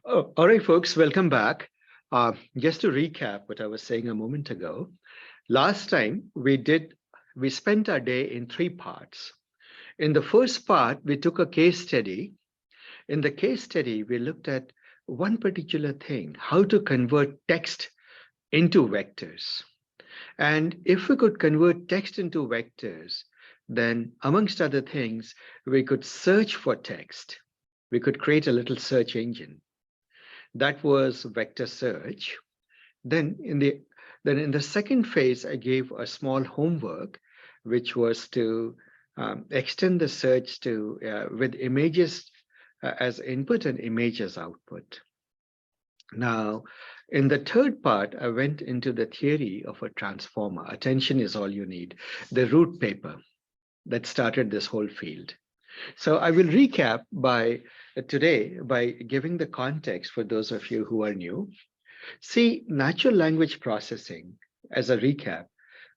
Oh, all right, folks, welcome back. Just to recap what I was saying a moment ago, last time we spent our day in three parts. In the first part, we took a case study. In the case study, we looked at one particular thing, how to convert text into vectors. And if we could convert text into vectors, then amongst other things, we could search for text. We could create a little search engine. That was vector search. Then in the second phase, I gave a small homework, which was to extend the search to with images as input and image as output. Now, in the third part, I went into the theory of a transformer. Attention is all you need. The root paper that started this whole field. So I will recap today by giving the context for those of you who are new. See, natural language processing, as a recap,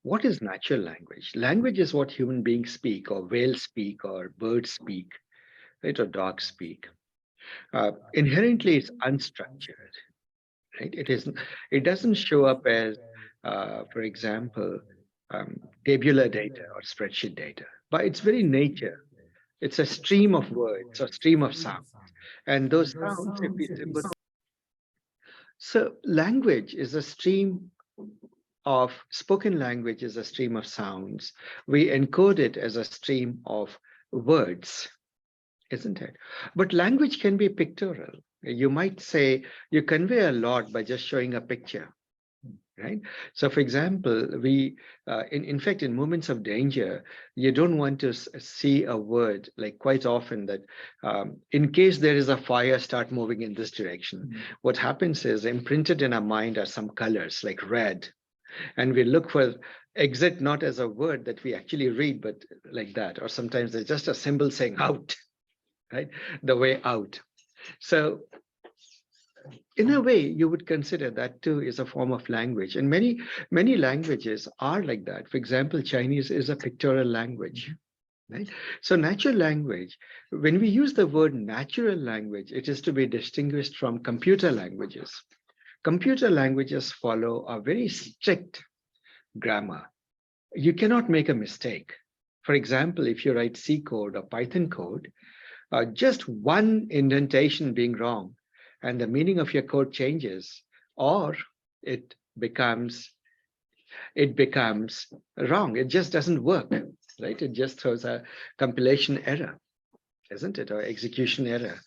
what is natural language? Language is what human beings speak, or whales speak, or birds speak, right, or dogs speak. Inherently, it's unstructured, right? It doesn't show up as, for example, tabular data or spreadsheet data. By its very nature, it's a stream of words or stream of sound. And those sounds, if we symbolize. So language is a stream of spoken language is a stream of sounds. We encode it as a stream of words, isn't it? But language can be pictorial. You might say you convey a lot by just showing a picture, right? So for example, in fact, in moments of danger, you don't want to see a word, like quite often that in case there is a fire, start moving in this direction. What happens is imprinted in our mind are some colors like red, and we look for exit not as a word that we actually read, but like that. Or sometimes there's just a symbol saying out, right? The way out. So in a way, you would consider that too is a form of language. And many languages are like that. For example, Chinese is a pictorial language, right? So natural language, when we use the word natural language, it is to be distinguished from computer languages. Computer languages follow a very strict grammar. You cannot make a mistake. For example, if you write C code or Python code, just one indentation being wrong and the meaning of your code changes, or it becomes wrong. It just doesn't work, right? It just throws a compilation error, isn't it? Or execution error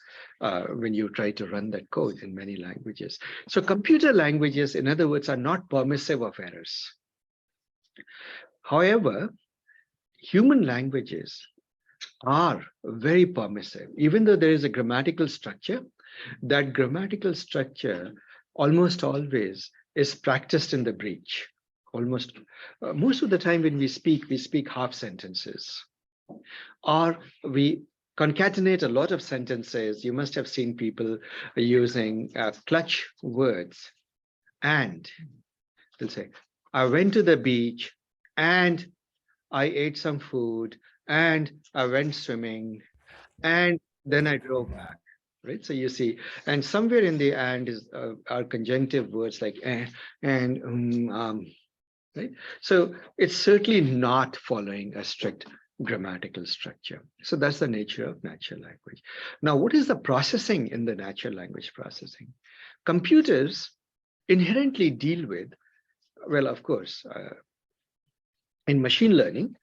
when you try to run that code in many languages. So computer languages, in other words, are not permissive of errors. However, human languages are very permissive. Even though there is a grammatical structure, that grammatical structure almost always is practiced in the breach. Most of the time when we speak half sentences, or we concatenate a lot of sentences. You must have seen people using clutch words. And they'll say, I went to the beach and I ate some food and I went swimming and then I drove back. Right, so you see, and somewhere in the end is are conjunctive words like and right. So it's certainly not following a strict grammatical structure. So that's the nature of natural language. Now, what is the processing in the natural language processing? Computers inherently deal with, well, of course, in machine learning,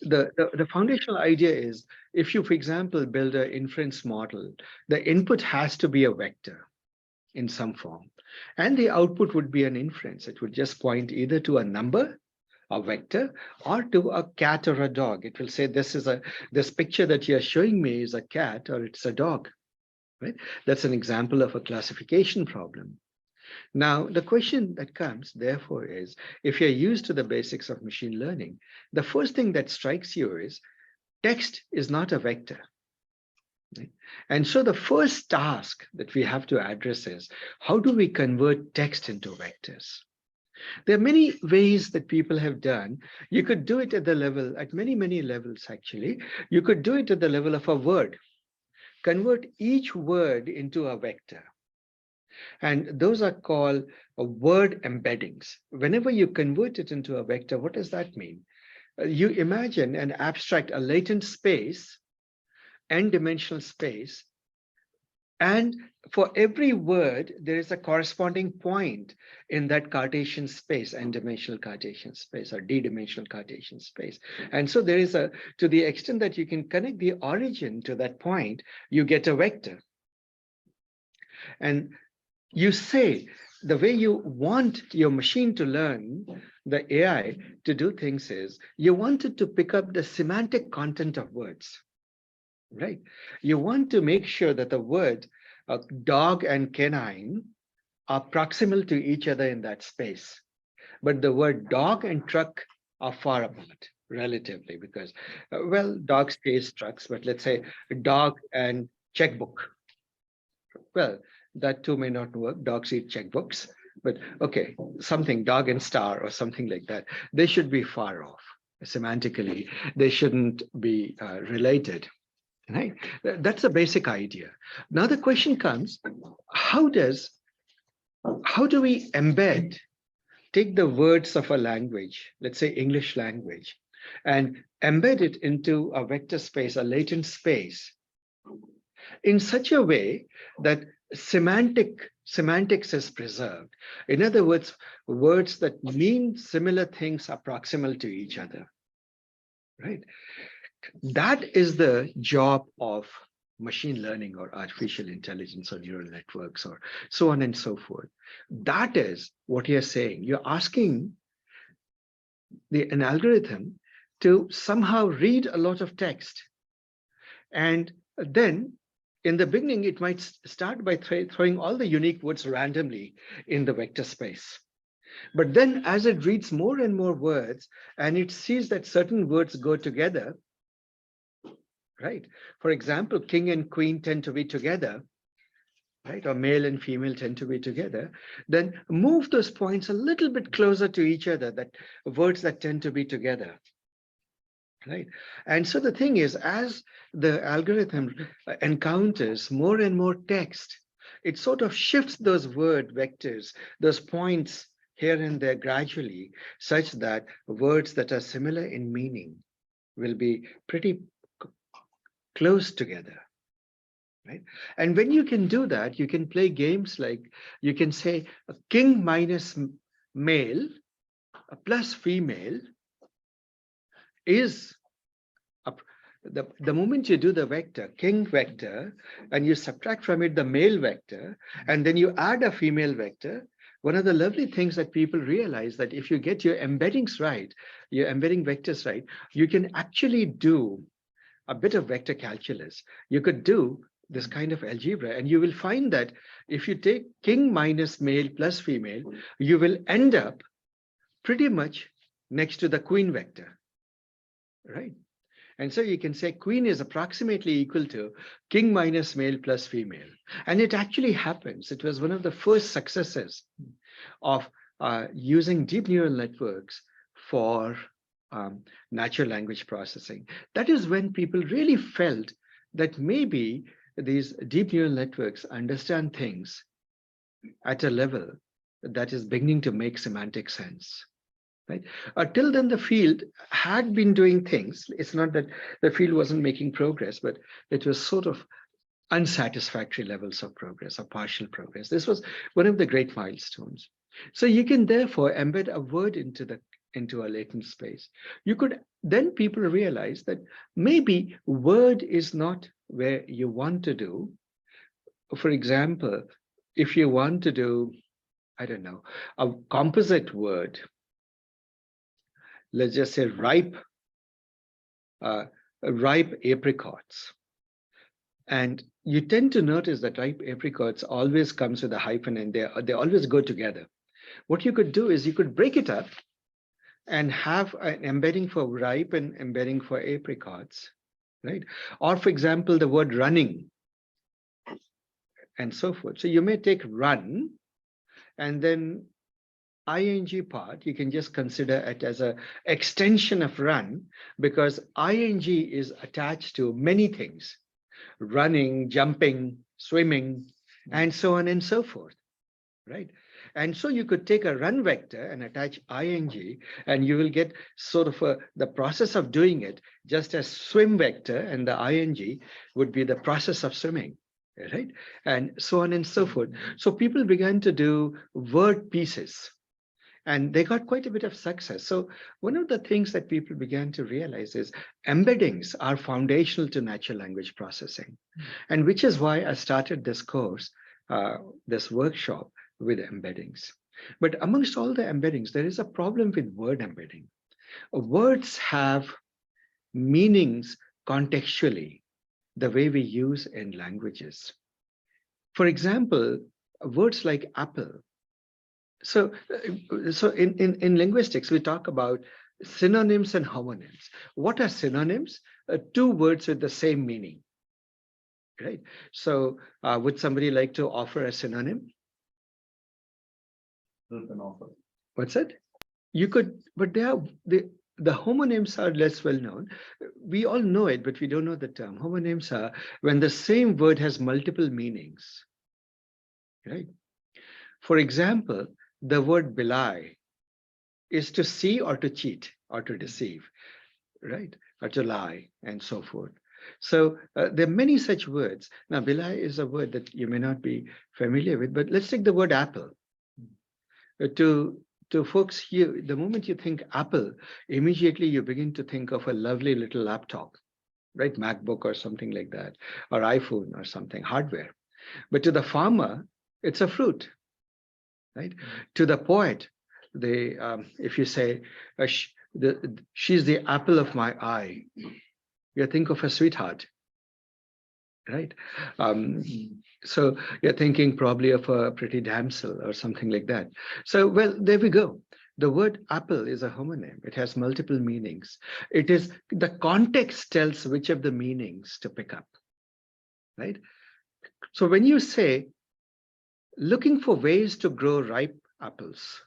the foundational idea is if you, for example, build an inference model, the input has to be a vector in some form, and the output would be an inference. It would just point either to a number, a vector, or to a cat or a dog. It will say this picture that you're showing me is a cat or it's a dog, right? That's an example of a classification problem. Now, the question that comes, therefore, is if you're used to the basics of machine learning, the first thing that strikes you is text is not a vector. Right? And so the first task that we have to address is how do we convert text into vectors? There are many ways that people have done. You could do it at the level, at many levels, actually. You could do it at the level of a word. Convert each word into a vector. And those are called word embeddings. Whenever you convert it into a vector, what does that mean? You imagine an abstract, a latent space, n-dimensional space, and for every word, there is a corresponding point in that Cartesian space, n-dimensional Cartesian space or d-dimensional Cartesian space. And so there is a, to the extent that you can connect the origin to that point, you get a vector. And you say the way you want your machine to learn, the AI to do things is, you want it to pick up the semantic content of words, right? You want to make sure that the word dog and canine are proximal to each other in that space. But the word dog and truck are far apart relatively because, well, dogs chase trucks, but let's say dog and checkbook. Well, that too may not work. Dogs eat checkbooks, but okay, something dog and star or something like that. They should be far off semantically. They shouldn't be related. Right? That's the basic idea. Now the question comes, how do we embed, take the words of a language, let's say English language, and embed it into a vector space, a latent space, in such a way that semantics is preserved. In other words, words that mean similar things are proximal to each other, right? That is the job of machine learning or artificial intelligence or neural networks or so on and so forth. That is what you're saying. You're asking an algorithm to somehow read a lot of text. And then in the beginning, it might start by throwing all the unique words randomly in the vector space. But then as it reads more and more words and it sees that certain words go together, right? For example, king and queen tend to be together, right? Or male and female tend to be together. Then move those points a little bit closer to each other, that words that tend to be together, right? And so the thing is, as the algorithm encounters more and more text, it sort of shifts those word vectors, those points here and there gradually, such that words that are similar in meaning will be pretty close together, right? And when you can do that, you can play games like, you can say a king minus male plus female is the moment you do the vector, king vector, and you subtract from it the male vector, and then you add a female vector, one of the lovely things that people realize that if you get your embeddings right, your embedding vectors right, you can actually do a bit of vector calculus. You could do this kind of algebra, and you will find that if you take king minus male plus female, you will end up pretty much next to the queen vector, right? And so you can say queen is approximately equal to king minus male plus female. And it actually happens. It was one of the first successes of using deep neural networks for natural language processing. That is when people really felt that maybe these deep neural networks understand things at a level that is beginning to make semantic sense. Right? Till then, the field had been doing things. It's not that the field wasn't making progress, but it was sort of unsatisfactory levels of progress or partial progress. This was one of the great milestones. So you can therefore embed a word into a latent space. You could then people realize that maybe word is not where you want to do. For example, if you want to do, I don't know, a composite word, let's just say ripe apricots. And you tend to notice that ripe apricots always comes with a hyphen and they always go together. What you could do is you could break it up and have an embedding for ripe and embedding for apricots, right? Or for example, the word running and so forth. So you may take run and then ing part, you can just consider it as an extension of run because ing is attached to many things, running, jumping, swimming, and so on and so forth. right? And so you could take a run vector and attach ing, and you will get sort of the process of doing it, just as swim vector and the ing would be the process of swimming, right? And so on and so forth. So people began to do word pieces, and they got quite a bit of success. So one of the things that people began to realize is embeddings are foundational to natural language processing, and which is why I started this course, this workshop with embeddings. But amongst all the embeddings, there is a problem with word embedding. Words have meanings contextually, the way we use in languages. For example, words like apple. So in linguistics, we talk about synonyms and homonyms. What are synonyms? Two words with the same meaning, right? So would somebody like to offer a synonym? An offer. What's it? You could, but the homonyms are less well known. We all know it, but we don't know the term. Homonyms are when the same word has multiple meanings, right? For example, the word belie is to see or to cheat or to deceive, right? Or to lie and so forth. So there are many such words. Now, belie is a word that you may not be familiar with, but let's take the word apple. To folks here, the moment you think Apple, immediately you begin to think of a lovely little laptop, right? MacBook or something like that, or iPhone or something, hardware. But to the farmer, it's a fruit, right? To the poet, if you say, she's the apple of my eye, you think of a sweetheart, right? So you're thinking probably of a pretty damsel or something like that. So, well, there we go. The word apple is a homonym. It has multiple meanings. It is the context tells which of the meanings to pick up, right? So when you say looking for ways to grow ripe apples,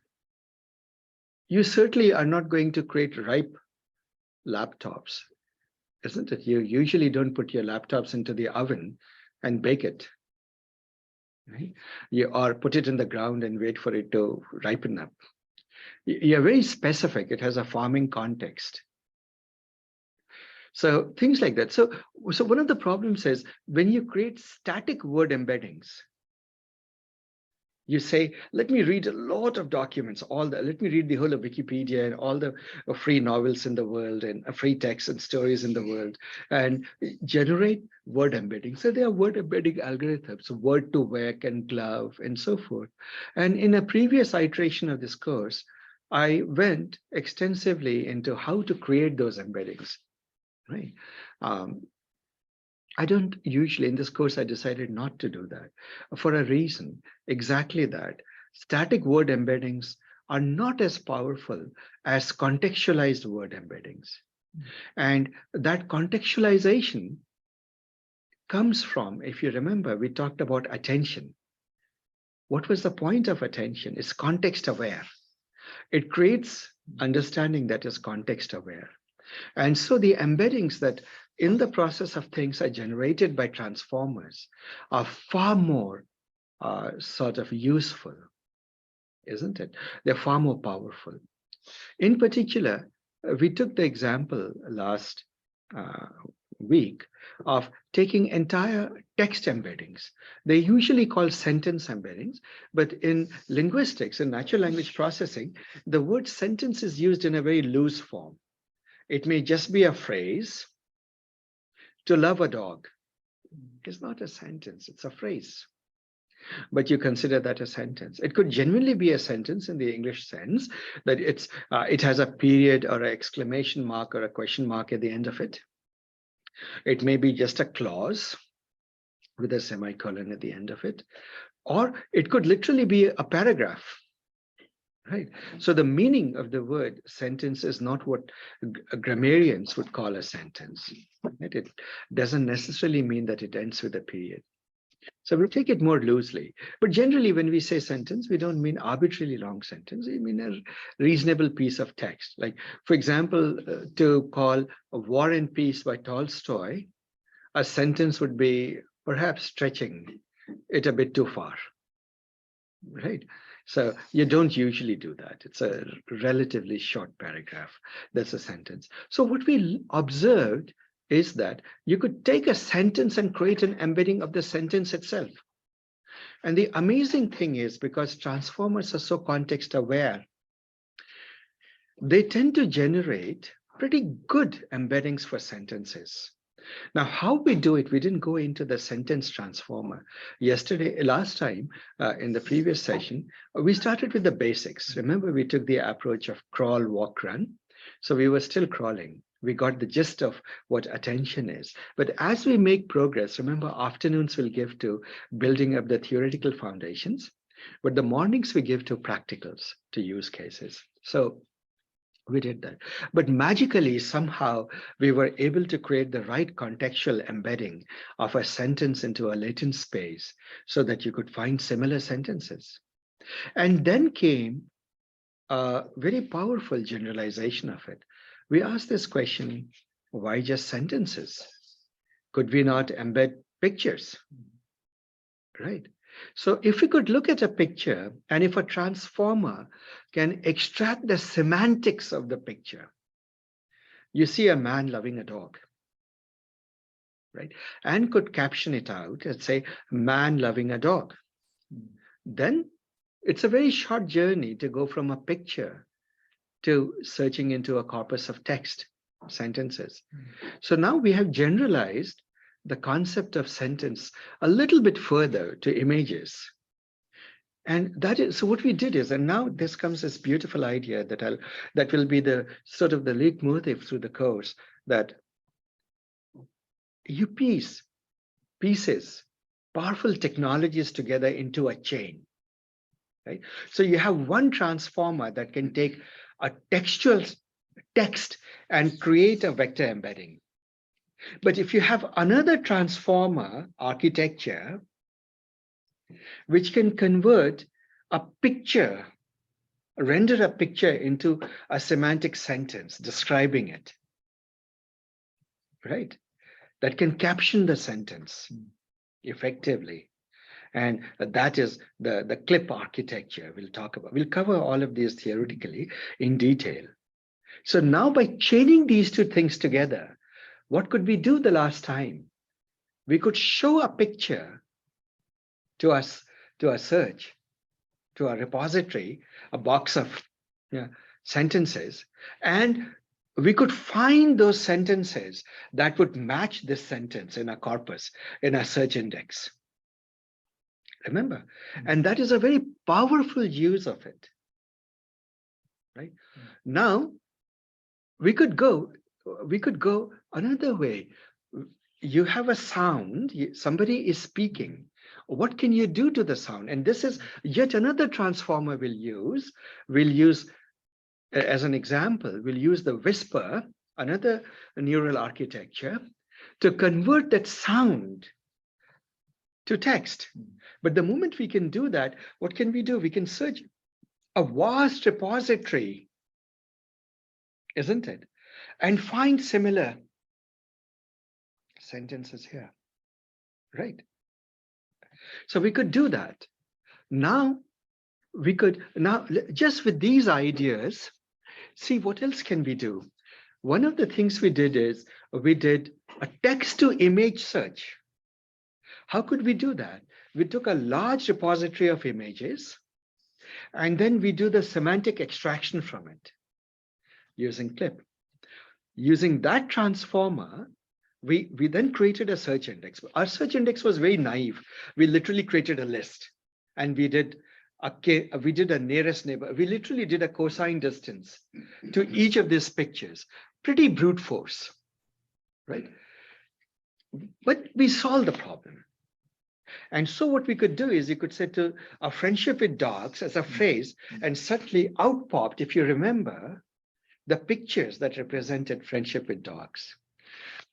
you certainly are not going to create ripe laptops, isn't it? You usually don't put your laptops into the oven and bake it, right? Or put it in the ground and wait for it to ripen up. You're very specific. It has a farming context. So things like that. So one of the problems is when you create static word embeddings, you say, let me read a lot of documents, let me read the whole of Wikipedia and all the free novels in the world and free texts and stories in the world and generate word embeddings. So there are word embedding algorithms, word to vec and glove and so forth. And in a previous iteration of this course, I went extensively into how to create those embeddings, right? I don't usually, in this course, I decided not to do that for a reason, exactly that. Static word embeddings are not as powerful as contextualized word embeddings. And that contextualization comes from, if you remember, we talked about attention. What was the point of attention? It's context aware. It creates understanding that is context aware. And so the embeddings that in the process of things are generated by transformers are far more sort of useful, isn't it? They're far more powerful. In particular, we took the example last week of taking entire text embeddings. They usually call sentence embeddings, but in linguistics and natural language processing, the word sentence is used in a very loose form. It may just be a phrase. To love a dog is not a sentence, it's a phrase. But you consider that a sentence. It could genuinely be a sentence in the English sense that it has a period or an exclamation mark or a question mark at the end of it. It may be just a clause with a semicolon at the end of it. Or it could literally be a paragraph. Right. So the meaning of the word sentence is not what grammarians would call a sentence. Right? It doesn't necessarily mean that it ends with a period. So we'll take it more loosely. But generally, when we say sentence, we don't mean arbitrarily long sentence. We mean a reasonable piece of text. Like, for example, to call a War and Peace by Tolstoy, a sentence would be perhaps stretching it a bit too far. right? So you don't usually do that. It's a relatively short paragraph. That's a sentence. So what we observed is that you could take a sentence and create an embedding of the sentence itself. And the amazing thing is, because transformers are so context aware, they tend to generate pretty good embeddings for sentences. Now, how we do it, we didn't go into the sentence transformer. Last time, in the previous session, we started with the basics. Remember, we took the approach of crawl, walk, run. So we were still crawling. We got the gist of what attention is. But as we make progress, remember, afternoons will give to building up the theoretical foundations, but the mornings we give to practicals, to use cases. So we did that. But magically, somehow, we were able to create the right contextual embedding of a sentence into a latent space so that you could find similar sentences. And then came a very powerful generalization of it. We asked this question, why just sentences? Could we not embed pictures? Right? So if we could look at a picture, and if a transformer can extract the semantics of the picture, you see a man loving a dog, right? And could caption it out and say, man loving a dog. Then it's a very short journey to go from a picture to searching into a corpus of text, sentences. So now we have generalized the concept of sentence a little bit further to images. And that is, so what we did is, and now this comes this beautiful idea that will be the sort of the leitmotif through the course, that you pieces, powerful technologies together into a chain, right? So you have one transformer that can take a textual text and create a vector embedding. But if you have another transformer architecture, which can convert a picture, render a picture into a semantic sentence describing it, right? That can caption the sentence effectively. And that is the clip architecture we'll talk about. We'll cover all of these theoretically in detail. So now by chaining these two things together, what could we do the last time? We could show a picture to us, to a search, to a repository, a box of sentences, and we could find those sentences that would match this sentence in a corpus, in a search index. Remember? And that is a very powerful use of it, right? Now, we could go another way. You have a sound, somebody is speaking. What can you do to the sound? And this is yet another transformer we'll use. We'll use, as an example, we'll use the whisper, another neural architecture, to convert that sound to text. But the moment we can do that, what can we do? We can search a vast repository, isn't it? And find similar sentences here, right? So we could do that. Now, just with these ideas, see what else can we do? One of the things we did is we did a text to image search. How could we do that? We took a large repository of images, and then we do the semantic extraction from it using clip. Using that transformer, we then created a search index. Our search index was very naive. We literally created a list, and we did a nearest neighbor. We literally did a cosine distance to each of these pictures. Pretty brute force, right? But we solved the problem. And so what we could do is you could say to a friendship with dogs as a phrase, and suddenly out popped, if you remember, the pictures that represented friendship with dogs.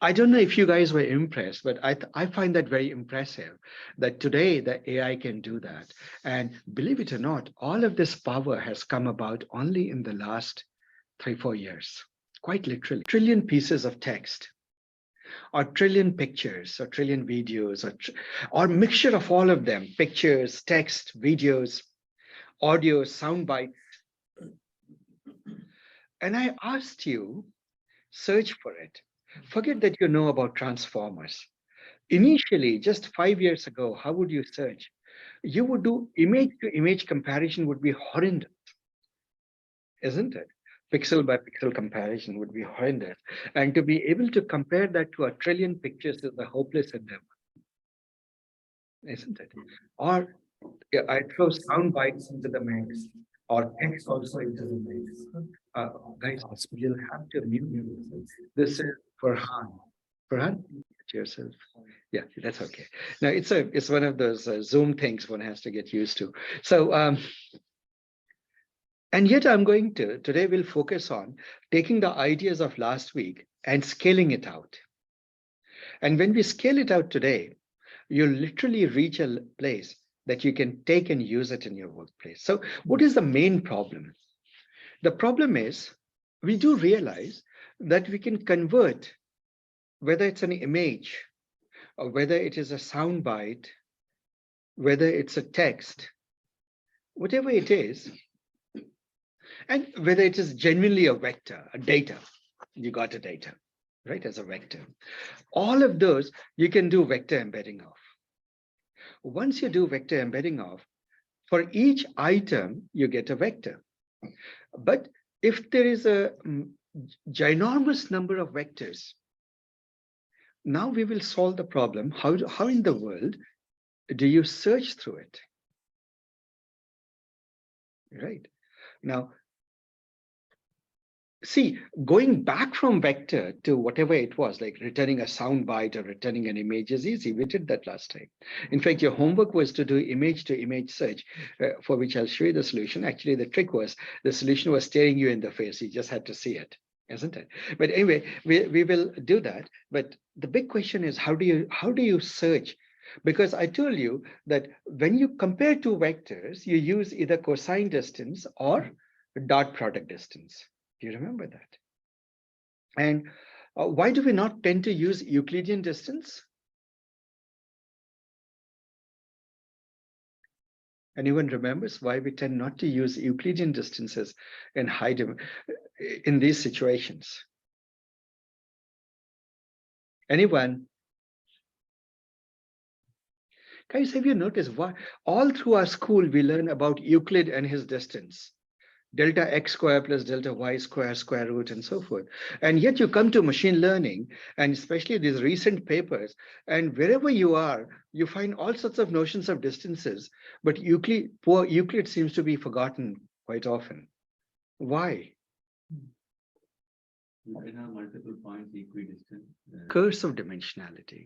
I don't know if you guys were impressed, but I find that very impressive that today the AI can do that. And believe it or not, all of this power has come about only in the last 3-4 years, quite literally. Trillion pieces of text, or trillion pictures, or trillion videos, or mixture of all of them, pictures, text, videos, audio, sound bites. And I asked you, search for it. Forget that you know about transformers. Initially, just 5 years ago, how would you search? You would do image to image comparison would be horrendous, isn't it? Pixel by pixel comparison would be horrendous. And to be able to compare that to a trillion pictures is a hopeless endeavor, isn't it? Or yeah, I throw sound bites into the mix, or text also into the mix. Uh, Guys, you'll have to mute yourself. This is Farhan. Farhan, mute yourself. Yeah, that's okay. Now it's one of those Zoom things one has to get used to. So and yet I'm going to today we'll focus on taking the ideas of last week and scaling it out. And when we scale it out today, you'll literally reach a place that you can take and use it in your workplace. So what is the main problem? The problem is we do realize that we can convert, whether it's an image or whether it is a sound bite, whether it's a text, whatever it is, and whether it is genuinely a vector, a data, you got a data, right, as a vector. All of those you can do vector embedding of. Once you do vector embedding of, for each item, you get a vector. But if there is a ginormous number of vectors, now we will solve the problem. How in the world do you search through it? Right. Now, see, going back from vector to whatever it was, like returning a sound bite or returning an image is easy. We did that last time. In fact, your homework was to do image to image search, for which I'll show you the solution. Actually, the trick was the solution was staring you in the face. You just had to see it, isn't it? But anyway, we will do that. But the big question is, how do you search? Because I told you that when you compare two vectors, you use either cosine distance or dot product distance. Do you remember that? And why do we not tend to use Euclidean distance? Anyone remembers why we tend not to use Euclidean distances in in these situations? Anyone? Guys, have you noticed why all through our school we learn about Euclid and his distance? Delta x square plus delta y square, square root, and so forth. And yet you come to machine learning, and especially these recent papers, and wherever you are, you find all sorts of notions of distances, but poor Euclid seems to be forgotten quite often. Why? You can have multiple points equidistant. Curse of dimensionality.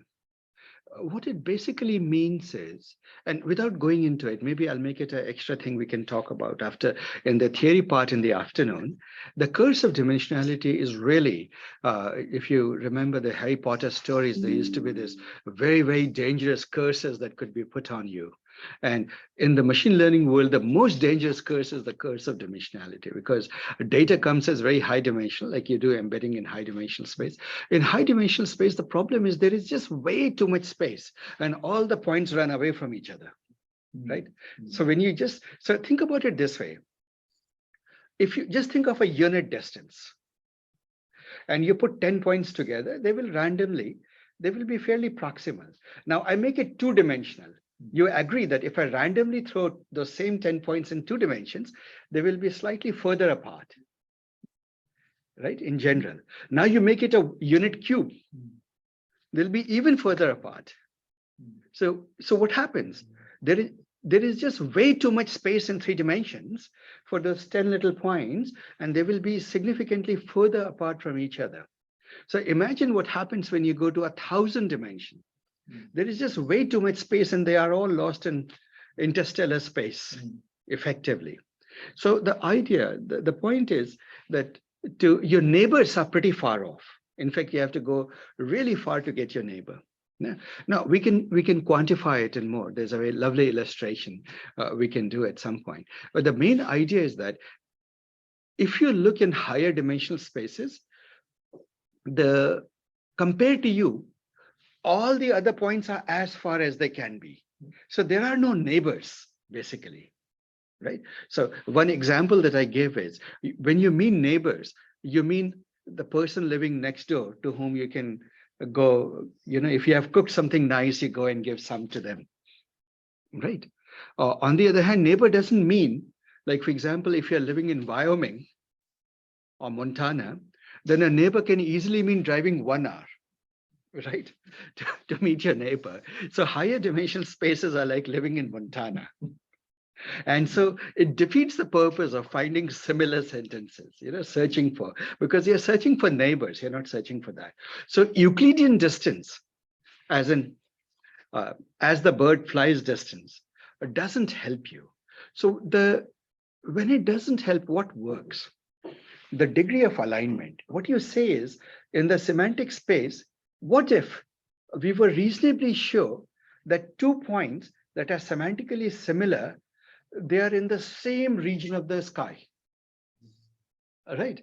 What it basically means is, and without going into it, maybe I'll make it an extra thing we can talk about after in the theory part in the afternoon. The curse of dimensionality is really, if you remember the Harry Potter stories, there used to be this very, very dangerous curses that could be put on you. And in the machine learning world, the most dangerous curse is the curse of dimensionality, because data comes as very high dimensional, like you do embedding in high dimensional space. In high dimensional space, the problem is there is just way too much space and all the points run away from each other, right? So when you so think about it this way. If you just think of a unit distance and you put 10 points together, they will be fairly proximal. Now I make it two-dimensional. You agree that if I randomly throw those same 10 points in 2 dimensions, they will be slightly further apart, right? In general. Now you make it a unit cube. They'll be even further apart. So what happens? There is just way too much space in 3 dimensions for those 10 little points, and they will be significantly further apart from each other. So imagine what happens when you go to 1,000 dimensions. There is just way too much space, and they are all lost in interstellar space, effectively. So the idea, the point is that your neighbors are pretty far off. In fact, you have to go really far to get your neighbor. Now we can quantify it in more. There's a very lovely illustration we can do at some point. But the main idea is that if you look in higher dimensional spaces, compared to you, all the other points are as far as they can be. So there are no neighbors, basically. right? So one example that I gave is when you mean neighbors, you mean the person living next door to whom you can go, if you have cooked something nice, you go and give some to them, right? On the other hand, neighbor doesn't mean, like, for example, if you're living in Wyoming or Montana, then a neighbor can easily mean driving 1 hour, right? To meet your neighbor. So higher dimensional spaces are like living in Montana. And so it defeats the purpose of finding similar sentences, searching for, because you're searching for neighbors, you're not searching for that. So Euclidean distance, as in as the bird flies distance, doesn't help you. So when it doesn't help, what works? The degree of alignment. What you say is, in the semantic space, what if we were reasonably sure that 2 points that are semantically similar, they are in the same region of the sky? All right.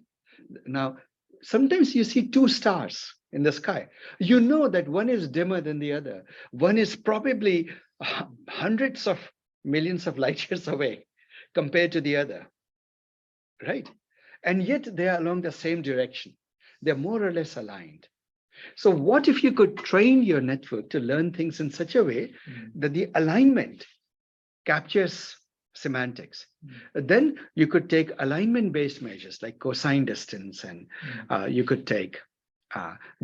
Now, sometimes you see two stars in the sky. You know that one is dimmer than the other. One is probably hundreds of millions of light years away compared to the other, right? And yet they are along the same direction. They're more or less aligned. So what if you could train your network to learn things in such a way that the alignment captures semantics? Then you could take alignment-based measures like cosine distance, and you could take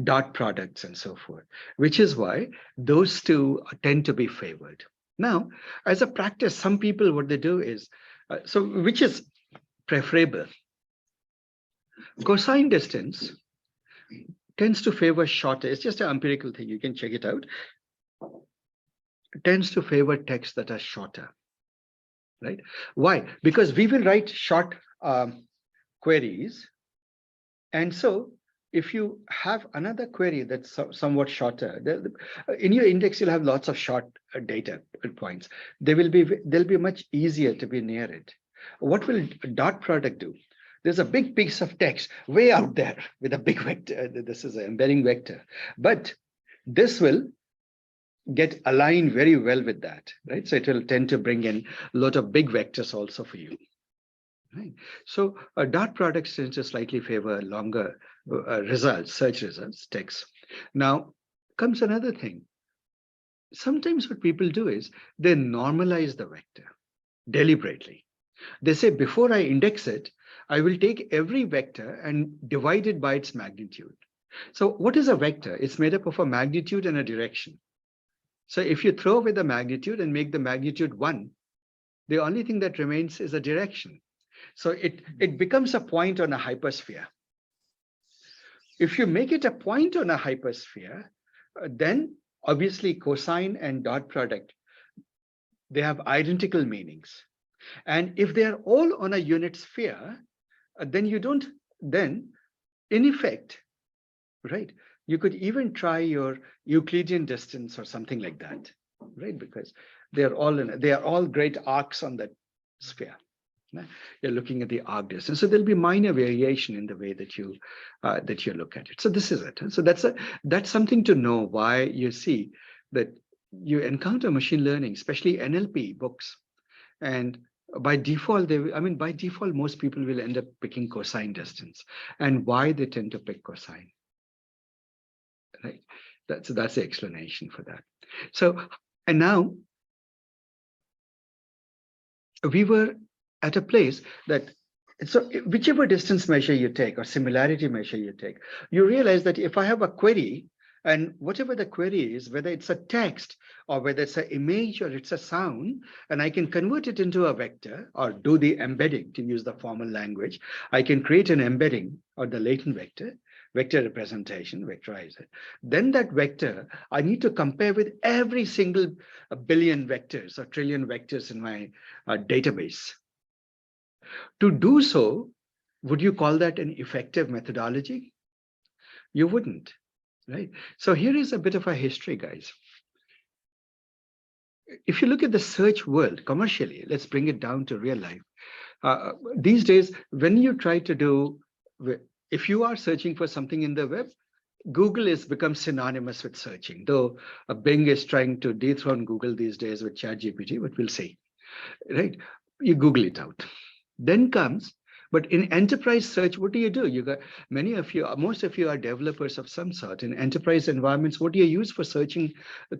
dot products and so forth, which is why those two tend to be favored. Now, as a practice, some people, what they do is, which is preferable? Cosine distance tends to favor shorter. It's just an empirical thing. You can check it out. It tends to favor texts that are shorter, right? Why? Because we will write short queries. And so if you have another query that's somewhat shorter, in your index, you'll have lots of short data points. They'll be much easier to be near it. What will dot product do? There's a big piece of text way out there with a big vector. This is an embedding vector, but this will get aligned very well with that, right? So it will tend to bring in a lot of big vectors also for you, right? So dot products tend to slightly favor longer results, search results, text. Now comes another thing. Sometimes what people do is they normalize the vector deliberately. They say, before I index it, I will take every vector and divide it by its magnitude. So what is a vector? It's made up of a magnitude and a direction. So if you throw away the magnitude and make the magnitude 1, the only thing that remains is a direction. So it becomes a point on a hypersphere. If you make it a point on a hypersphere, then obviously cosine and dot product, they have identical meanings. And if they are all on a unit sphere, then you don't, then in effect, right, you could even try your Euclidean distance or something like that, right? Because they are all great arcs on that sphere. You're looking at the arc distance, so there'll be minor variation in the way that you look at it. So this is it. So that's something to know, why you see that you encounter machine learning, especially NLP books, and by default, by default, most people will end up picking cosine distance, and why they tend to pick cosine, right? That's the explanation for that. So, and now we were at a place that, so whichever distance measure you take or similarity measure you take, you realize that if I have a query, and whatever the query is, whether it's a text or whether it's an image or it's a sound, and I can convert it into a vector or do the embedding, to use the formal language, I can create an embedding or the latent vector representation, vectorize it. Then that vector, I need to compare with every single billion vectors or trillion vectors in my database. To do so, would you call that an effective methodology? You wouldn't. Right. So here is a bit of a history, guys. If you look at the search world commercially, let's bring it down to real life. These days, when you try to do, if you are searching for something in the web, Google has become synonymous with searching, though Bing is trying to dethrone Google these days with ChatGPT, but we'll see. Right. you Google it out. Then comes, but in enterprise search, what do? You got many of you, most of you are developers of some sort. In enterprise environments, what do you use for searching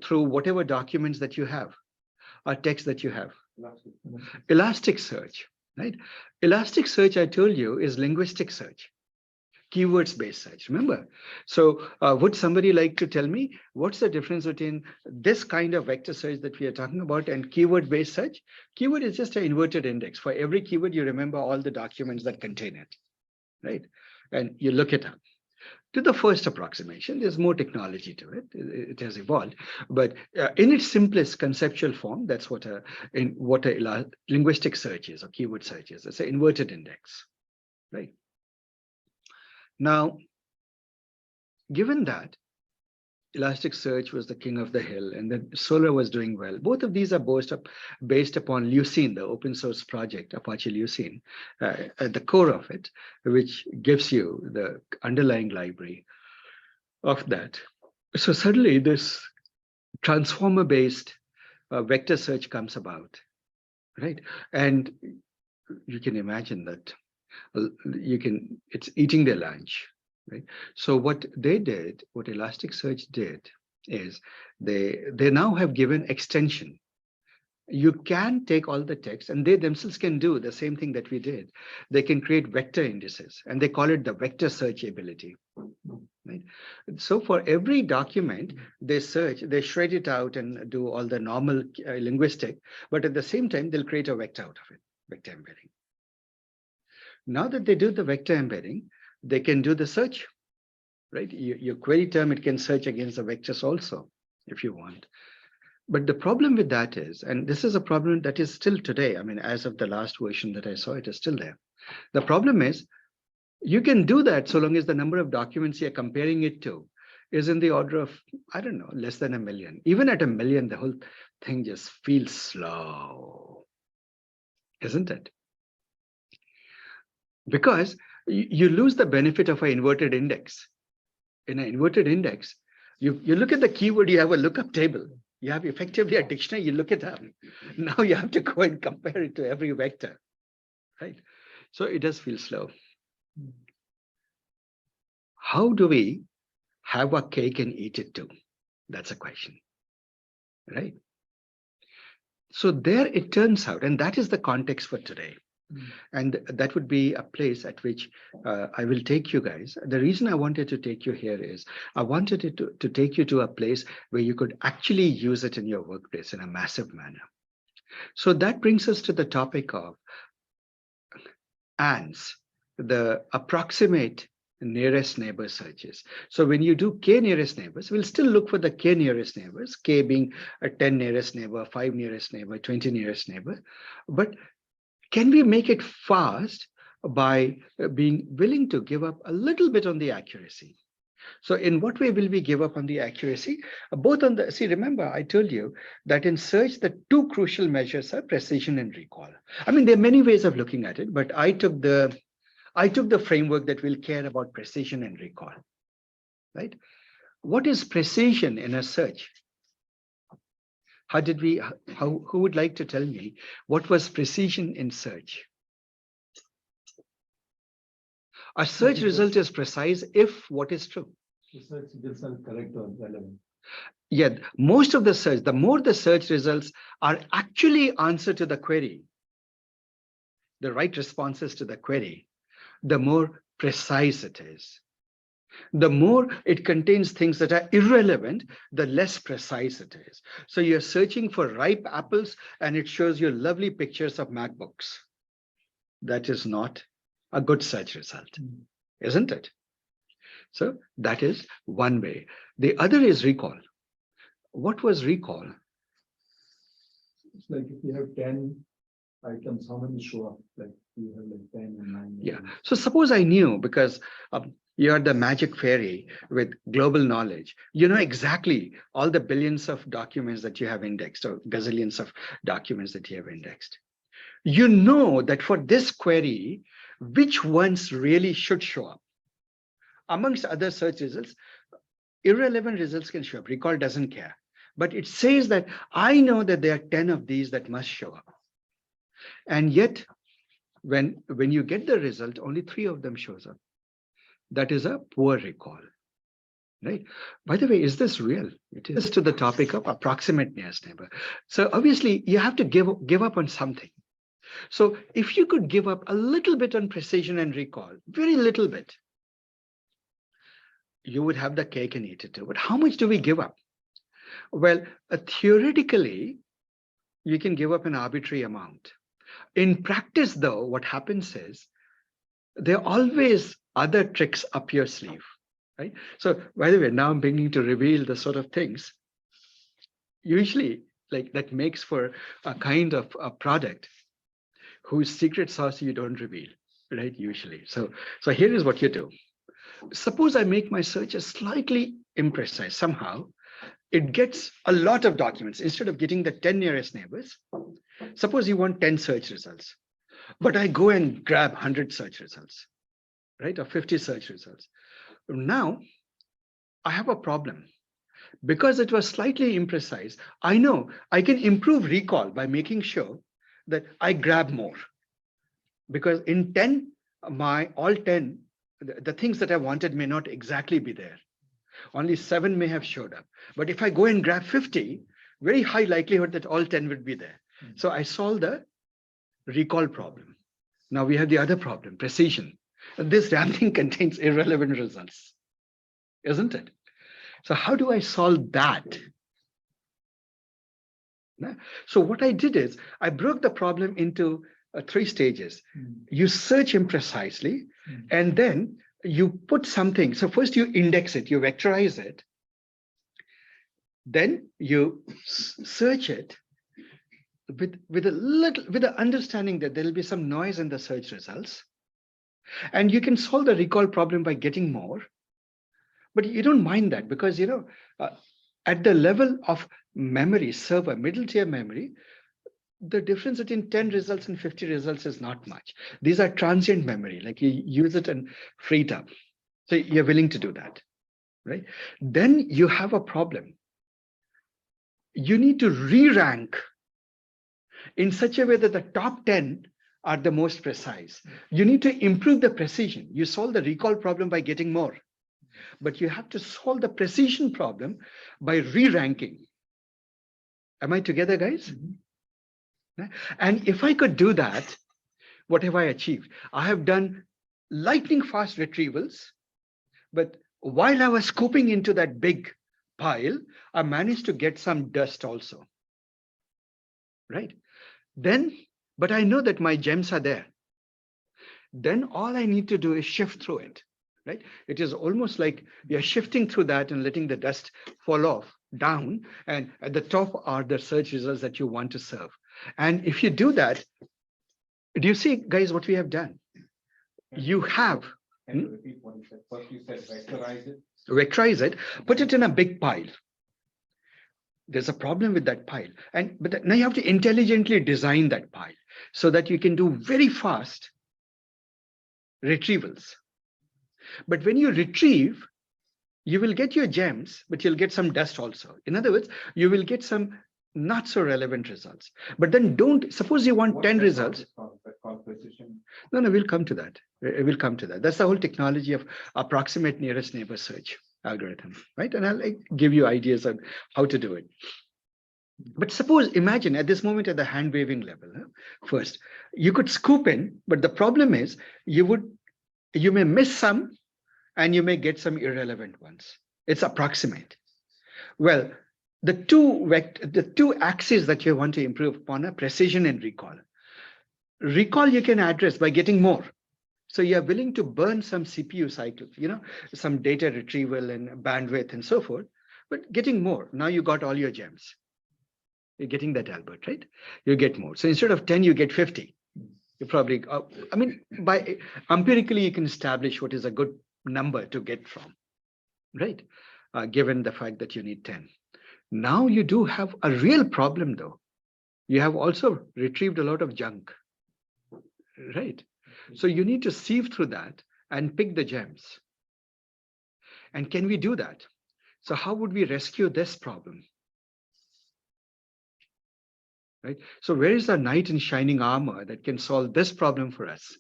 through whatever documents that you have or text that you have? Elasticsearch, right? Elasticsearch, I told you, is linguistic search, keywords based search. Remember? So would somebody like to tell me what's the difference between this kind of vector search that we are talking about and keyword based search? Keyword is just an inverted index. For every keyword, you remember all the documents that contain it, right? And you look it up. To the first approximation, there's more technology to it. It has evolved, but in its simplest conceptual form, that's what a linguistic search is or keyword search is. It's an inverted index, right? Now, given that Elasticsearch was the king of the hill, and then Solr was doing well. Both of these are based upon Lucene, the open source project, Apache Lucene, at the core of it, which gives you the underlying library of that. So suddenly this transformer-based vector search comes about, right? And you can imagine that it's eating their lunch, right? So what they did, what Elasticsearch did, is they now have given extension. You can take all the text, and they themselves can do the same thing that we did. They can create vector indices, and they call it the vector search ability, right? So for every document they search, they shred it out and do all the normal linguistic, but at the same time they'll create a vector out of it, vector embedding. Now that they do the vector embedding, they can do the search, right? Your query term, it can search against the vectors also, if you want. But the problem with that is, and this is a problem that is still today, I mean, as of the last version that I saw, it is still there. The problem is, you can do that so long as the number of documents you're comparing it to is in the order of, I don't know, less than 1 million. Even at 1 million, the whole thing just feels slow, isn't it? Because you lose the benefit of an inverted index. In an inverted index, you look at the keyword, you have a lookup table. You have effectively a dictionary, you look it up. Now you have to go and compare it to every vector, right? So it does feel slow. How do we have a cake and eat it too? That's a question, right? So there it turns out, and that is the context for today. And that would be a place at which I will take you guys. The reason I wanted to take you here is I wanted it to take you to a place where you could actually use it in your workplace in a massive manner. So that brings us to the topic of ANS, the approximate nearest neighbor searches. So when you do k nearest neighbors, we'll still look for the k nearest neighbors, k being a 10 nearest neighbor, 5 nearest neighbor, 20 nearest neighbor. But can we make it fast by being willing to give up a little bit on the accuracy? So in what way will we give up on the accuracy? Both on the, see, remember, I told you that in search, the two crucial measures are precision and recall. I mean, there are many ways of looking at it, but I took the framework that will care about precision and recall, right? What is precision in a search? Who would like to tell me what was precision in search? A search result is precise if what is true? The search results correct or relevant. Yeah, most of the search, the more the search results are actually answer to the query, the right responses to the query, the more precise it is. The more it contains things that are irrelevant, the less precise it is. So you're searching for ripe apples and it shows you lovely pictures of MacBooks. That is not a good search result, isn't it? So that is one way. The other is recall. What was recall? It's like if you have 10 items, how many show up? Like you have like 10 and 9. Yeah. So suppose I knew, because you're the magic fairy with global knowledge, you know exactly all the billions of documents that you have indexed or gazillions of documents that you have indexed. You know that for this query, which ones really should show up. Amongst other search results, irrelevant results can show up. Recall doesn't care. But it says that I know that there are 10 of these that must show up. And yet, when you get the result, only 3 of them shows up. That is a poor recall, right? By the way, is this real? It is to the topic of approximate nearest neighbor. So obviously, you have to give up on something. So if you could give up a little bit on precision and recall, very little bit, you would have the cake and eat it too. But how much do we give up? Well, theoretically, you can give up an arbitrary amount. In practice, though, what happens is there are always other tricks up your sleeve, right? So, by the way, now I'm beginning to reveal the sort of things usually like that makes for a kind of a product whose secret sauce you don't reveal, right? Usually. So here is what you do. Suppose I make my searches slightly imprecise somehow. It gets a lot of documents instead of getting the 10 nearest neighbors. Suppose you want 10 search results, but I go and grab 100 search results, right? Or 50 search results. Now I have a problem because it was slightly imprecise. I know I can improve recall by making sure that I grab more, because in 10, all 10, the things that I wanted may not exactly be there. Only 7 may have showed up. But if I go and grab 50, very high likelihood that all 10 would be there. So I solve the recall problem. Now we have the other problem, precision. This damn thing contains irrelevant results, isn't it? So how do I solve that? So what I did is I broke the problem into 3 stages. You search imprecisely, and then you put something. So first you index it, you vectorize it. Then you search it with the understanding that there will be some noise in the search results. And you can solve the recall problem by getting more. But you don't mind that because, at the level of memory server, middle tier memory, the difference between 10 results and 50 results is not much. These are transient memory, like you use it and free it up. So you're willing to do that, right? Then you have a problem. You need to re-rank in such a way that the top 10 are the most precise. You need to improve the precision. You solve the recall problem by getting more, but you have to solve the precision problem by re-ranking. Am I together, guys? And if I could do that, what have I achieved? I have done lightning fast retrievals, but while I was scooping into that big pile, I managed to get some dust also, right? But I know that my gems are there. Then all I need to do is shift through it, right? It is almost like you're shifting through that and letting the dust fall off down, and at the top are the search results that you want to serve. And if you do that, do you see, guys, what we have done? You have Can you repeat what you said? First you said vectorize it, put it in a big pile. There's a problem with that pile. But now you have to intelligently design that pile so that you can do very fast retrievals. But when you retrieve, you will get your gems, but you'll get some dust also. In other words, you will get some not so relevant results. But then suppose you want 10 results. No, we'll come to that. We'll come to that. That's the whole technology of approximate nearest neighbor search algorithm, right? And I'll give you ideas on how to do it. But imagine at this moment at the hand waving level, first, you could scoop in, but the problem is you may miss some and you may get some irrelevant ones. It's approximate. Well, the two axes that you want to improve upon are precision and recall. Recall you can address by getting more. So you're willing to burn some CPU cycles, some data retrieval and bandwidth and so forth, but getting more. Now you got all your gems. You're getting that, Albert, right? You get more. So instead of 10, you get 50. You probably, by empirically, you can establish what is a good number to get from, right? Given the fact that you need 10. Now you do have a real problem, though. You have also retrieved a lot of junk, right? So you need to sieve through that and pick the gems. And can we do that? So how would we rescue this problem? right? So where is the knight in shining armor that can solve this problem for us?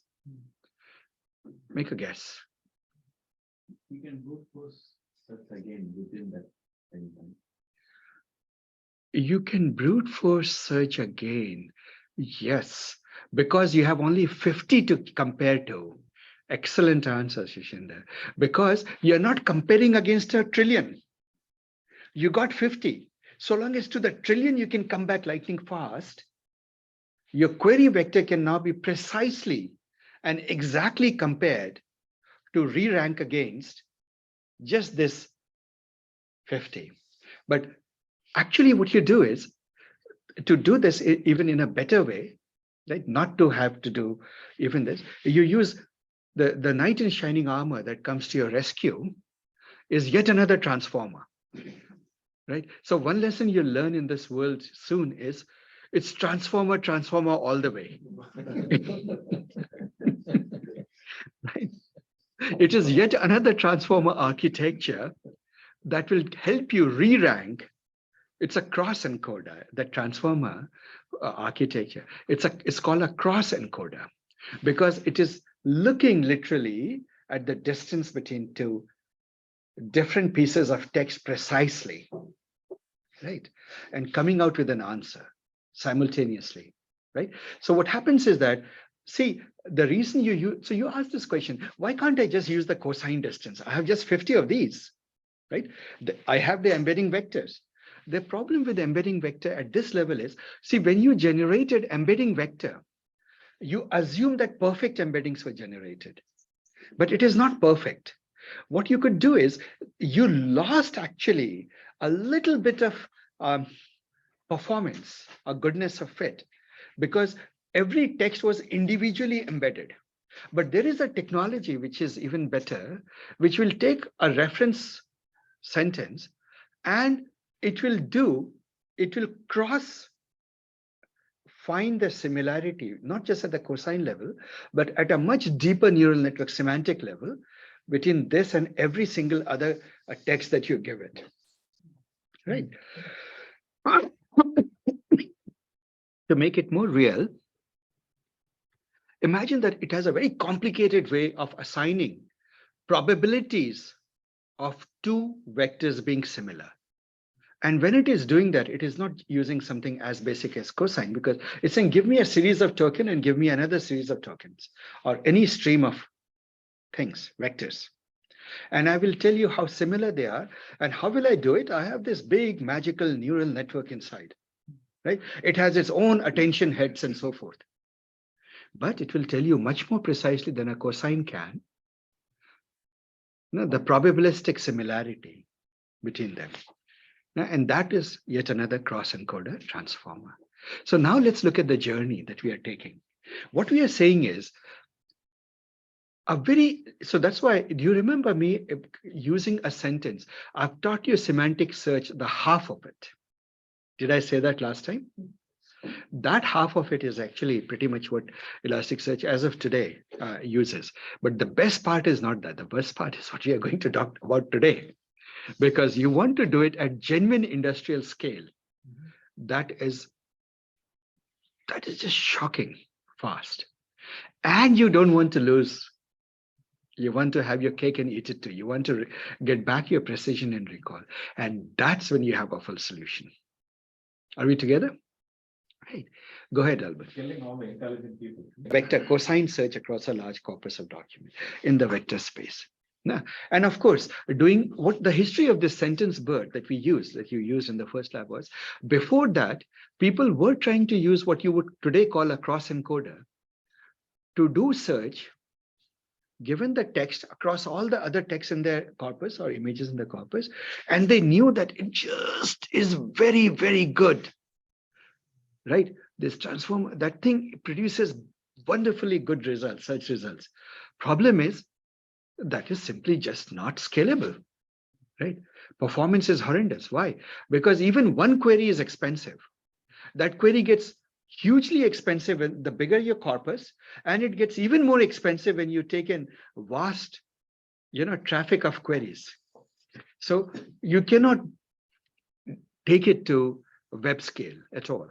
Make a guess. We can brute force search again within that same time. You can brute force search again. Yes, because you have only 50 to compare to. Excellent answer, Shishinder. Because you're not comparing against a trillion. You got 50. So long as to the trillion you can come back lightning fast, your query vector can now be precisely and exactly compared to re-rank against just this 50. But actually what you do is, to do this even in a better way, right? Not to have to do even this, you use the knight in shining armor that comes to your rescue is yet another transformer, right? So one lesson you'll learn in this world soon is it's transformer all the way. Right? It is yet another transformer architecture that will help you re-rank. It's a cross encoder, the transformer architecture. It's called a cross encoder because it is looking literally at the distance between two different pieces of text precisely, right? And coming out with an answer simultaneously, right? So what happens is that, see, the reason you use, so you ask this question, why can't I just use the cosine distance? I have just 50 of these, right? I have the embedding vectors. The problem with embedding vector at this level is, see, when you generated embedding vector, you assume that perfect embeddings were generated, but it is not perfect. What you could do is you lost actually a little bit of performance or goodness of fit because every text was individually embedded. But there is a technology which is even better, which will take a reference sentence and it will cross find the similarity, not just at the cosine level, but at a much deeper neural network semantic level between this and every single other text that you give it, right? To make it more real, imagine that it has a very complicated way of assigning probabilities of two vectors being similar. And when it is doing that, it is not using something as basic as cosine because it's saying, give me a series of tokens and give me another series of tokens or any stream of things, vectors. And I will tell you how similar they are. And how will I do it? I have this big magical neural network inside, right? It has its own attention heads and so forth. But it will tell you much more precisely than a cosine can, the probabilistic similarity between them. And that is yet another cross encoder transformer. So now let's look at the journey that we are taking. What we are saying is so that's why, do you remember me using a sentence? I've taught you semantic search, the half of it. Did I say that last time? That half of it is actually pretty much what Elasticsearch as of today uses. But the best part is not that. The best part is what we are going to talk about today. Because you want to do it at genuine industrial scale. That is just shocking fast. And you don't want to lose. You want to have your cake and eat it too. You want to get back your precision and recall. And that's when you have a full solution. Are we together? Right. Go ahead, Albert. Killing all the intelligent people. Vector cosine search across a large corpus of documents in the vector space. Now, and of course, doing what the history of this sentence bird that you used in the first lab was, before that, people were trying to use what you would today call a cross encoder to do search given the text across all the other texts in their corpus or images in the corpus, and they knew that it just is very, very good, right? This transform, that thing produces wonderfully good results, search results. Problem is, that is simply just not scalable, right? Performance is horrendous. Why? Because even one query is expensive. That query gets hugely expensive when the bigger your corpus, and it gets even more expensive when you take in vast, traffic of queries. So you cannot take it to web scale at all.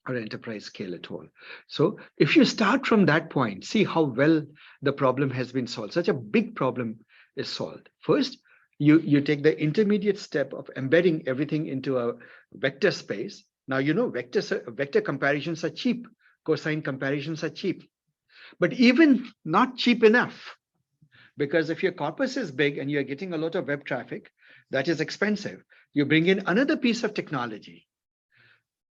or enterprise scale at all. So if you start from that point, see how well the problem has been solved. Such a big problem is solved. First, you take the intermediate step of embedding everything into a vector space. Now, vector comparisons are cheap. Cosine comparisons are cheap, but even not cheap enough, because if your corpus is big and you're getting a lot of web traffic, that is expensive. You bring in another piece of technology.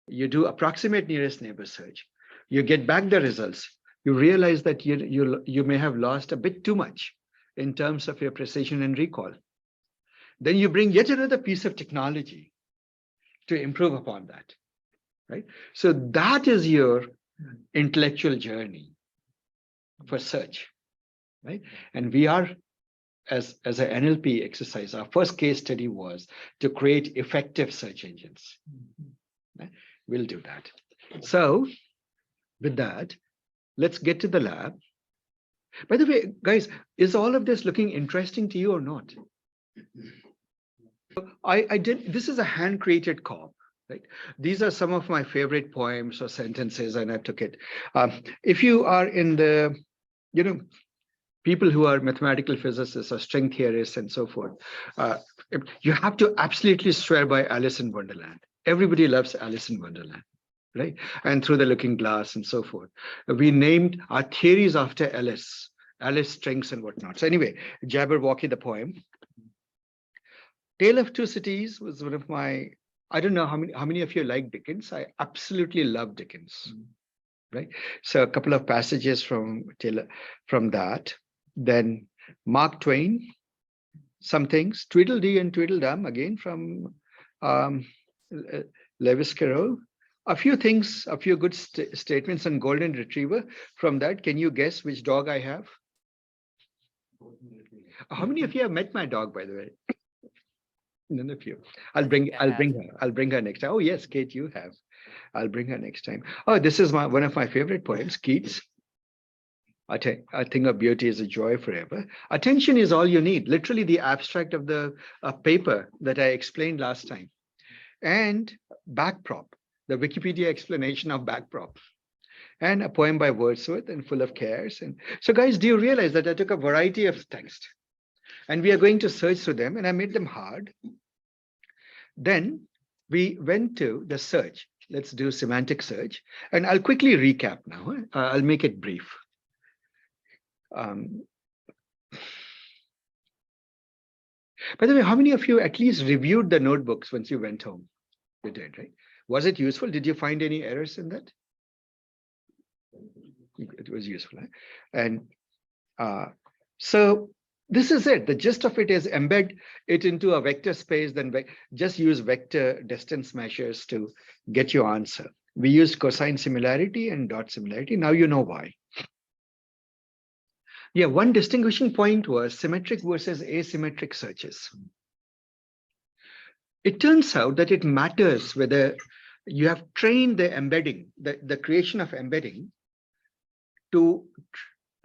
You do approximate nearest neighbor search. You get back the results. You realize that you may have lost a bit too much in terms of your precision and recall. Then you bring yet another piece of technology to improve upon that, right? So that is your intellectual journey for search, right? And we are, as an NLP exercise, our first case study was to create effective search engines. Right? We'll do that. So with that, let's get to the lab. By the way, guys, is all of this looking interesting to you or not? This is a hand-created cop, right? These are some of my favorite poems or sentences, and I took it. If you are in the, people who are mathematical physicists or string theorists and so forth, you have to absolutely swear by Alice in Wonderland. Everybody loves Alice in Wonderland, right? And Through the Looking Glass and so forth. We named our theories after Alice strings and whatnot. So anyway, Jabberwocky, the poem. Tale of Two Cities was one of my, I don't know how many of you like Dickens. I absolutely love Dickens, right? So a couple of passages from that. Then Mark Twain, some things, Tweedledee and Tweedledum, again from Lewis Carroll. A few things, a few good statements on Golden Retriever. From that, can you guess which dog I have? How many of you have met my dog, by the way? None of you. I'll bring her next time. Oh yes, Kate, you have. I'll bring her next time. Oh, this is one of my favorite poems, Keats. I think of beauty is a joy forever. Attention is all you need. Literally the abstract of the paper that I explained last time. And Backprop, the Wikipedia explanation of Backprop. And a poem by Wordsworth and Full of Cares. And so guys, do you realize that I took a variety of text and we are going to search through them, and I made them hard. Then we went to the search. Let's do semantic search. And I'll quickly recap now. I'll make it brief. By the way, how many of you at least reviewed the notebooks once you went home? You did, right? Was it useful? Did you find any errors in that? It was useful. Right? And so this is it. The gist of it is embed it into a vector space, then just use vector distance measures to get your answer. We used cosine similarity and dot similarity. Now you know why. Yeah, one distinguishing point was symmetric versus asymmetric searches. It turns out that it matters whether you have trained the embedding, the creation of embedding to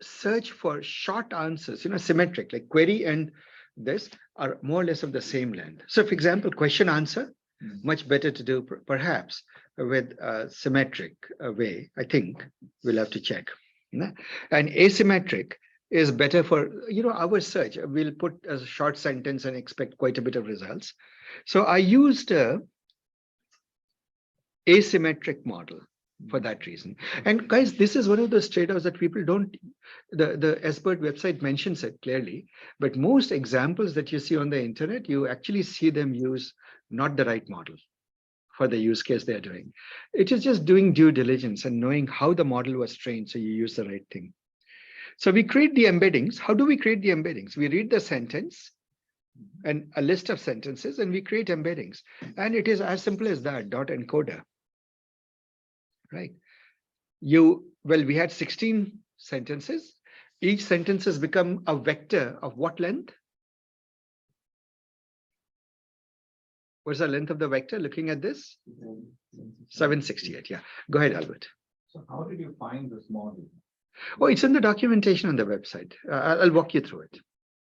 search for short answers, symmetric, like query and this are more or less of the same length. So for example, question answer, much better to do perhaps with a symmetric way. I think we'll have to check. And asymmetric is better for our search. We'll put a short sentence and expect quite a bit of results. So I used a asymmetric model for that reason. And guys, this is one of those trade-offs that people don't, the SBIRT website mentions it clearly, but most examples that you see on the internet, you actually see them use not the right model for the use case they're doing. It is just doing due diligence and knowing how the model was trained so you use the right thing. So we create the embeddings. How do we create the embeddings? We read the sentence and a list of sentences and we create embeddings. And it is as simple as that, dot encoder. Right? We had 16 sentences. Each sentence has become a vector of what length? What's the length of the vector looking at this? 768, yeah. Go ahead, Albert. So how did you find this model? Oh, it's in the documentation on the website. I'll walk you through it.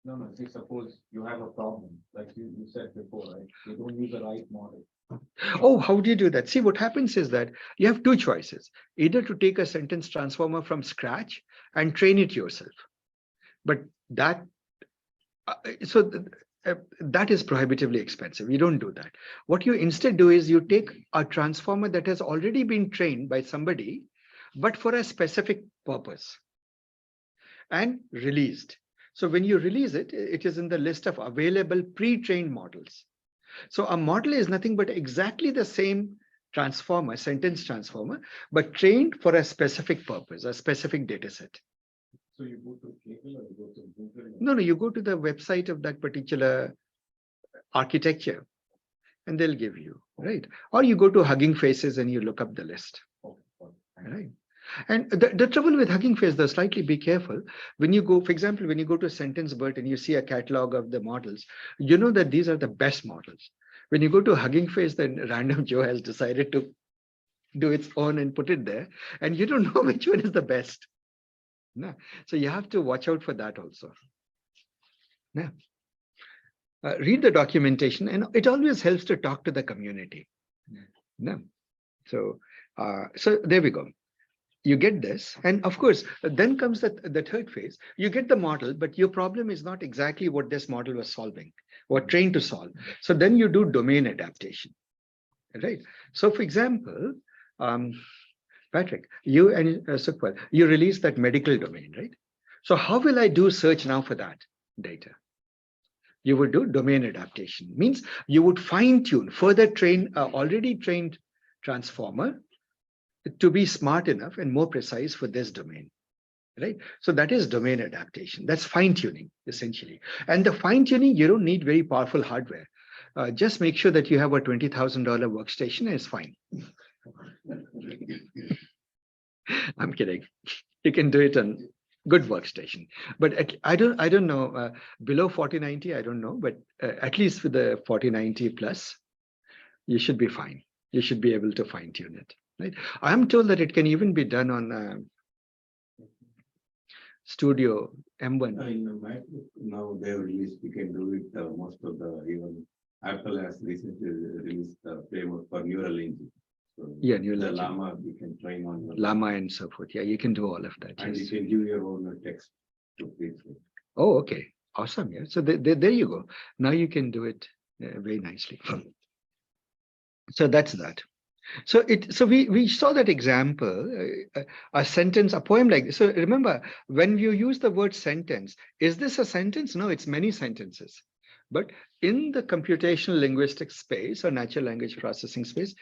No, see, suppose you have a problem, like you said before, right? You don't use the right model. Oh, how do you do that? See, what happens is that you have two choices: either to take a sentence transformer from scratch and train it yourself. But that uh, so th- that is prohibitively expensive. You don't do that. What you instead do is you take a transformer that has already been trained by somebody, but for a specific purpose, and released. So when you release it, it is in the list of available pre-trained models. So a model is nothing but exactly the same transformer, sentence transformer, but trained for a specific purpose, a specific data set. So you go to Kaggle or you go to Google? No, no, you go to the website of that particular architecture and they'll give you, right? Or you go to Hugging Faces and you look up the list, right? And the trouble with Hugging Face, though, slightly be careful. When you go, for example, when you go to Sentence BERT and you see a catalog of the models, you know that these are the best models. When you go to Hugging Face, then Random Joe has decided to do its own and put it there, and you don't know which one is the best. No. So you have to watch out for that also. Yeah. Read the documentation, and it always helps to talk to the community. No. So, so there we go. You get this, and of course then comes the third phase. You get the model, but your problem is not exactly what this model was solving or trained to solve. So then you do domain adaptation, right? So for example, Patrick, you and Sukhpal, you released that medical domain, right? So how will I do search now for that data? You would do domain adaptation. Means you would fine tune, further train already trained transformer to be smart enough and more precise for this domain, right? So that is domain adaptation. That's fine tuning essentially. And the fine tuning, you don't need very powerful hardware. Just make sure that you have a $20,000 workstation is fine. I'm kidding. You can do it on good workstation, but I don't know, below 4090, I don't know, but at least with the 4090 plus, you should be fine. You should be able to fine tune it, right? I'm told that it can even be done on Studio M1. In the MacBook now they have released, you can do it, most of the, even Apple has recently released the framework for neural engine. So Yeah, the neural engine. Llama you can train on the Llama and so forth. Yeah, you can do all of that. and Yes. you can give your own text to feed it. Oh, okay. Awesome. Yeah. So there you go. Now you can do it very nicely. So that's that. So we saw that example, a sentence, a poem like this. So remember, when you use the word sentence, is this a sentence? No, it's many sentences. But in the computational linguistic space or natural language processing space,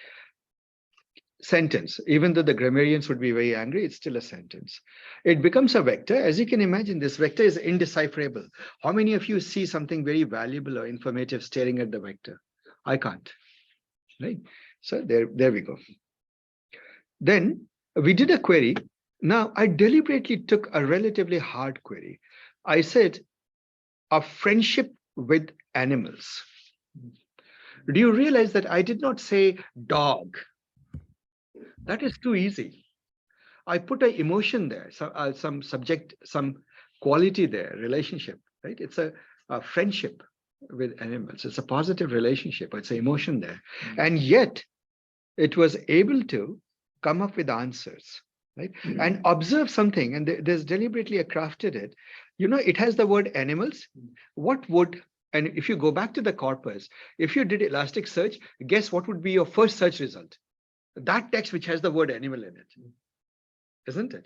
sentence, even though the grammarians would be very angry, it's still a sentence. It becomes a vector. As you can imagine, this vector is indecipherable. How many of you see something very valuable or informative staring at the vector? I can't, right? So there we go. Then we did a query. Now I deliberately took a relatively hard query. I said, a friendship with animals. Do you realize that I did not say dog? That is too easy. I put an emotion there, some subject, some quality there, relationship, right? It's a friendship with animals. It's a positive relationship. It's an emotion there. And yet it was able to come up with answers, right? And observe something. And there's deliberately crafted it. You know, it has the word animals. What would, and if you go back to the corpus, if you did Elasticsearch, guess what would be your first search result? That text which has the word animal in it, isn't it?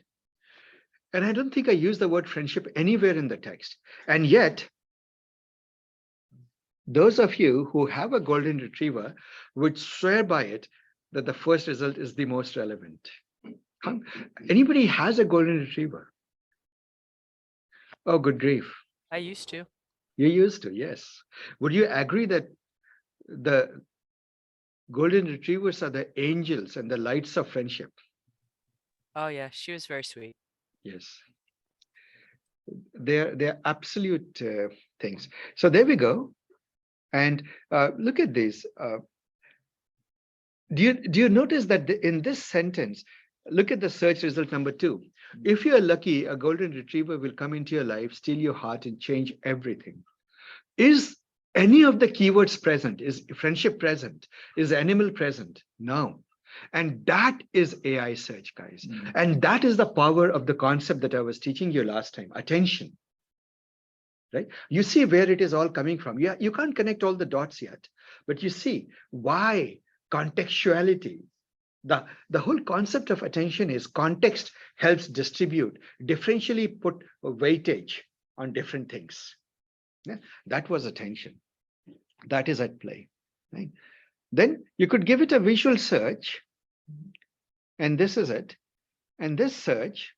And I don't think I use the word friendship anywhere in the text. And yet, those of you who have a golden retriever would swear by it that the first result is the most relevant. Anybody has a golden retriever? Oh, good grief. I used to. You used to, yes. Would you agree that the golden retrievers are the angels and the lights of friendship? Oh yeah, she was very sweet. Yes. They're absolute things. So there we go. And look at this. Do you notice that in this sentence, look at the search result number 2. If you're lucky, a golden retriever will come into your life, steal your heart, and change everything. Is any of the keywords present? Is friendship present? Is animal present? No. And that is AI search, guys. And that is the power of the concept that I was teaching you last time, attention. Right? You see where it is all coming from. Yeah, you can't connect all the dots yet, but you see why contextuality. The whole concept of attention is context helps distribute, differentially put a weightage on different things. Yeah, that was attention. That is at play. Right? Then you could give it a visual search, and this is it. And this search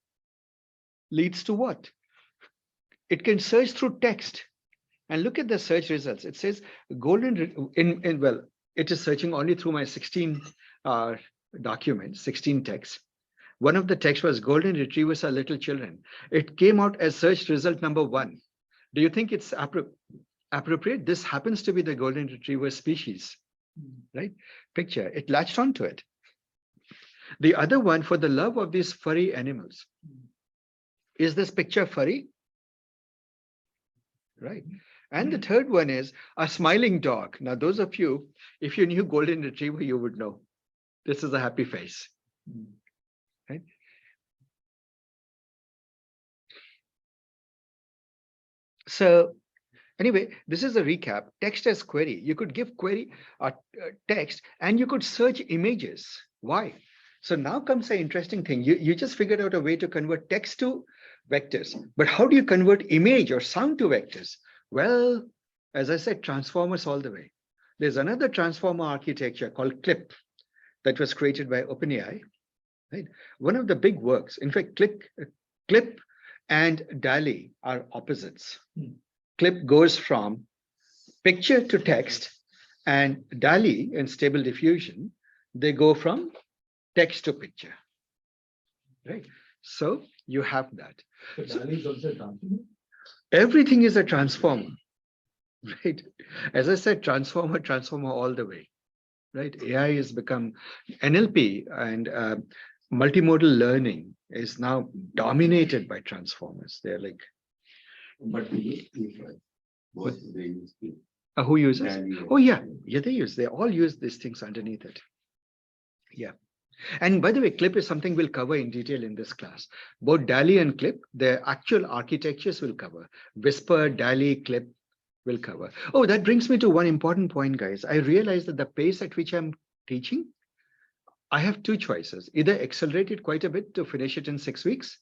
leads to what? It can search through text. And look at the search results. It says well, it is searching only through my 16 documents, 16 texts. One of the texts was golden retrievers are little children. It came out as search result number 1. Do you think it's appropriate? This happens to be the golden retriever species, right? Picture, it latched onto it. The other one, for the love of these furry animals. Is this picture furry? Right. And the third one is a smiling dog. Now, those of you, if you knew golden retriever, you would know this is a happy face. Right? So anyway, this is a recap. Text as query. You could give query text and you could search images. Why? So now comes the interesting thing. You just figured out a way to convert text to vectors. But how do you convert image or sound to vectors? Well, as I said, transformers all the way. There's another transformer architecture called CLIP that was created by OpenAI. Right? One of the big works. In fact, CLIP and DALL-E are opposites. CLIP goes from picture to text, and DALL-E in Stable Diffusion, they go from text to picture. Right? So you have that. So DALL-E is also a transformer? Everything is a transformer. Right? As I said, transformer all the way. Right? AI has become NLP, and multimodal learning is now dominated by transformers. They're like. But we use Clip, right? Both they use Clip. Who uses? DALL-E. Oh yeah, they all use these things underneath it. Yeah. And by the way, CLIP is something we'll cover in detail in this class. Both DALL-E and CLIP, their actual architectures will cover. Whisper, DALL-E, CLIP will cover. Oh, that brings me to one important point, guys. I realized that the pace at which I'm teaching, I have two choices. Either accelerate it quite a bit to finish it in 6 weeks,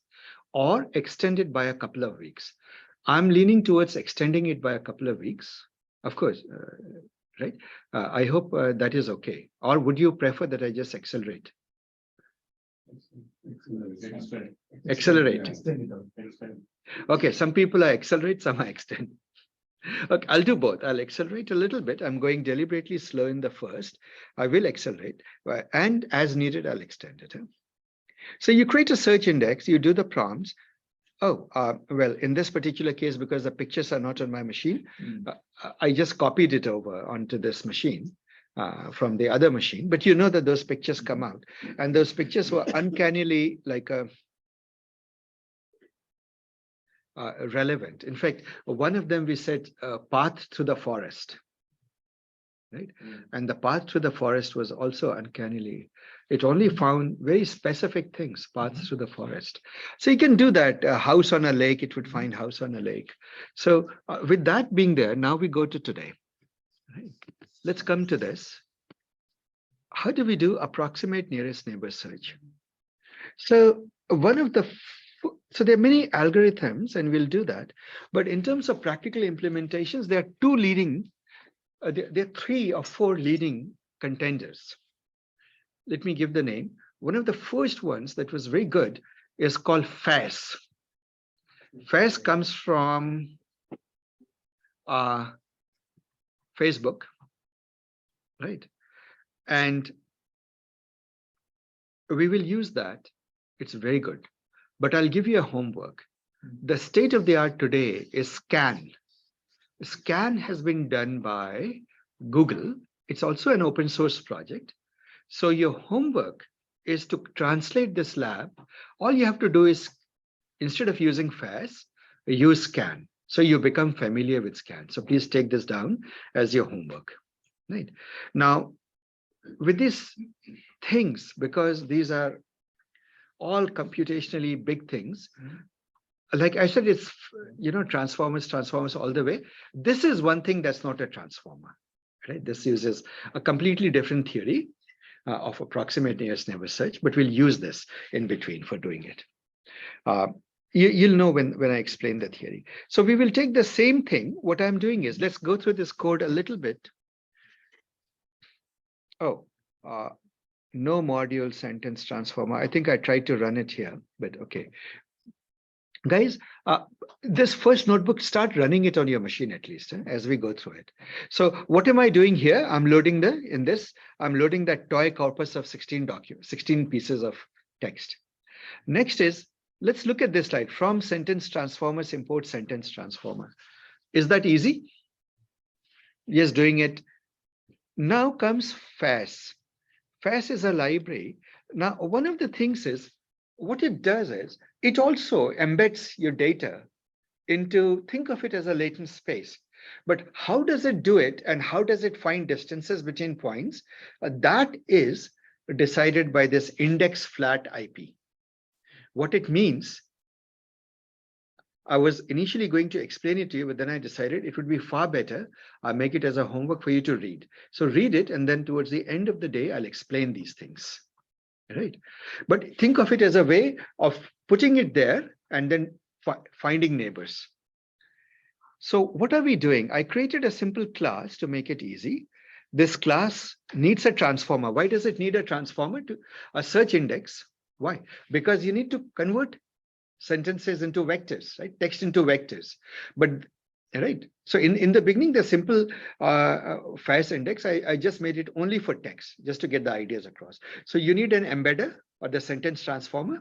or extend it by a couple of weeks. I'm leaning towards extending it by a couple of weeks. Of course, right? I hope that is okay. Or would you prefer that I just accelerate? Accelerate. Extend it out. Okay, some people are accelerate, some are extend. Okay, I'll do both. I'll accelerate a little bit. I'm going deliberately slow in the first. I will accelerate, and as needed, I'll extend it. So you create a search index, you do the prompts. Oh, well, in this particular case, because the pictures are not on my machine, I just copied it over onto this machine from the other machine. But you know that those pictures come out, and those pictures were uncannily like relevant. In fact, one of them we said path through the forest, right? And the path through the forest was also uncannily. It only found very specific things, paths through the forest. So you can do that. House on a lake, it would find house on a lake. So with that being there, now we go to today. Right? Let's come to this. How do we do approximate nearest neighbor search? So so there are many algorithms, and we'll do that. But in terms of practical implementations, there are two leading, there are 3 or 4 leading contenders. Let me give the name. One of the first ones that was very good is called FAS. FAS comes from Facebook, right? And we will use that. It's very good. But I'll give you a homework. The state of the art today is SCAN. SCAN has been done by Google. It's also an open source project. So your homework is to translate this lab. All you have to do is, instead of using FAS, use SCAN. So you become familiar with scan. So please take this down as your homework. Right. Now, with these things, because these are all computationally big things, like I said, it's, transformers all the way. This is one thing that's not a transformer, right? This uses a completely different theory of approximate nearest neighbor search, but we'll use this in between for doing it. You'll know when I explain the theory. So we will take the same thing. What I'm doing is, let's go through this code a little bit. Oh, no module sentence transformer. I think I tried to run it here, but okay. Guys, this first notebook, start running it on your machine at least as we go through it. So what am I doing here? I'm loading I'm loading that toy corpus of 16 pieces of text. Next is, let's look at this slide. From sentence transformers, import sentence transformer. Is that easy? Yes, doing it. Now comes FAS. FAS is a library. Now, one of the things is, what it does is, it also embeds your data into, think of it as a latent space. But how does it do it, and how does it find distances between points? That is decided by this index flat IP. What it means, I was initially going to explain it to you, but then I decided it would be far better. I'll make it as a homework for you to read. So read it, and then towards the end of the day, I'll explain these things. Right? But think of it as a way of putting it there and then finding neighbors. So what are we doing? I created a simple class to make it easy. This class needs a transformer. Why does it need a transformer? To a search index. Why? Because you need to convert sentences into vectors, right? Text into vectors. But right. So in the beginning, the simple FAS index, I just made it only for text, just to get the ideas across. So you need an embedder or the sentence transformer.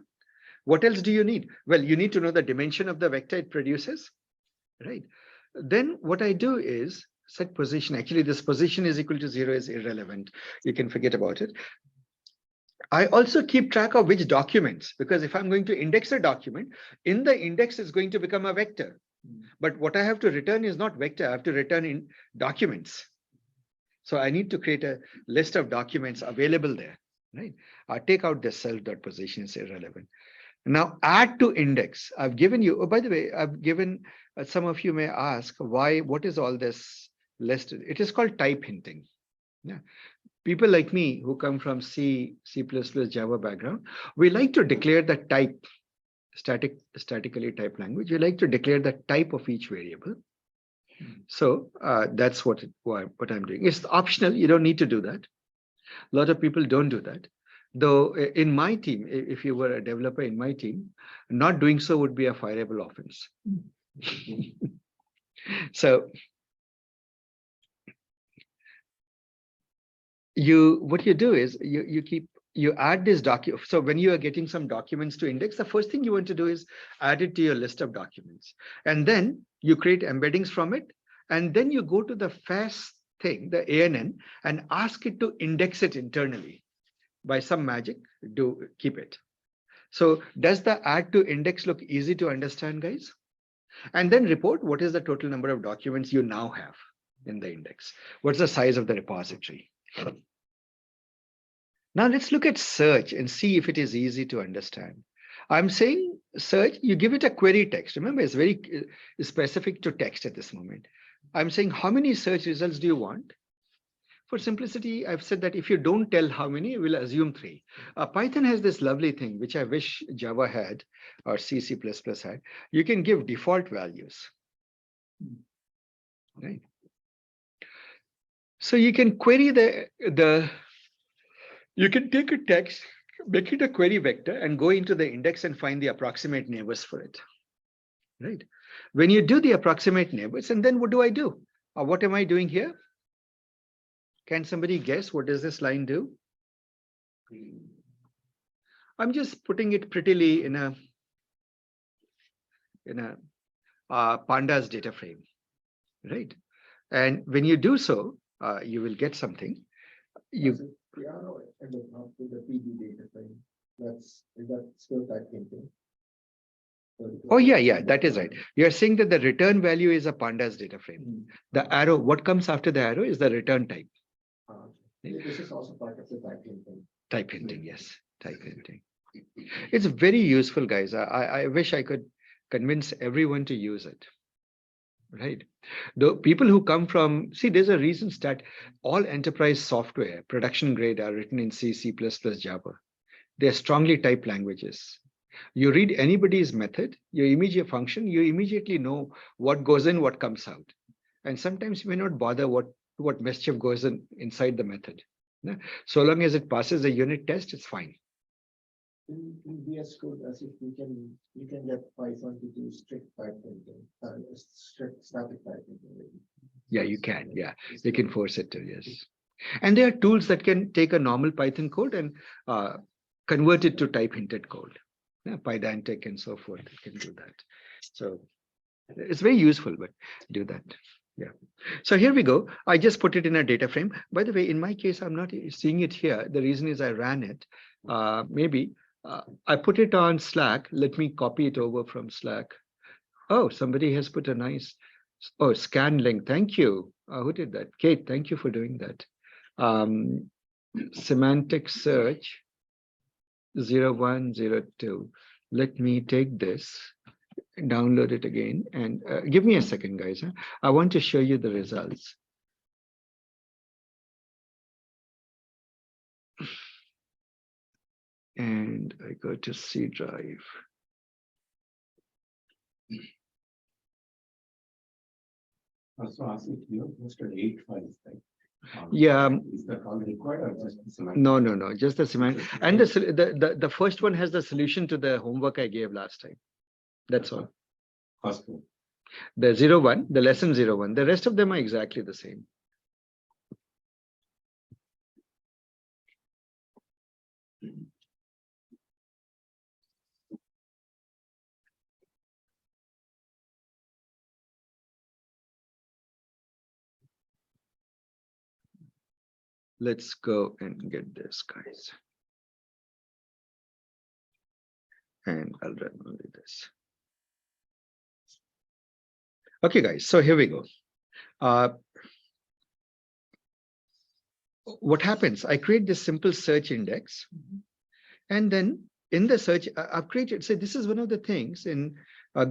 What else do you need? Well, you need to know the dimension of the vector it produces, right? Then what I do is set position. Actually, this position is equal to 0 is irrelevant. You can forget about it. I also keep track of which documents, because if I'm going to index a document, in the index is going to become a vector. But what I have to return is not vector, I have to return in documents. So I need to create a list of documents available there, right? I take out the self.position, it's irrelevant. Now add to index. I've given you, oh, by the way, I've given, some of you may ask, what is all this list? It is called type hinting. Yeah. People like me who come from C++, Java background, we like to declare the type, statically typed language. We like to declare the type of each variable. So that's what I'm doing. It's optional. You don't need to do that. A lot of people don't do that. Though in my team, if you were a developer in my team, not doing so would be a fireable offense. So what you do is you add this document. So when you are getting some documents to index, the first thing you want to do is add it to your list of documents. And then you create embeddings from it. And then you go to the FAS thing, the ANN, and ask it to index it internally. By some magic, keep it. So does the add to index look easy to understand, guys? And then report what is the total number of documents you now have in the index. What's the size of the repository? Now let's look at search and see if it is easy to understand. I'm saying search, you give it a query text. Remember, it's very specific to text at this moment. I'm saying, how many search results do you want? For simplicity, I've said that if you don't tell how many, we'll assume 3. Python has this lovely thing, which I wish Java had or C++ had. You can give default values. Right? So you can query you can take a text, make it a query vector, and go into the index and find the approximate neighbors for it. Right? When you do the approximate neighbors, and then what do I do? What am I doing here? Can somebody guess what does this line do? I'm just putting it prettily in a pandas data frame, right? And when you do so, you will get something. You piano and not to the PD data frame. Is that still type hinting? Oh, yeah, that is right. You're saying that the return value is a pandas data frame. The arrow, what comes after the arrow is the return type. This is also part of the type hinting. Type hinting, yes, type hinting. It's very useful, guys. I wish I could convince everyone to use it. Right. The people who come from, see, there's a reason that all enterprise software, production grade, are written in C, C++, Java. They're strongly typed languages. You read anybody's method, your immediate function, you immediately know what goes in, what comes out. And sometimes you may not bother what mischief goes in inside the method. So long as it passes the unit test, it's fine. In VS Code, as if you can get Python to do strict type hinting, strict static type hinting. Yeah, you can. Yeah, you can force it to, yes. And there are tools that can take a normal Python code and convert it to type hinted code. Yeah, Pydantic and so forth can do that. So it's very useful, but do that. Yeah. So here we go. I just put it in a data frame. By the way, in my case, I'm not seeing it here. The reason is I ran it. Maybe I put it on Slack. Let me copy it over from Slack. Oh, somebody has put a nice, scan link. Thank you. Who did that? Kate, thank you for doing that. Semantic search 0102. Let me take this, download it again, and give me a second, guys. I want to show you the results. And I go to C drive. Also, Asif, you posted 8 files, right? Yeah. Is that all required or just the semantic? No, just the semantic. And the first one has the solution to the homework I gave last time. That's all. First one. The 01, the lesson 01. The rest of them are exactly the same. Let's go and get this, guys. And I'll run only this. Okay, guys, so here we go. What happens? I create this simple search index. And then in the search, I've created, say, this is one of the things in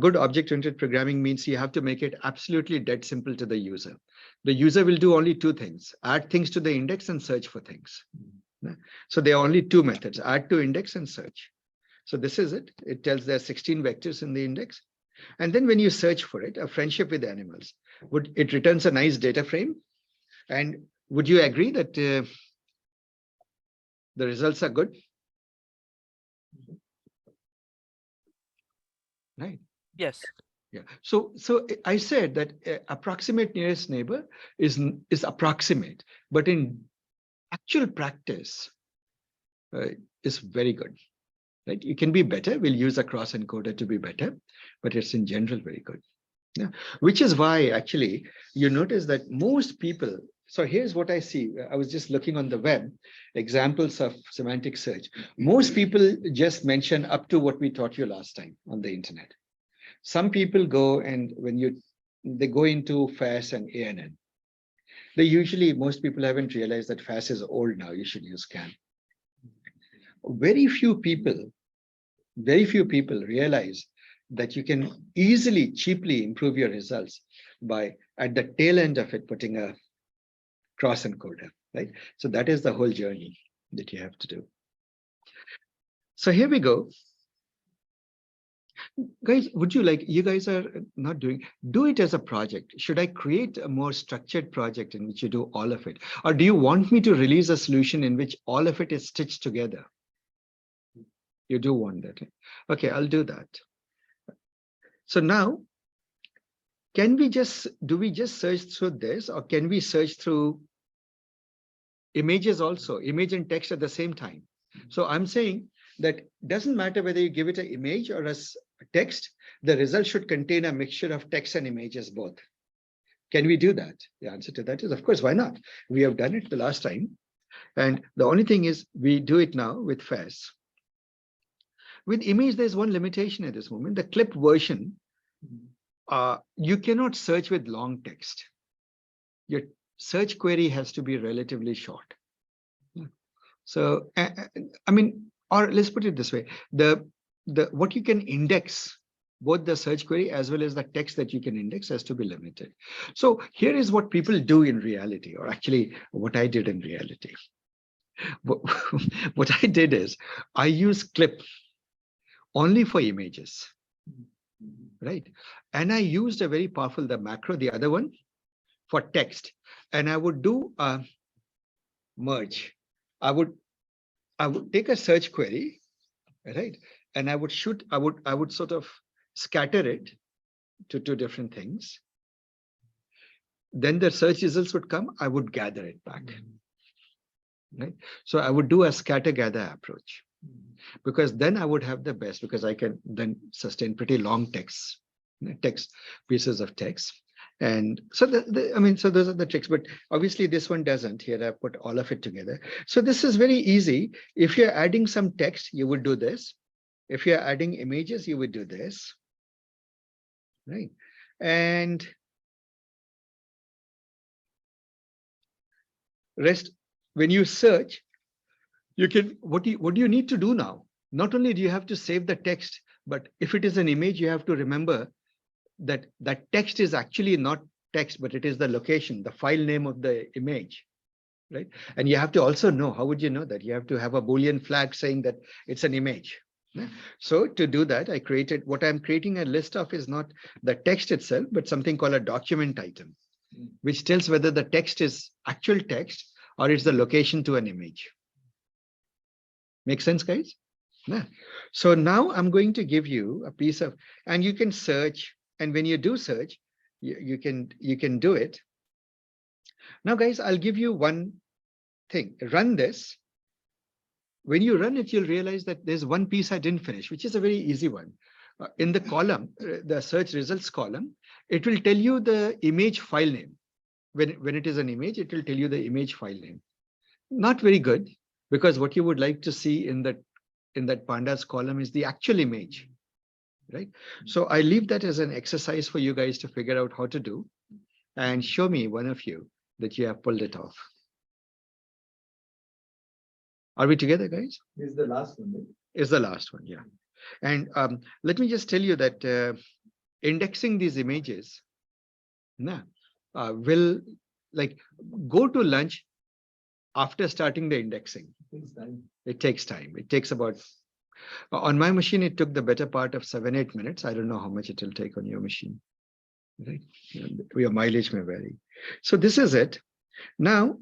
good object-oriented programming means you have to make it absolutely dead simple to the user. The user will do only two things: add things to the index and search for things. So there are only two methods: add to index and search. So this is it. It tells there are 16 vectors in the index. And then when you search for it, a friendship with animals, it returns a nice data frame. And would you agree that the results are good? Right. Yes. Yeah. So I said that approximate nearest neighbor is approximate, but in actual practice is very good. Right? You can be better. We'll use a cross encoder to be better, but it's in general very good. Yeah. Which is why actually you notice that most people. So here's what I see. I was just looking on the web, examples of semantic search. Most people just mention up to what we taught you last time on the internet. Some people go and they go into FAS and ANN. Most people haven't realized that FAS is old now. You should use CAN. Very few people realize that you can easily, cheaply improve your results by at the tail end of it putting a cross encoder, right? So that is the whole journey that you have to do. So here we go. Guys, would you like, you guys are not doing, do it as a project. Should I create a more structured project in which you do all of it? Or do you want me to release a solution in which all of it is stitched together? You do want that. Okay, I'll do that. So now, do we just search through this, or can we search through images also, image and text at the same time? So I'm saying that doesn't matter whether you give it an image or a text, the result should contain a mixture of text and images both. Can we do that? The answer to that is, of course, why not? We have done it the last time. And the only thing is we do it now with FAS. With image, there's one limitation at this moment. The clip version, you cannot search with long text. Your search query has to be relatively short. So, I mean, or let's put it this way: the what you can index, both the search query as well as the text that you can index, has to be limited. So here is what people do in reality, or actually what I did in reality. What I did is I use clip only for images, right? And I used a very powerful, the macro, the other one, for text. And I would do a merge. I would take a search query, right? And I would sort of scatter it to two different things. Then the search results would come, I would gather it back. Right? So I would do a scatter gather approach, because then I would have the best, because I can then sustain pretty long text pieces of text. And so I mean, so those are the tricks, but obviously this one doesn't. Here I put all of it together. So this is very easy. If you're adding some text, you would do this. If you're adding images, you would do this, right? And rest, when you search, you can, what do you need to do now? Not only do you have to save the text, but if it is an image, you have to remember that that text is actually not text, but it is the location, the file name of the image, right? And you have to also know, how would you know that? You have to have a Boolean flag saying that it's an image. So to do that, I created, what I'm creating a list of is not the text itself, but something called a document item, which tells whether the text is actual text or it's the location to an image. Make sense, guys? Yeah. So now I'm going to give you a piece of, and you can search. And when you do search, you can do it. Now, guys, I'll give you one thing. Run this. When you run it, you'll realize that there's one piece I didn't finish, which is a very easy one. In the column, the search results column, it will tell you the image file name. When it is an image, it will tell you the image file name. Not very good, because what you would like to see in that pandas column is the actual image, right? So I leave that as an exercise for you guys to figure out how to do, and show me, one of you, that you have pulled it off. Are we together, guys? This is the last one, right? Is the last one, yeah. And let me just tell you that indexing these images will, like, go to lunch after starting the indexing. It takes time. It takes about, on my machine, it took the better part of 7-8 minutes. I don't know how much it will take on your machine, right? Your mileage may vary. So this is it. Now,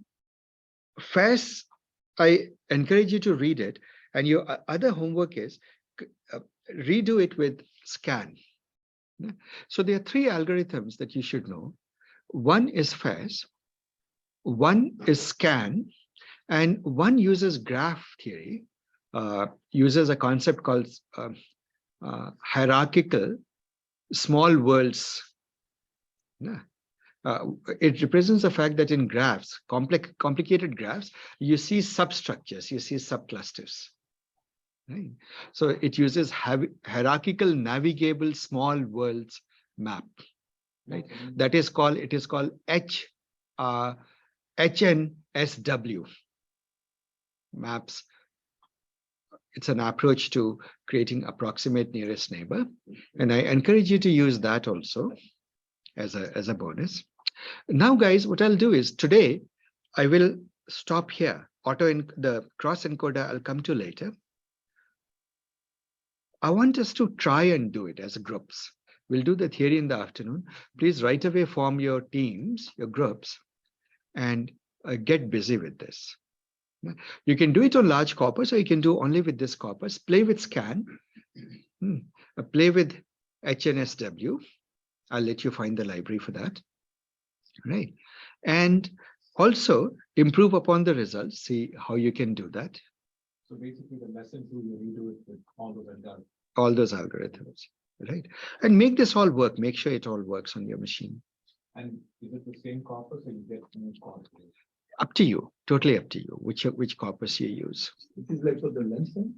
first, I encourage you to read it, and your other homework is redo it with scan. So there are 3 algorithms that you should know. One is FAS, one is scan, and one uses graph theory, uses a concept called hierarchical small worlds. It represents the fact that in graphs, complicated graphs, you see substructures, you see subclusters. Right? So it uses hierarchical navigable small worlds map. Right? That is called, it is called HNSW maps. It's an approach to creating approximate nearest neighbor, and I encourage you to use that also as a bonus. Now, guys, what I'll do is today I will stop here. The cross encoder I'll come to later. I want us to try and do it as groups. We'll do the theory in the afternoon. Please right away form your teams, your groups, and get busy with this. You can do it on large corpus, or you can do only with this corpus. Play with scan, play with HNSW. I'll let you find the library for that, right? And also improve upon the results, see how you can do that. So basically the lesson 2, you redo it with all those algorithms, right? And make this all work. Make sure it all works on your machine. And is it the same corpus, or you get new corpus? Up to you, totally up to you, which corpus you use. It is like for the lens then?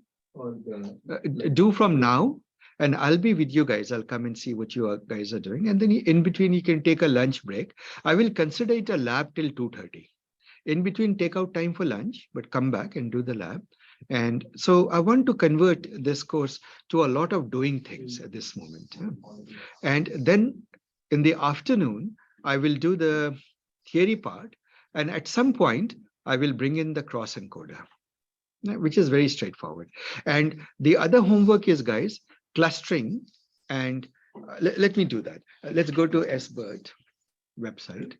Do from now, and I'll be with you guys. I'll come and see what you guys are doing. And then in between, you can take a lunch break. I will consider it a lab till 2:30. In between, take out time for lunch, but come back and do the lab. And so I want to convert this course to a lot of doing things at this moment. And then in the afternoon, I will do the theory part. And at some point, I will bring in the cross encoder, which is very straightforward. And the other homework is, guys, clustering. And let me do that. Let's go to SBIRD website.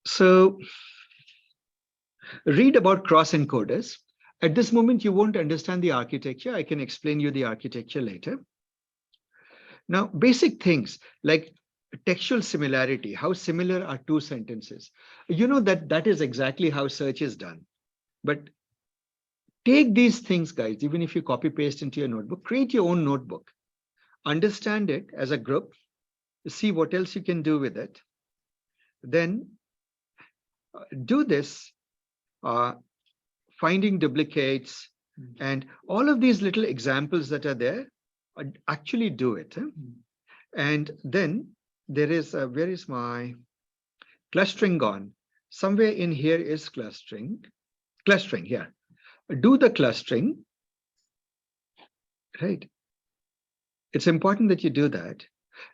So read about cross encoders. At this moment, you won't understand the architecture. I can explain you the architecture later. Now, basic things like textual similarity, how similar are two sentences? You know that is exactly how search is done. But take these things, guys, even if you copy paste into your notebook, create your own notebook, understand it as a group, see what else you can do with it. Then do this, finding duplicates, and all of these little examples that are there, actually do it. And then there is, where is my clustering gone? Somewhere in here is clustering here. Do the clustering, right? It's important that you do that.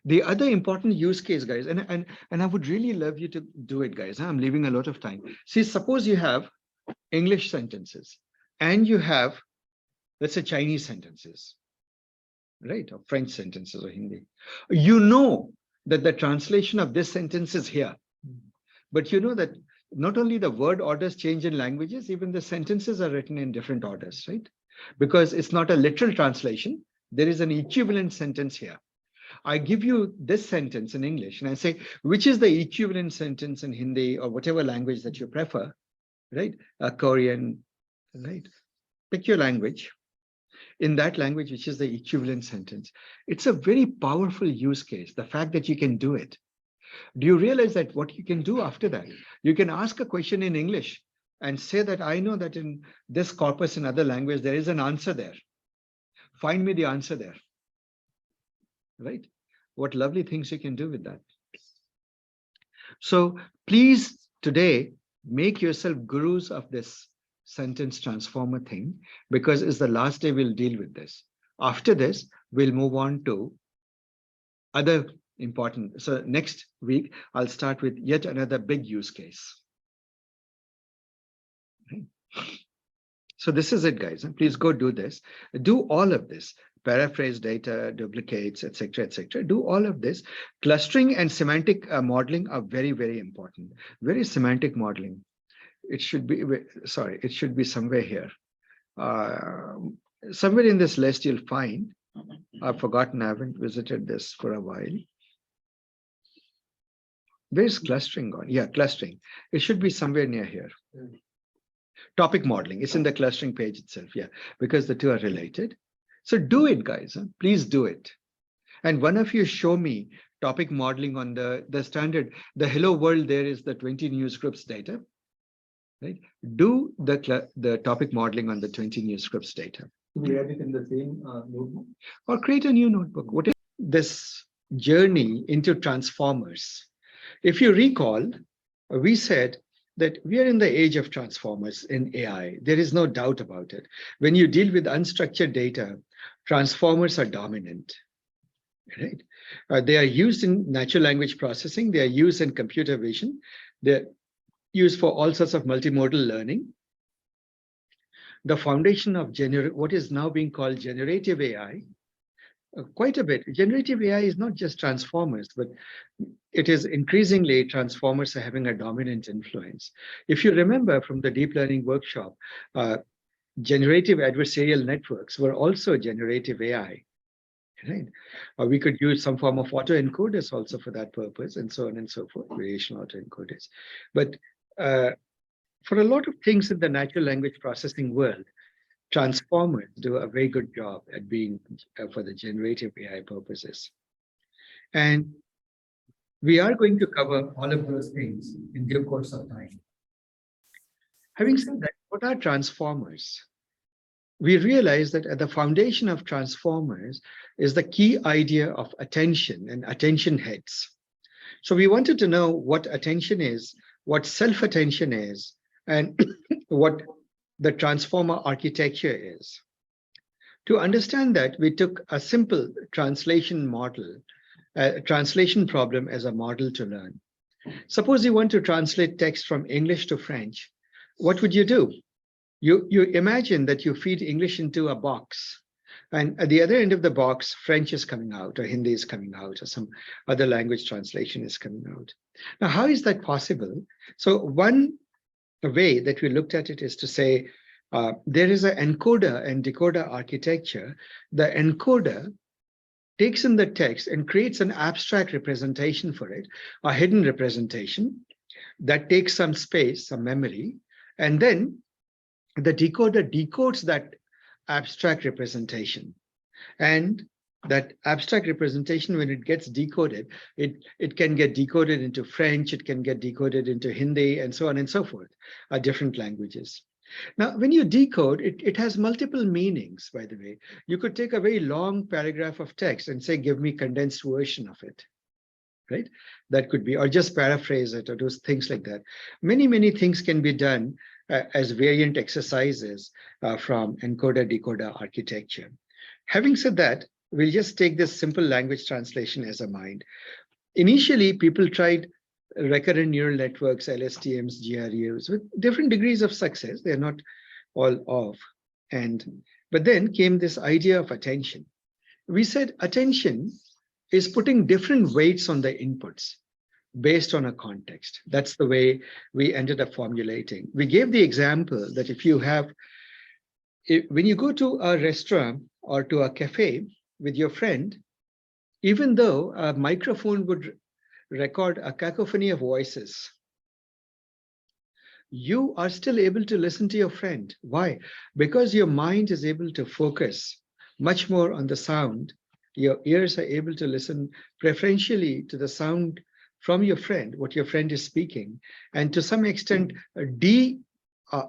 The other important use case, guys, and I would really love you to do it, guys. I'm leaving a lot of time. See, suppose you have English sentences and you have, let's say, Chinese sentences, right? Or French sentences or Hindi. You know that the translation of this sentence is here, but you know that not only the word orders change in languages, even the sentences are written in different orders, right? Because it's not a literal translation. There is an equivalent sentence here. I give you this sentence in English and I say, which is the equivalent sentence in Hindi or whatever language that you prefer, right? Korean, right? Pick your language. In that language, which is the equivalent sentence. It's a very powerful use case, the fact that you can do it. Do you realize that what you can do after that? You can ask a question in English and say that I know that in this corpus in other language, there is an answer there. Find me the answer there, right? What lovely things you can do with that. So please today, make yourself gurus of this sentence transformer thing, because it's the last day we'll deal with this. After this, we'll move on to other important. So next week, I'll start with yet another big use case. Okay. So this is it, guys. Please go do this. Do all of this. Paraphrase data, duplicates, etc., etc. Do all of this. Clustering and semantic modeling are very, very important. Very semantic modeling. It should be, sorry, it should be somewhere here. Somewhere in this list you'll find, I've forgotten, I haven't visited this for a while. Where's clustering gone? Yeah, clustering. It should be somewhere near here. Topic modeling, it's in the clustering page itself, yeah, because the two are related. So do it, guys, please do it. And one of you show me topic modeling on the standard, the hello world, there is the 20 news groups data. Right? Do the topic modeling on the 20 news scripts data. We add it in the same notebook. Or create a new notebook. What is this journey into transformers? If you recall, we said that we are in the age of transformers in AI. There is no doubt about it. When you deal with unstructured data, transformers are dominant. Right? They are used in natural language processing. They are used in computer vision. They're used for all sorts of multimodal learning. The foundation of what is now being called generative AI, quite a bit. Generative AI is not just transformers, but it is increasingly transformers are having a dominant influence. If you remember from the deep learning workshop, generative adversarial networks were also generative AI. Right? We could use some form of autoencoders also for that purpose, and so on and so forth, variational autoencoders. But for a lot of things in the natural language processing world, transformers do a very good job at being for the generative AI purposes. And We are going to cover all of those things in due course of time. Having said that, what are transformers? We realize that at the foundation of transformers is the key idea of attention and attention heads. So we wanted to know what attention is, what self-attention is, and what the transformer architecture is. To understand that, we took a simple translation model, a translation problem as a model to learn. Suppose you want to translate text from English to French. What would you do? You imagine that you feed English into a box, and at the other end of the box, French is coming out, or Hindi is coming out, or some other language translation is coming out. Now, how is that possible? So one way that we looked at it is to say, there is an encoder and decoder architecture. The encoder takes in the text and creates an abstract representation for it, a hidden representation that takes some space, some memory, and then the decoder decodes that abstract representation. And that abstract representation, when it gets decoded, it can get decoded into French, it can get decoded into Hindi, and so on and so forth, different languages. Now, when you decode, it has multiple meanings, by the way. You could take a very long paragraph of text and say, give me condensed version of it, right? That could be, or just paraphrase it, or do things like that. Many things can be done as variant exercises from encoder-decoder architecture. Having said that, we'll just take this simple language translation as a mind. Initially, people tried recurrent neural networks, LSTMs, GRUs, with different degrees of success. They're not all off. But then came this idea of attention. We said attention is putting different weights on the inputs based on a context. That's the way we ended up formulating. We gave the example that when you go to a restaurant or to a cafe with your friend, even though a microphone would record a cacophony of voices, you are still able to listen to your friend. Why? Because your mind is able to focus much more on the sound. Your ears are able to listen preferentially to the sound from your friend, what your friend is speaking, and to some extent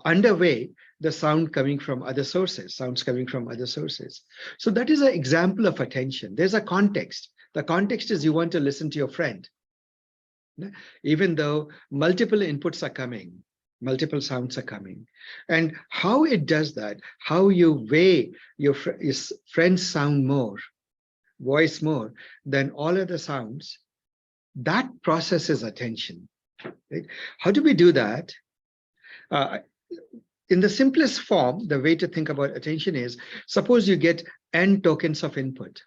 underweigh the sound coming from other sources, sounds coming from other sources. So that is an example of attention. There's a context. The context is you want to listen to your friend. Even though multiple inputs are coming, multiple sounds are coming. And how it does that, how you weigh your friend's sound more, voice more than all other sounds, that process is attention. Right? How do we do that? In the simplest form, the way to think about attention is, suppose you get n tokens of input.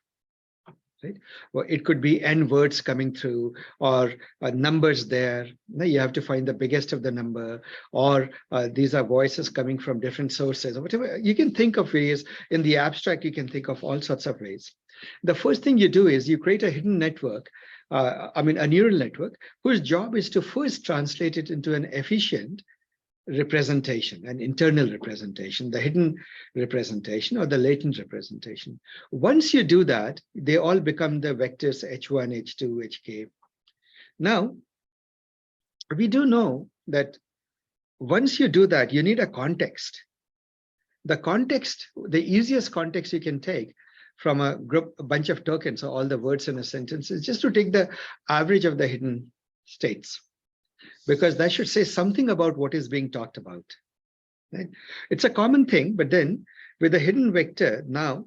Right? Well, it could be n words coming through, or numbers there. Now you have to find the biggest of the number, or these are voices coming from different sources, or whatever. You can think of ways. In the abstract, you can think of all sorts of ways. The first thing you do is you create a hidden network, a neural network, whose job is to first translate it into an efficient representation, an internal representation, the hidden representation or the latent representation. Once you do that, they all become the vectors h1, h2, hk. Now, we do know that once you do that, you need a context. The context, the easiest context you can take from a bunch of tokens, or all the words in a sentence, is just to take the average of the hidden states, because that should say something about what is being talked about. Right? It's a common thing, but then with a hidden vector, now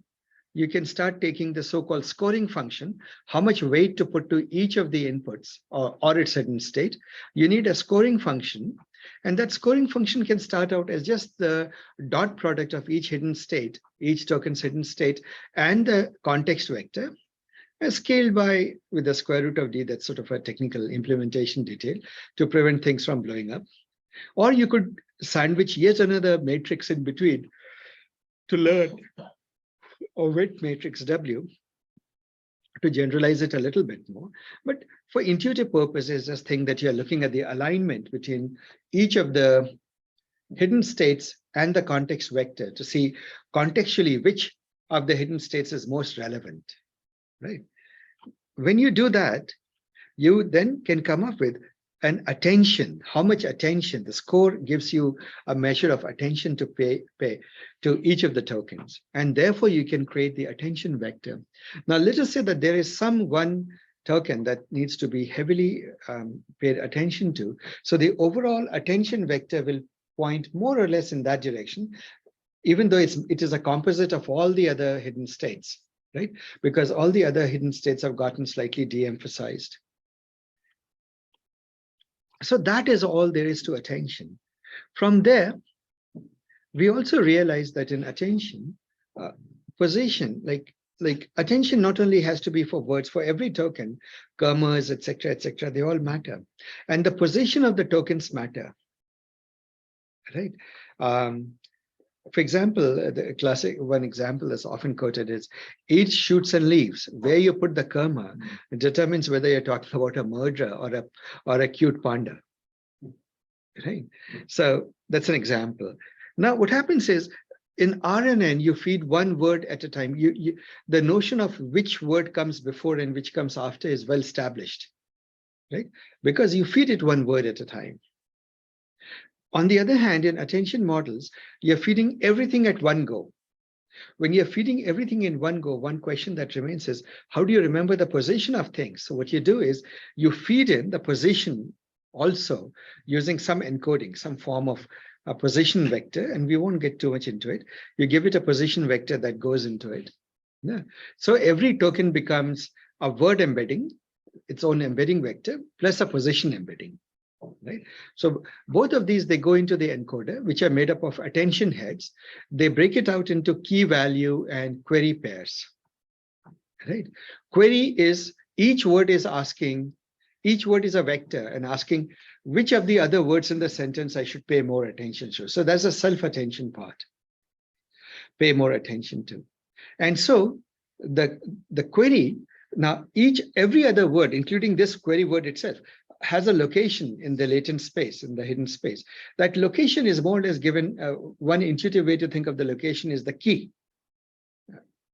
you can start taking the so-called scoring function, how much weight to put to each of the inputs or its hidden state. You need a scoring function, and that scoring function can start out as just the dot product of each hidden state, each token's hidden state, and the context vector, scaled by with the square root of d. That's sort of a technical implementation detail to prevent things from blowing up. Or you could sandwich yet another matrix in between to learn, or weight matrix W, to generalize it a little bit more. But for intuitive purposes, just think that you're looking at the alignment between each of the hidden states and the context vector to see contextually which of the hidden states is most relevant. Right? When you do that, you then can come up with an attention, how much attention. The score gives you a measure of attention to pay to each of the tokens. And therefore, you can create the attention vector. Now, let us say that there is some one token that needs to be heavily paid attention to. So the overall attention vector will point more or less in that direction, even though it is a composite of all the other hidden states, right? Because all the other hidden states have gotten slightly de-emphasized. So that is all there is to attention. From there, we also realize that in attention, position, like attention not only has to be for words, for every token, commas, etc., they all matter. And the position of the tokens matter, right? For example, the classic one example that's often quoted is eat, shoots, and leaves. Where you put the comma determines whether you're talking about a murderer or a cute panda, right? So that's an example. Now, what happens is in RNN, you feed one word at a time. The notion of which word comes before and which comes after is well established, right? Because you feed it one word at a time. On the other hand, in attention models, you're feeding everything at one go. When you're feeding everything in one go, one question that remains is, how do you remember the position of things? So what you do is you feed in the position also using some encoding, some form of a position vector, and we won't get too much into it. You give it a position vector that goes into it. Yeah. So every token becomes a word embedding, its own embedding vector, plus a position embedding. Right. So both of these, they go into the encoder, which are made up of attention heads. They break it out into key value and query pairs. Right. Query is each word is asking, each word is a vector and asking which of the other words in the sentence I should pay more attention to. So that's a self-attention part. Pay more attention to. And so the query, now every other word, including this query word itself, has a location in the latent space, in the hidden space. That location is more or less given. One intuitive way to think of the location is the key.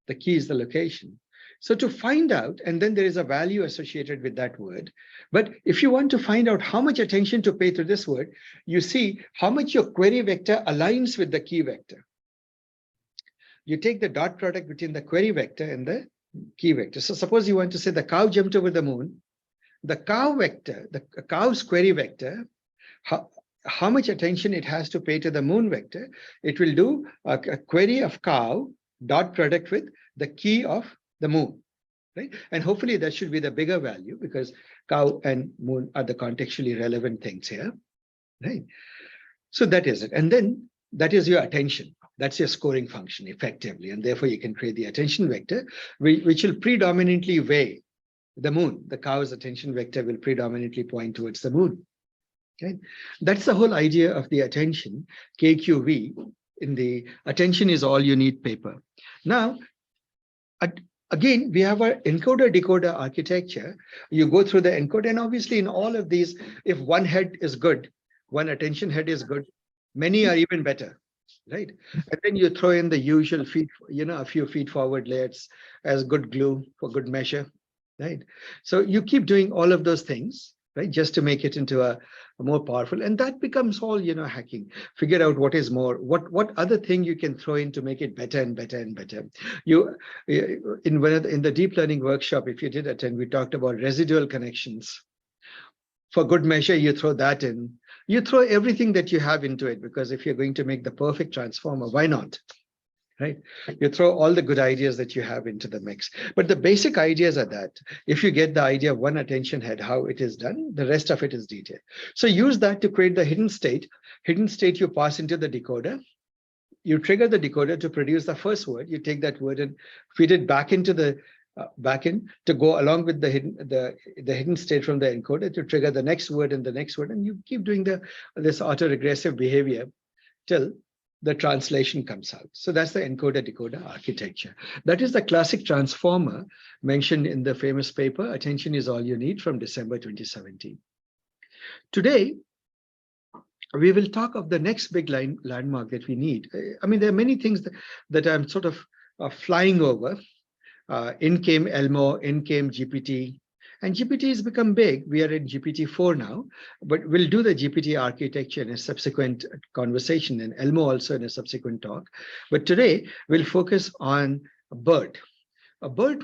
The key is the location. So to find out, and then there is a value associated with that word. But if you want to find out how much attention to pay to this word, you see how much your query vector aligns with the key vector. You take the dot product between the query vector and the key vector. So suppose you want to say the cow jumped over the moon. The cow vector, the cow's query vector, how much attention it has to pay to the moon vector, it will do a query of cow dot product with the key of the moon, right? And hopefully that should be the bigger value because cow and moon are the contextually relevant things here, right? So that is it. And then that is your attention. That's your scoring function effectively. And therefore you can create the attention vector, which will predominantly weigh the moon. The cow's attention vector will predominantly point towards the moon. Okay, that's the whole idea of the attention, KQV, in the attention is all you need paper. Now, again, we have our encoder-decoder architecture. You go through the encoder, and obviously in all of these, if one head is good, one attention head is good, many are even better, right? And then you throw in the usual feed, a few feed-forward layers as good glue for good measure. Right. So you keep doing all of those things, right, just to make it into a more powerful, and that becomes all, hacking. Figure out what is more, what other thing you can throw in to make it better and better and better. In the deep learning workshop, if you did attend, we talked about residual connections. For good measure, you throw that in. You throw everything that you have into it, because if you're going to make the perfect transformer, why not? Right? You throw all the good ideas that you have into the mix. But the basic ideas are that if you get the idea of one attention head, how it is done, the rest of it is detailed. So use that to create the hidden state. Hidden state you pass into the decoder. You trigger the decoder to produce the first word. You take that word and feed it back into the backend to go along with the hidden state from the encoder to trigger the next word and the next word. And you keep doing this autoregressive behavior till the translation comes out. So that's the encoder-decoder architecture. That is the classic transformer mentioned in the famous paper, Attention is All You Need, from December 2017. Today, we will talk of the next big landmark that we need. I mean, there are many things that I'm sort of flying over. In came Elmo, in came GPT, And GPT has become big. We are in GPT-4 now, but we'll do the GPT architecture in a subsequent conversation, and Elmo also in a subsequent talk. But today, we'll focus on BERT. A BERT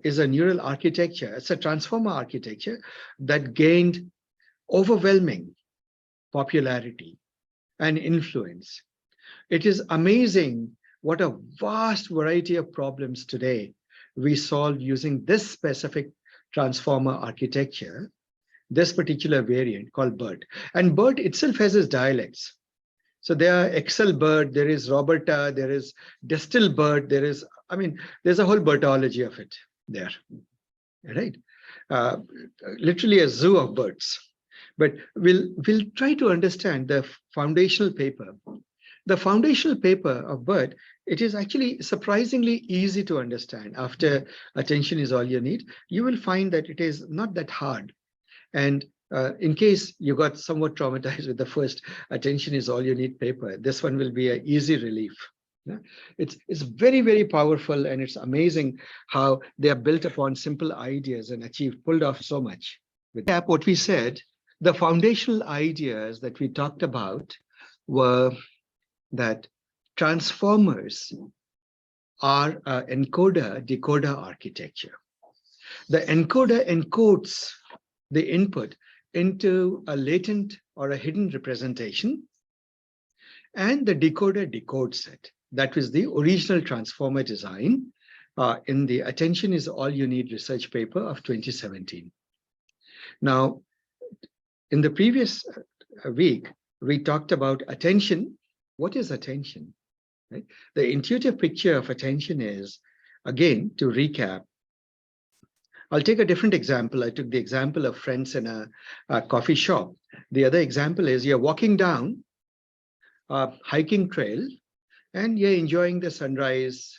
is a neural architecture. It's a transformer architecture that gained overwhelming popularity and influence. It is amazing what a vast variety of problems today we solve using this specific transformer architecture, this particular variant called BERT. And BERT itself has its dialects. So there are Excel BERT, there is Roberta, there is Distill BERT, there's a whole BERTology of it there, right? Literally a zoo of BERTs. But we'll try to understand the foundational paper. The foundational paper of BERT, it is actually surprisingly easy to understand. After Attention Is All You Need, you will find that it is not that hard. And in case you got somewhat traumatized with the first Attention Is All You Need paper, this one will be an easy relief. Yeah? It's very, very powerful, and it's amazing how they are built upon simple ideas and pulled off so much. With that, what we said, the foundational ideas that we talked about were that transformers are an encoder-decoder architecture. The encoder encodes the input into a latent or a hidden representation, and the decoder decodes it. That was the original transformer design in the Attention Is All You Need research paper of 2017. Now, in the previous week, we talked about attention. What is attention? Right? The intuitive picture of attention is, again, to recap, I'll take a different example. I took the example of friends in a coffee shop. The other example is you're walking down a hiking trail and you're enjoying the sunrise.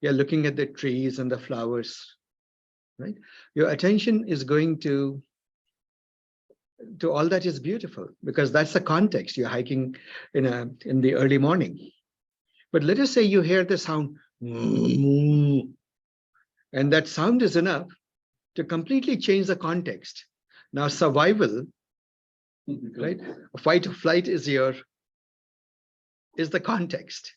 You're looking at the trees and the flowers, right? Your attention is going to all that is beautiful, because that's the context. You're hiking in the early morning. But let us say you hear the sound, and that sound is enough to completely change the context. Now, survival, right? Fight or flight is the context.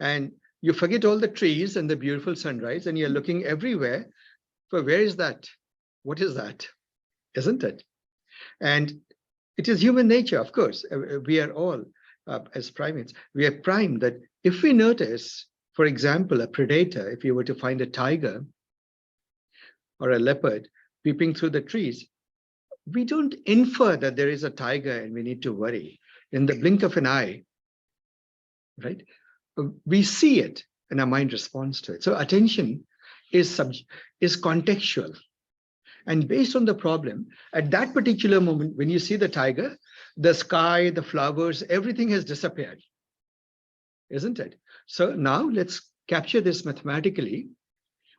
And you forget all the trees and the beautiful sunrise, and you're looking everywhere for where is that? What is that? Isn't it? And it is human nature, of course. We are all, as primates, we are primed that if we notice, for example, a predator, if you were to find a tiger or a leopard peeping through the trees, we don't infer that there is a tiger and we need to worry. In the blink of an eye, right? We see it and our mind responds to it. So attention is contextual. And based on the problem, at that particular moment, when you see the tiger, the sky, the flowers, everything has disappeared, isn't it? So now let's capture this mathematically.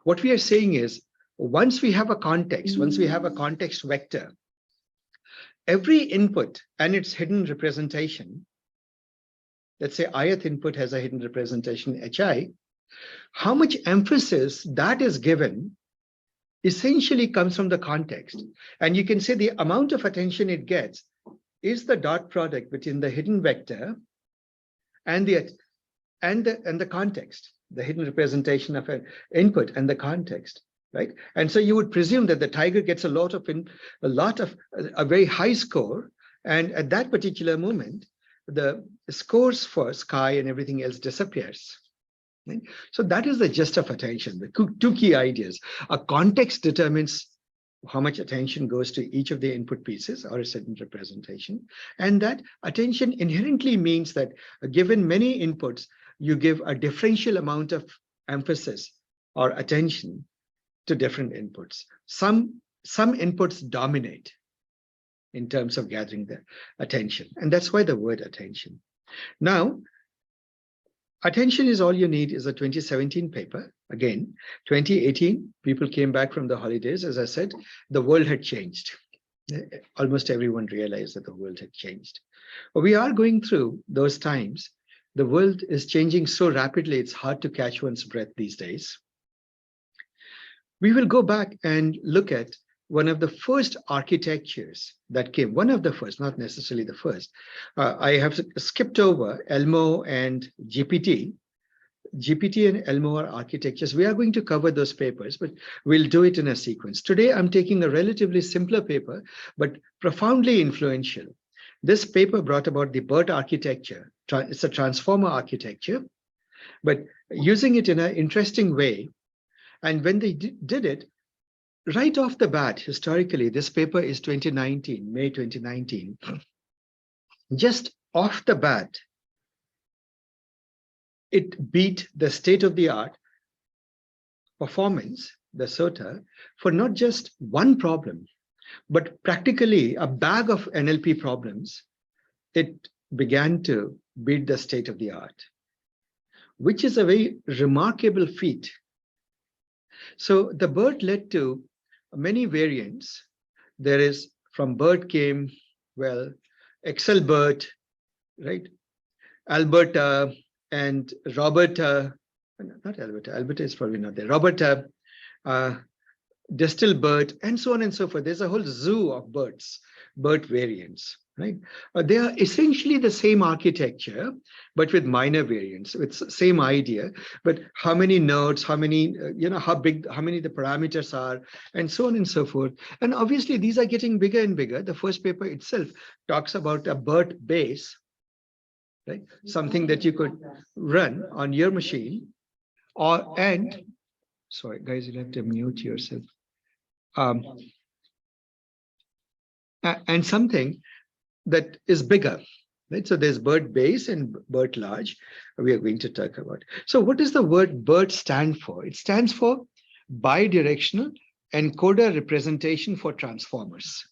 What we are saying is, once we have a context, once we have a context vector, every input and its hidden representation, let's say ith input has a hidden representation hi, how much emphasis that is given essentially comes from the context. And you can say the amount of attention it gets is the dot product between the hidden vector and the context, the hidden representation of an input and the context, right? And so you would presume that the tiger gets a very high score, and at that particular moment, the scores for sky and everything else disappears. Right? So that is the gist of attention, the two key ideas. A context determines how much attention goes to each of the input pieces or a certain representation. And that attention inherently means that given many inputs, you give a differential amount of emphasis or attention to different inputs. Some inputs dominate in terms of gathering the attention. And that's why the word attention. Now, Attention Is All You Need is a 2017 paper. Again, 2018, people came back from the holidays. As I said, the world had changed. Almost everyone realized that the world had changed. But we are going through those times. The world is changing so rapidly, it's hard to catch one's breath these days. We will go back and look at one of the first architectures that came, one of the first, not necessarily the first. I have skipped over Elmo and GPT. GPT and Elmo are architectures. We are going to cover those papers, but we'll do it in a sequence. Today, I'm taking a relatively simpler paper, but profoundly influential. This paper brought about the BERT architecture. It's a transformer architecture, but using it in an interesting way. And when they did it, right off the bat, historically, this paper is 2019, May 2019. Just off the bat, it beat the state-of-the-art performance, the SOTA, for not just one problem, but practically a bag of NLP problems. It began to beat the state-of-the-art, which is a very remarkable feat. So the BERT led to many variants. There is, from BERT came, well, Excel BERT, right? Alberta and Roberta, not Alberta, Alberta is probably not there, Roberta, Distill BERT, and so on and so forth. There's a whole zoo of BERT variants, right? They are essentially the same architecture, but with minor variants, with same idea, but how many nodes, how many, how big, how many the parameters are, and so on and so forth. And obviously, these are getting bigger and bigger. The first paper itself talks about a BERT base, right? Something that you could run on your machine, and sorry, guys, you'll have to mute yourself. And something that is bigger, right? So there's BERT base and BERT large. We are going to talk about. So what does the word BERT stand for? It stands for bidirectional encoder representation for transformers,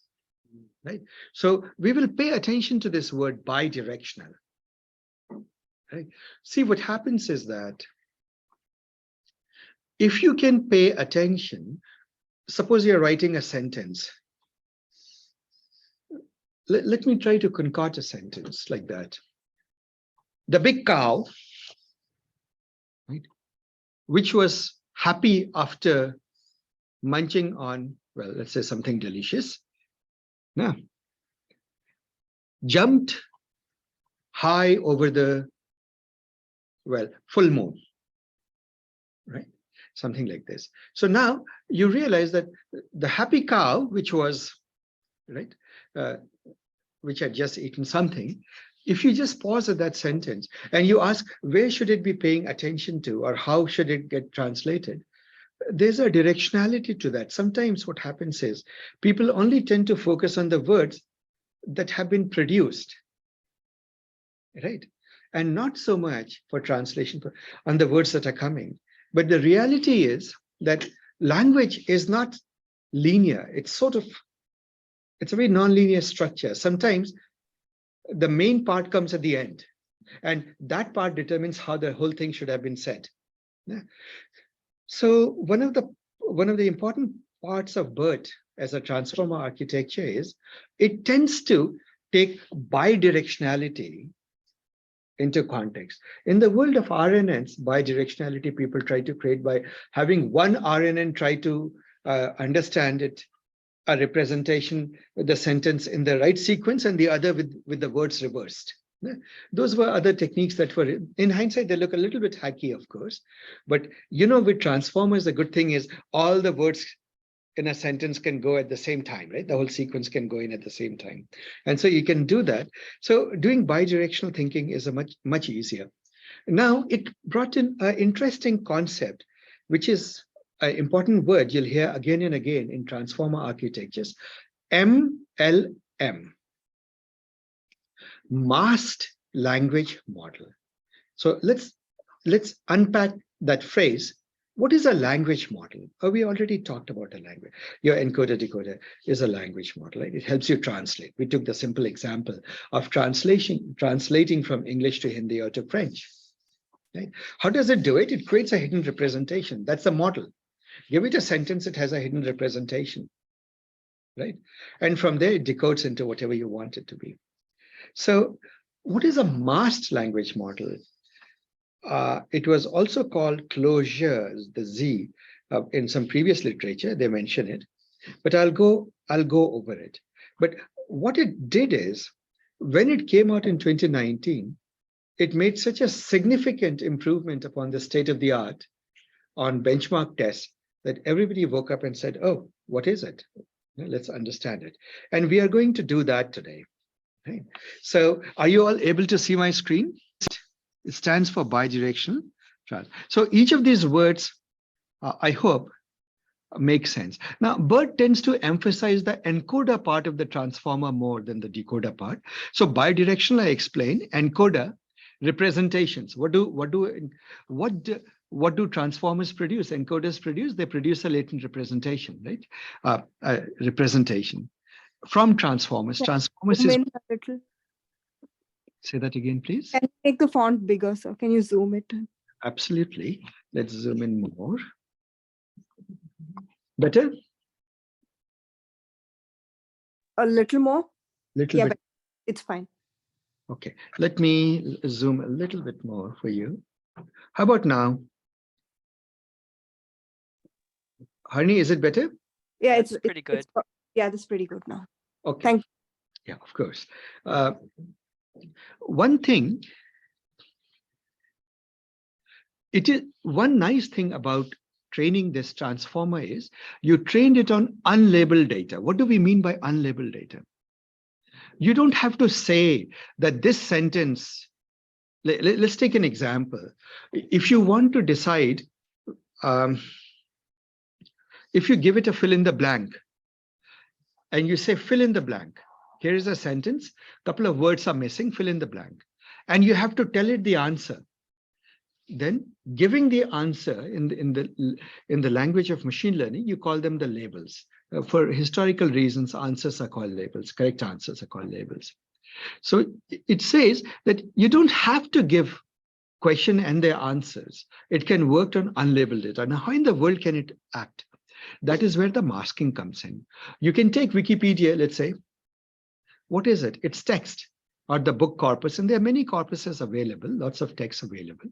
right? So we will pay attention to this word bidirectional. Right? See, what happens is that if you can pay attention, suppose you're writing a sentence. Let me try to concoct a sentence like that. The big cow, right, which was happy after munching on, well, let's say something delicious, now jumped high over the, well, full moon, right? Something like this. So now you realize that the happy cow, which was, right, which had just eaten something, if you just pause at that sentence and you ask, where should it be paying attention to, or how should it get translated? There's a directionality to that. Sometimes what happens is people only tend to focus on the words that have been produced, right? And not so much for translation on the words that are coming. But the reality is that language is not linear. It's sort of, it's a very non-linear structure. Sometimes the main part comes at the end, and that part determines how the whole thing should have been said. Yeah. So one of the important parts of BERT as a transformer architecture is it tends to take bidirectionality into context. In the world of RNNs, bidirectionality people try to create by having one RNN try to understand it, a representation with the sentence in the right sequence and the other with the words reversed. Those were other techniques that were, in hindsight, they look a little bit hacky, of course. But with transformers, the good thing is all the words in a sentence can go at the same time, right? The whole sequence can go in at the same time. And so you can do that. So doing bidirectional thinking is a much easier. Now, it brought in an interesting concept, which is an important word you'll hear again and again in transformer architectures, MLM, masked language model. So let's unpack that phrase. What is a language model? We already talked about a language. Your encoder decoder is a language model, right? It helps you translate. We took the simple example of translating from English to Hindi or to French. Right? How does it do it? It creates a hidden representation. That's the model. Give it a sentence, it has a hidden representation, right? And from there, it decodes into whatever you want it to be. So what is a masked language model? It was also called closure, the Z, in some previous literature, they mention it. but I'll go over it. But what it did is, when it came out in 2019, it made such a significant improvement upon the state of the art on benchmark tests that everybody woke up and said, oh, what is it? Let's understand it. And we are going to do that today. Right? So are you all able to see my screen? It stands for bidirectional. So each of these words, I hope, makes sense. Now, BERT tends to emphasize the encoder part of the transformer more than the decoder part. So bidirectional, I explain, encoder, representations. What do transformers produce? Encoders produce? They produce a latent representation, right? Representation from transformers. Transformers Zoom is. in a little. Say that again, please. Can you make the font bigger, sir? Can you zoom it in? Absolutely. Let's zoom in more. Better? A little more? Little Yeah, bit. but it's fine. Okay. Let me zoom a little bit more for you. How about now? Harni, is it better? Yeah, That's pretty good. Yeah, that's pretty good now. Okay. Thank you. Yeah, of course. One thing, it is one nice thing about training this transformer is you trained it on unlabeled data. What do we mean by unlabeled data? You don't have to say that this sentence, let's take an example. If you want to decide, if you give it a fill in the blank and you say fill in the blank, here is a sentence, couple of words are missing, fill in the blank, and you have to tell it the answer. Then giving the answer in the language of machine learning, you call them the labels. For historical reasons, answers are called labels, correct answers are called labels. So it says that you don't have to give question and their answers. It can work on unlabeled data. Now, how in the world can it act? That is where the masking comes in. You can take Wikipedia, let's say. What is it? It's text or the book corpus, and there are many corpuses available, lots of text available.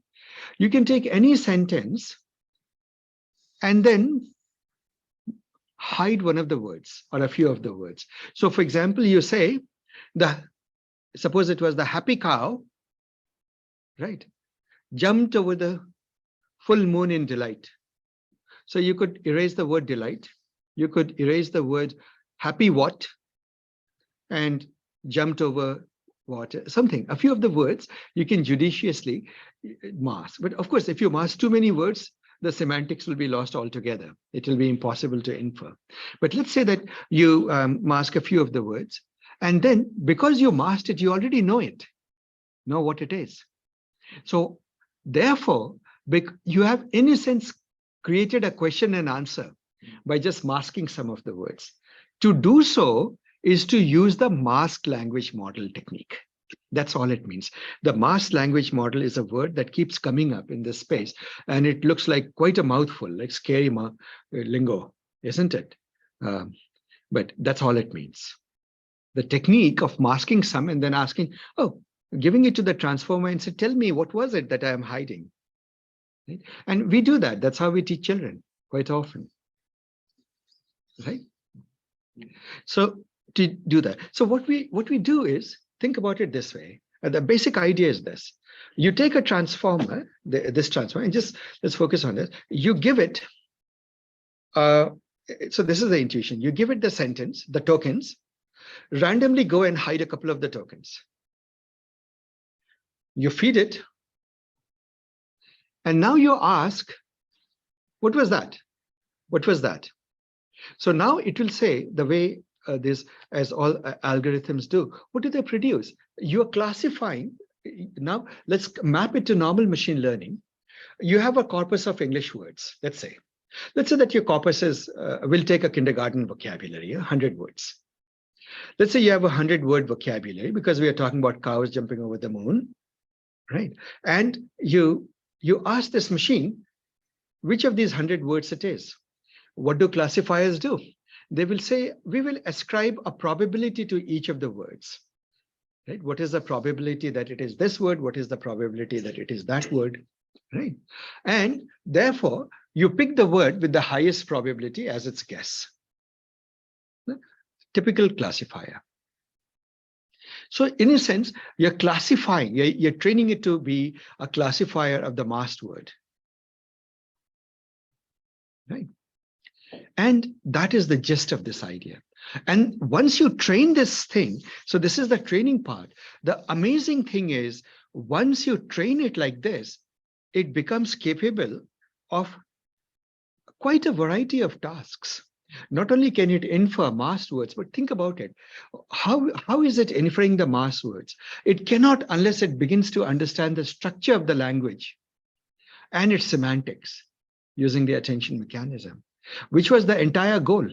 You can take any sentence and then hide one of the words or a few of the words. So for example, you say, suppose it was the happy cow, right? Jumped over the full moon in delight. So you could erase the word delight. You could erase the word happy what and jumped over what, something. A few of the words you can judiciously mask. But of course, if you mask too many words, the semantics will be lost altogether. It will be impossible to infer. But let's say that you mask a few of the words. And then because you masked it, you already know it, know what it is. So therefore, you have in a sense created a question and answer by just masking some of the words. To do so is to use the masked language model technique. That's all it means. The masked language model is a word that keeps coming up in this space, and it looks like quite a mouthful, like scary lingo, isn't it? But that's all it means. The technique of masking some and then asking, oh, giving it to the transformer and say, tell me, what was it that I am hiding? Right? And we do that. That's how we teach children quite often. Right? So to do that. So what we do is think about it this way. The basic idea is this. You take a transformer, this transformer, and just let's focus on this. You give it, so this is the intuition. You give it the sentence, the tokens, randomly go and hide a couple of the tokens. You feed it, and now you ask, what was that? What was that? So now it will say the way this, as all algorithms do, what do they produce? You are classifying. Now let's map it to normal machine learning. You have a corpus of English words, let's say. Let's say that your corpus is, we'll take a kindergarten vocabulary, 100 words. Let's say you have a 100-word vocabulary because we are talking about cows jumping over the moon, right? And you ask this machine which of these 100 words it is. What do classifiers do? They will say, we will ascribe a probability to each of the words. Right? What is the probability that it is this word? What is the probability that it is that word? Right? And therefore, you pick the word with the highest probability as its guess. typical classifier. So in a sense, you're classifying, you're training it to be a classifier of the masked word. Right? And that is the gist of this idea. And once you train this thing, so this is the training part. The amazing thing is, once you train it like this, it becomes capable of quite a variety of tasks. Not only can it infer masked words, but think about it. How is it inferring the masked words? It cannot unless it begins to understand the structure of the language and its semantics using the attention mechanism, which was the entire goal.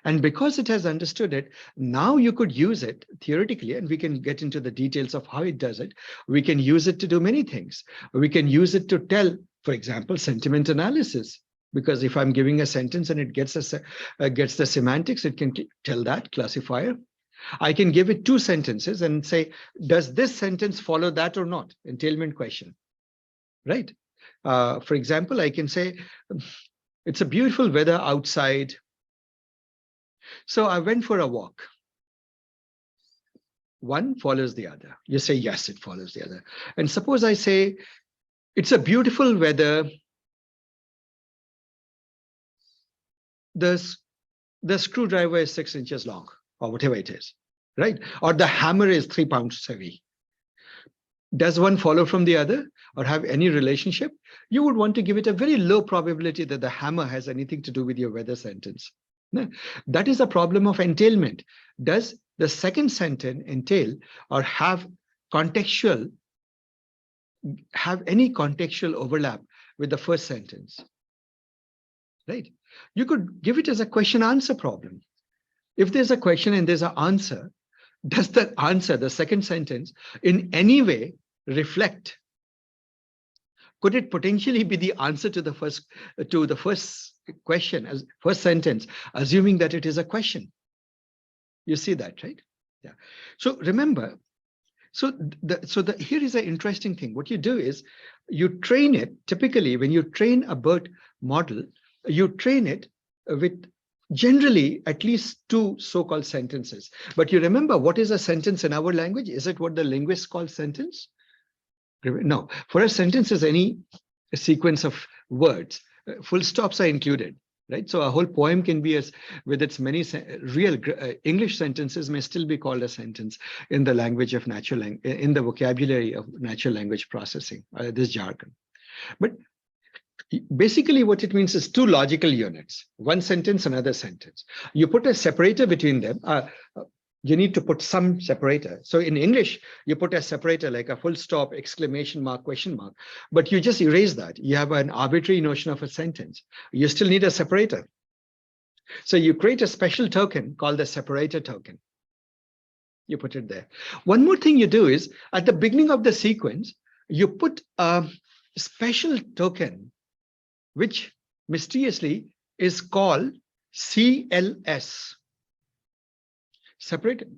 And because it has understood it, now you could use it theoretically, and we can get into the details of how it does it. We can use it to do many things. We can use it to tell, for example, sentiment analysis. Because if I'm giving a sentence and it gets the semantics, it can tell that classifier. I can give it two sentences and say, does this sentence follow that or not? Entailment question, right? For example, I can say, it's a beautiful weather outside. So I went for a walk. One follows the other. You say, yes, it follows the other. And suppose I say, it's a beautiful weather. The screwdriver is 6 inches long, or whatever it is, right? Or the hammer is 3 pounds heavy. Does one follow from the other or have any relationship? You would want to give it a very low probability that the hammer has anything to do with your weather sentence. No, that is a problem of entailment. Does the second sentence entail or have any contextual overlap with the first sentence? Right? You could give it as a question answer problem. If there's a question and there's an answer, does the answer, the second sentence, in any way reflect? Could it potentially be the answer to the first question, as first sentence, assuming that it is a question? You see that, right? Yeah. So remember, here is an interesting thing. What you do is you train it. Typically, when you train a BERT model, you train it with generally at least 2 so-called sentences. But you remember, what is a sentence in our language? Is it what the linguists call sentence? No, for a sentence is any sequence of words. Full stops are included, right? So a whole poem can be, with its many real English sentences, may still be called a sentence in the language of natural language, in the vocabulary of natural language processing, this jargon. But basically what it means is 2 logical units, one sentence, another sentence. You put a separator between them. You need to put some separator. So in English, you put a separator like a full stop, exclamation mark, question mark, but you just erase that. You have an arbitrary notion of a sentence. You still need a separator. So you create a special token called the separator token. You put it there. One more thing you do is, at the beginning of the sequence, you put a special token, which mysteriously is called CLS. Separate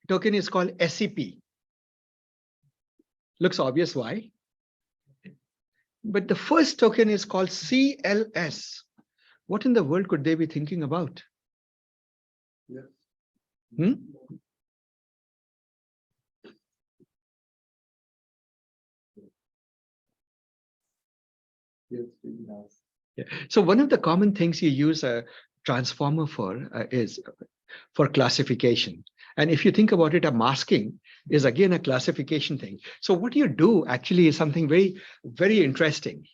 token is called SCP. Looks obvious why. But the first token is called CLS. What in the world could they be thinking about? Yes. Yes, really nice. Yeah. So one of the common things you use a transformer for is for classification. And if you think about it, a masking is again a classification thing. So what you do actually is something very, very interesting.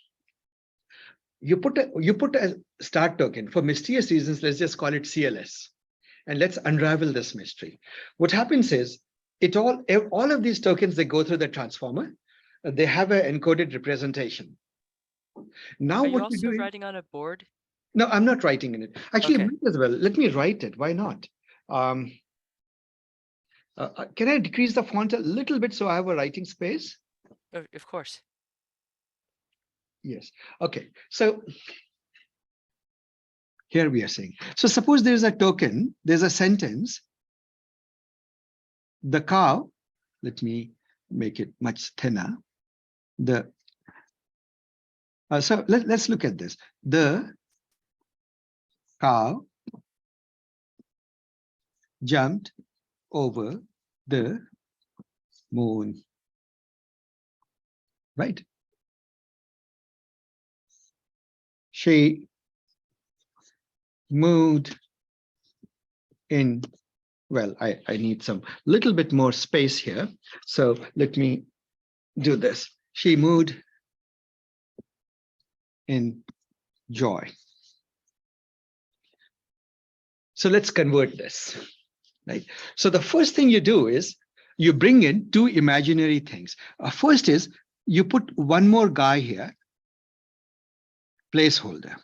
You put a start token. For mysterious reasons, let's just call it CLS. And let's unravel this mystery. What happens is, all of these tokens, they go through the transformer. They have an encoded representation. Now Are you what we also do? writing on a board? No, I'm not writing in it. Actually, Okay. might as well. Let me write it. Why not? Can I decrease the font a little bit so I have a writing space? Of course. Yes. Okay. So here we are saying. So suppose there's a token, there's a sentence. The cow, let me make it much thinner. So let's look at this. The cow jumped over the moon. Right? She moved in, well, I need some little bit more space here. So let me do this. She moved in joy. So let's convert this, right? So the first thing you do is you bring in two imaginary things. First is you put one more guy here, placeholder.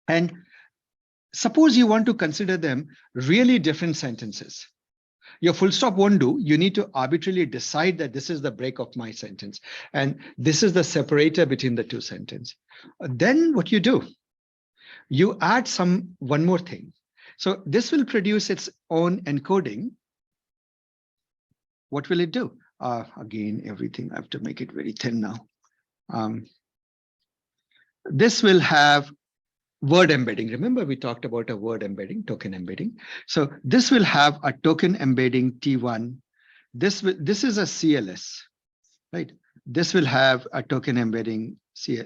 And suppose you want to consider them really different sentences. Your full stop won't do. You need to arbitrarily decide that this is the break of my sentence. And this is the separator between the two sentences. Then what you do, you add one more thing. So this will produce its own encoding. What will it do? Again, everything, I have to make it very thin now. This will have word embedding. Remember, we talked about a word embedding, token embedding. So this will have a token embedding T1. This is a CLS, right? This will have a token embedding,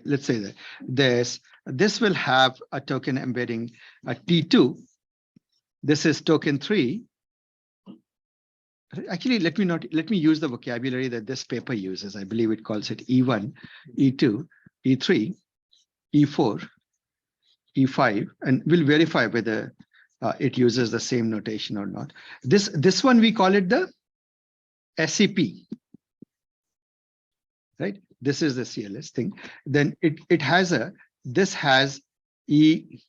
let's say that this will have a token embedding a T2. This is token 3. Actually, let me use the vocabulary that this paper uses. I believe it calls it E1, E2, E3, E4, E5, and we'll verify whether it uses the same notation or not. This one, we call it the SCP, right? This is the CLS thing. Then this has E6,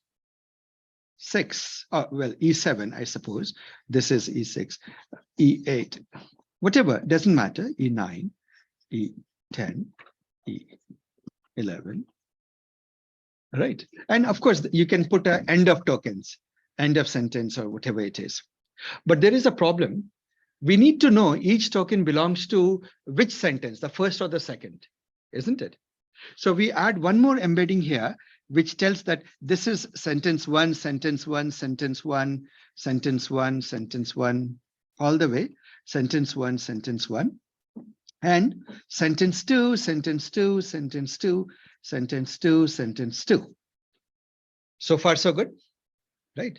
well, E7, I suppose. This is E6, E8, whatever, doesn't matter, E9, E10, E11, right? And of course, you can put an end of tokens, end of sentence, or whatever it is. But there is a problem. We need to know each token belongs to which sentence, the first or the second, isn't it? So we add one more embedding here, which tells that this is sentence 1, sentence 1, sentence 1, sentence 1, sentence 1, all the way, sentence 1, sentence 1, and sentence 2, sentence 2, sentence 2, sentence 2, sentence 2. So far, so good, right?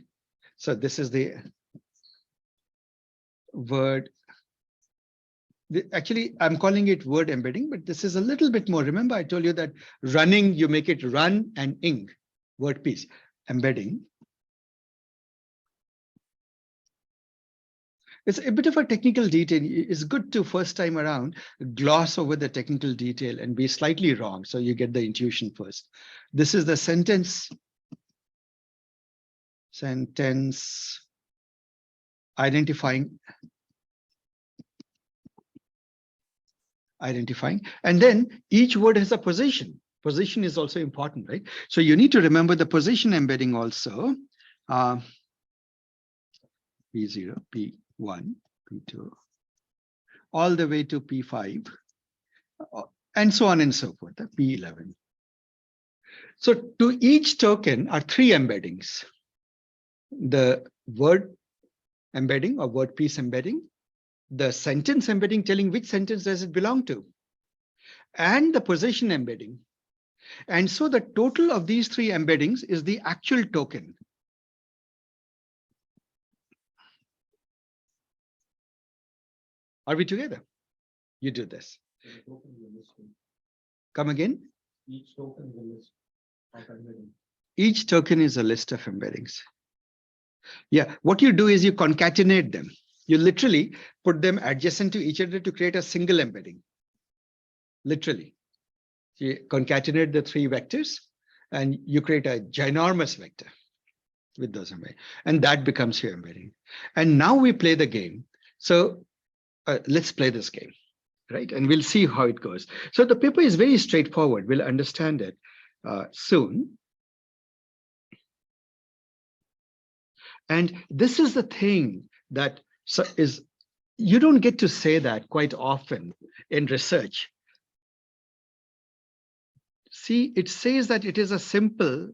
So this is the word. Actually, I'm calling it word embedding, but this is a little bit more. Remember, I told you that running, you make it run and ing, word piece, embedding. It's a bit of a technical detail. It's good to first time around gloss over the technical detail and be slightly wrong, so you get the intuition first. This is the sentence identifying, and then each word has a position. Position is also important, right? So you need to remember the position embedding also. P0, P1, P2, all the way to P5, and so on and so forth, P11. So to each token are 3 embeddings. The word embedding or word piece embedding, the sentence embedding telling which sentence does it belong to, and the position embedding. And so the total of these 3 embeddings is the actual token. Are we together? You do this. Come again? Each token is a list of embeddings. Each token is a list of embeddings. Yeah, what you do is you concatenate them. You literally put them adjacent to each other to create a single embedding. Literally. You concatenate the 3 vectors and you create a ginormous vector with those embeddings. And that becomes your embedding. And now we play the game. So let's play this game, right? And we'll see how it goes. So the paper is very straightforward. We'll understand it soon. And this is the thing that you don't get to say that quite often in research. See, it says that it is a simple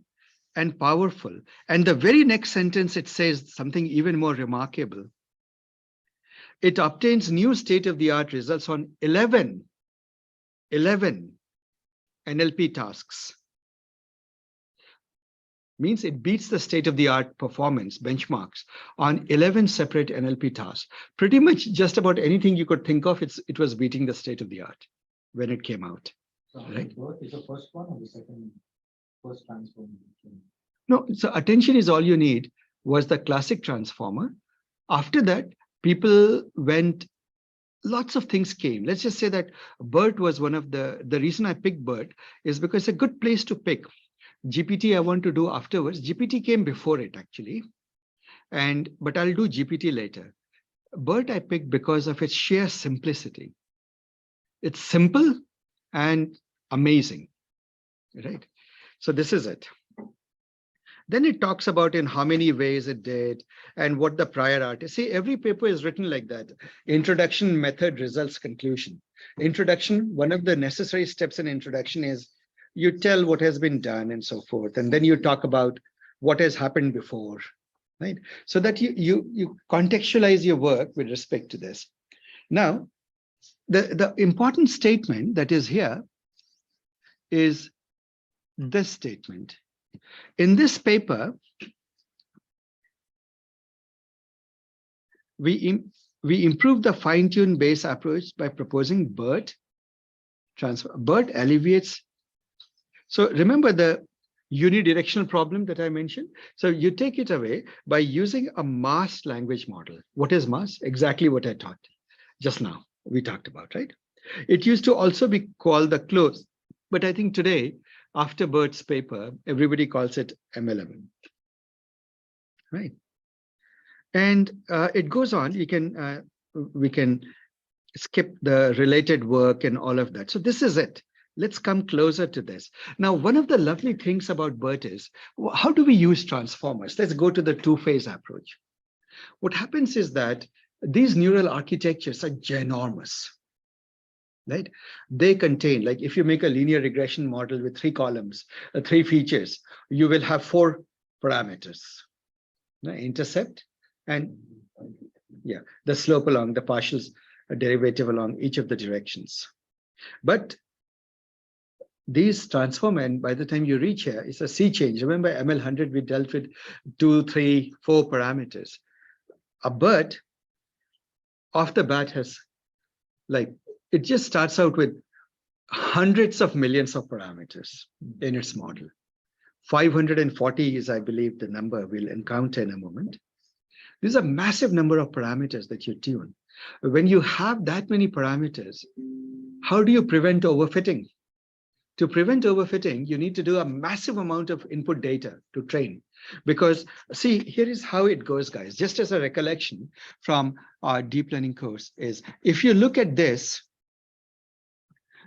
and powerful. And the very next sentence, it says something even more remarkable. It obtains new state-of-the-art results on 11 NLP tasks. Means it beats the state-of-the-art performance benchmarks on 11 separate NLP tasks. Pretty much just about anything you could think of, it was beating the state-of-the-art when it came out. Right? Is the first one or the second? First transform. No, so attention is all you need was the classic transformer. After that, people went, lots of things came. Let's just say that BERT was one of the reason I picked BERT is because it's a good place to pick. GPT I want to do afterwards. GPT came before it actually, but I'll do GPT later. BERT I picked because of its sheer simplicity. It's simple and amazing, right? So this is it. Then it talks about in how many ways it did and what the prior art is. See, every paper is written like that. Introduction, method, results, conclusion. Introduction, one of the necessary steps in introduction is you tell what has been done and so forth. And then you talk about what has happened before, right? So that you contextualize your work with respect to this. Now, the important statement that is here is this statement. In this paper, we improved the fine-tuned base approach by proposing BERT transfer. BERT alleviates. So remember the unidirectional problem that I mentioned? So you take it away by using a masked language model. What is masked? Exactly what I taught just now. We talked about, right? It used to also be called the closed, but I think today, after BERT's paper, everybody calls it M11, right? And it goes on. We can skip the related work and all of that. So this is it. Let's come closer to this. Now, one of the lovely things about BERT is, how do we use transformers? Let's go to the two-phase approach. What happens is that these neural architectures are ginormous, right? They contain, like if you make a linear regression model with 3 columns, 3 features, you will have 4 parameters, intercept and the slope along the partial derivative along each of the directions. But these transform, and by the time you reach here, it's a sea change. Remember ML100, we dealt with 2, 3, 4 parameters. A BERT off the bat has, like, it just starts out with hundreds of millions of parameters in its model. 540 is, I believe, the number we'll encounter in a moment. These are massive number of parameters that you tune. When you have that many parameters, how do you prevent overfitting? To prevent overfitting, you need to do a massive amount of input data to train. Because see, here is how it goes, guys. Just as a recollection from our deep learning course is, if you look at this,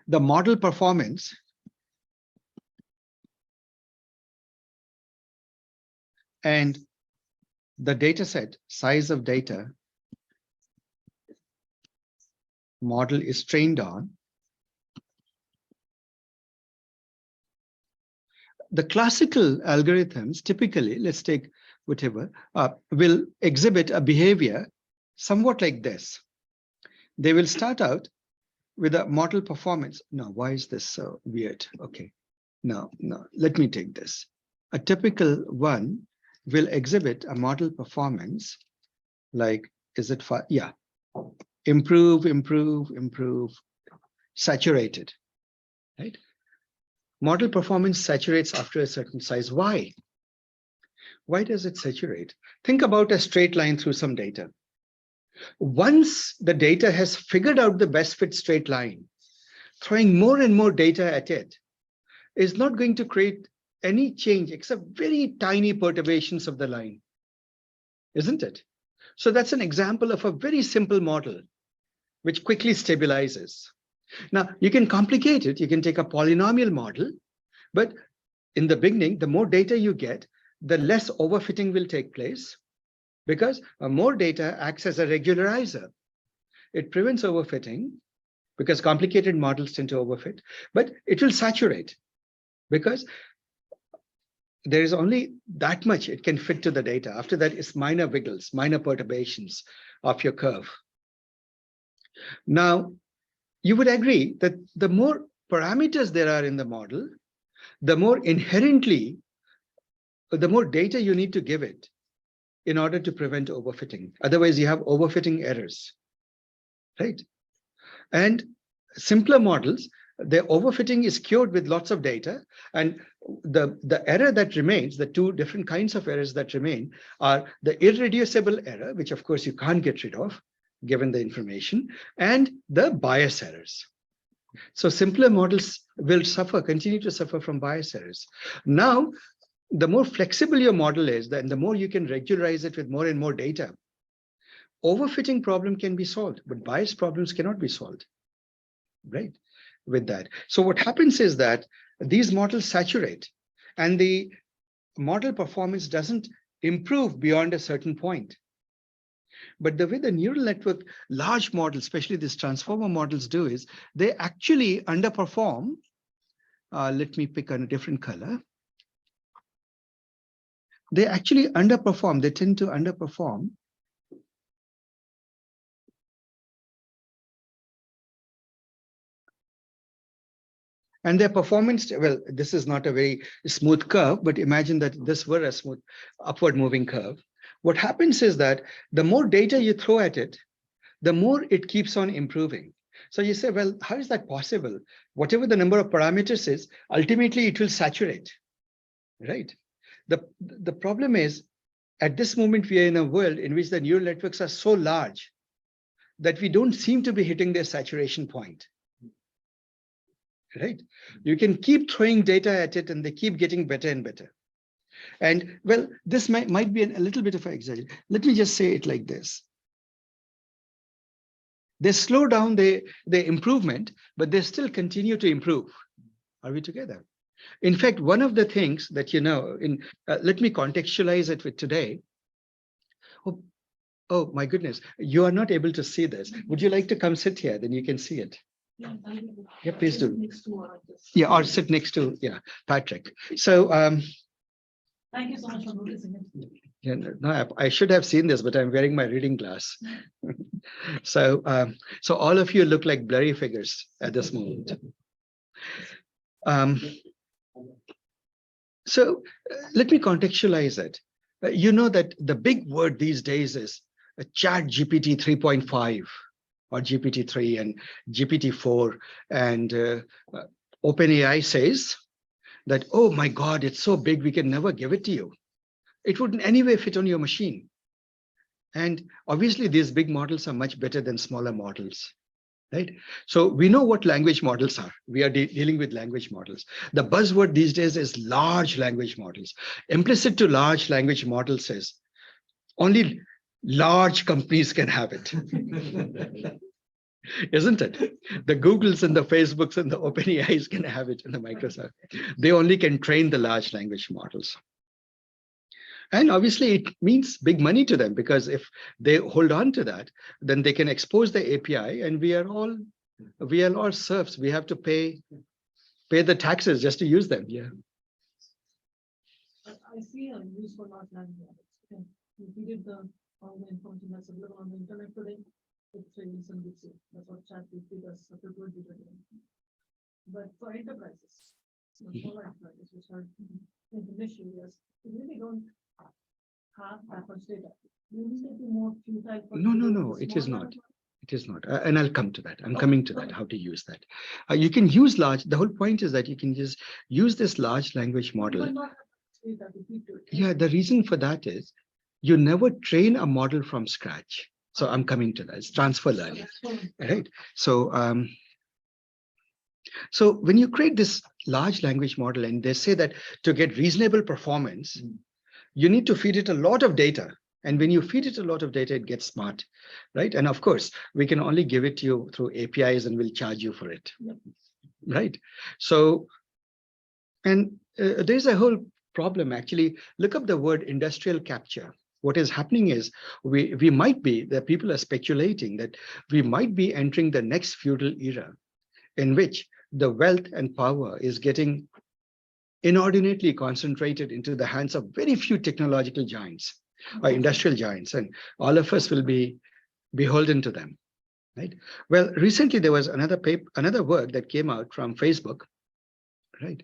the model performance and the data set, size of data model is trained on. The classical algorithms typically, let's take whatever, will exhibit a behavior somewhat like this. They will start out with a model performance. Now, why is this so weird? Okay, no, let me take this. A typical one will exhibit a model performance like, is it far? Yeah, improve, saturated, right? Model performance saturates after a certain size. Why? Why does it saturate? Think about a straight line through some data. Once the data has figured out the best fit straight line, throwing more and more data at it is not going to create any change except very tiny perturbations of the line, isn't it? So that's an example of a very simple model which quickly stabilizes. Now, you can complicate it. You can take a polynomial model, but in the beginning, the more data you get, the less overfitting will take place, because more data acts as a regularizer. It prevents overfitting because complicated models tend to overfit, but it will saturate because there is only that much it can fit to the data. After that, it's minor wiggles, minor perturbations of your curve. Now, you would agree that the more parameters there are in the model, the more inherently, the more data you need to give it in order to prevent overfitting. Otherwise, you have overfitting errors, right? And simpler models, the overfitting is cured with lots of data, and the error that remains, the two different kinds of errors that remain, are the irreducible error, which of course you can't get rid of given the information, and the bias errors. So simpler models will continue to suffer from bias errors. Now, the more flexible your model is, then the more you can regularize it with more and more data. Overfitting problem can be solved, but bias problems cannot be solved, right? With that. So what happens is that these models saturate, and the model performance doesn't improve beyond a certain point. But the way the neural network, large models, especially these transformer models do is, they actually underperform. Let me pick a different color. They actually underperform. They tend to underperform. And their performance, well, this is not a very smooth curve, but imagine that this were a smooth upward moving curve. What happens is that the more data you throw at it, the more it keeps on improving. So you say, well, how is that possible? Whatever the number of parameters is, ultimately it will saturate, right? The problem is, at this moment, we are in a world in which the neural networks are so large that we don't seem to be hitting their saturation point. Right? You can keep throwing data at it and they keep getting better and better. And well, this might be a little bit of an exaggeration. Let me just say it like this. They slow down the improvement, but they still continue to improve. Are we together? In fact, one of the things that, let me contextualize it with today. Oh my goodness, you are not able to see this. Would you like to come sit here? Then you can see it. Yeah, please do. Yeah, or sit next to, Patrick. So thank you so much for noticing it. Yeah, no, I should have seen this, but I'm wearing my reading glass. So all of you look like blurry figures at this moment. So let me contextualize it. You know that the big word these days is Chat GPT 3.5 or GPT-3 and GPT-4, and OpenAI says that, oh my God, it's so big, we can never give it to you. It wouldn't anyway fit on your machine. And obviously, these big models are much better than smaller models, right? So we know what language models are. We are dealing with language models. The buzzword these days is large language models. Implicit to large language models is only large companies can have it. Isn't it? The Googles and the Facebooks and the OpenAIs can have it, and the Microsoft. They only can train the large language models. And obviously, it means big money to them, because if they hold on to that, then they can expose the API, and we are all serfs. We have to pay the taxes just to use them. Yeah. I see a use for large language models. If you did all the information that's available on the internet today, it trains and gives you. That's what ChatGPT does. But for enterprises, smaller enterprises, which are in the niche areas, you really don't have that much data. You need to be more futile. No, it is not. It is not. And I'll come to that. I'm coming to that, how to use that. You can use large, the whole point is that you can just use this large language model. Yeah, the reason for that is you never train a model from scratch. So I'm coming to that. It's transfer learning, right? So, so when you create this large language model, and they say that to get reasonable performance, you need to feed it a lot of data. And when you feed it a lot of data, it gets smart, right? And of course, we can only give it to you through APIs, and we'll charge you for it, right? So, and there's a whole problem, actually. Look up the word industrial capture. What is happening is we might be, the people are speculating that we might be entering the next feudal era in which the wealth and power is getting inordinately concentrated into the hands of very few technological giants or industrial giants, and all of us will be beholden to them, right? Well, recently there was another work that came out from Facebook, right?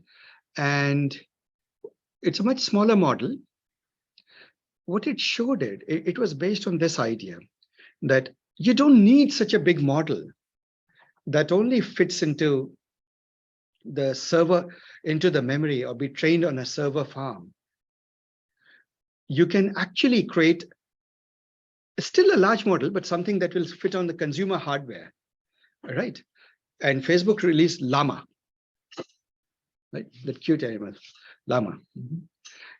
And it's a much smaller model. What it showed it was based on this idea that you don't need such a big model that only fits into the server, into the memory, or be trained on a server farm. You can actually create still a large model, but something that will fit on the consumer hardware, right? And Facebook released Llama, right? That cute animal, Llama.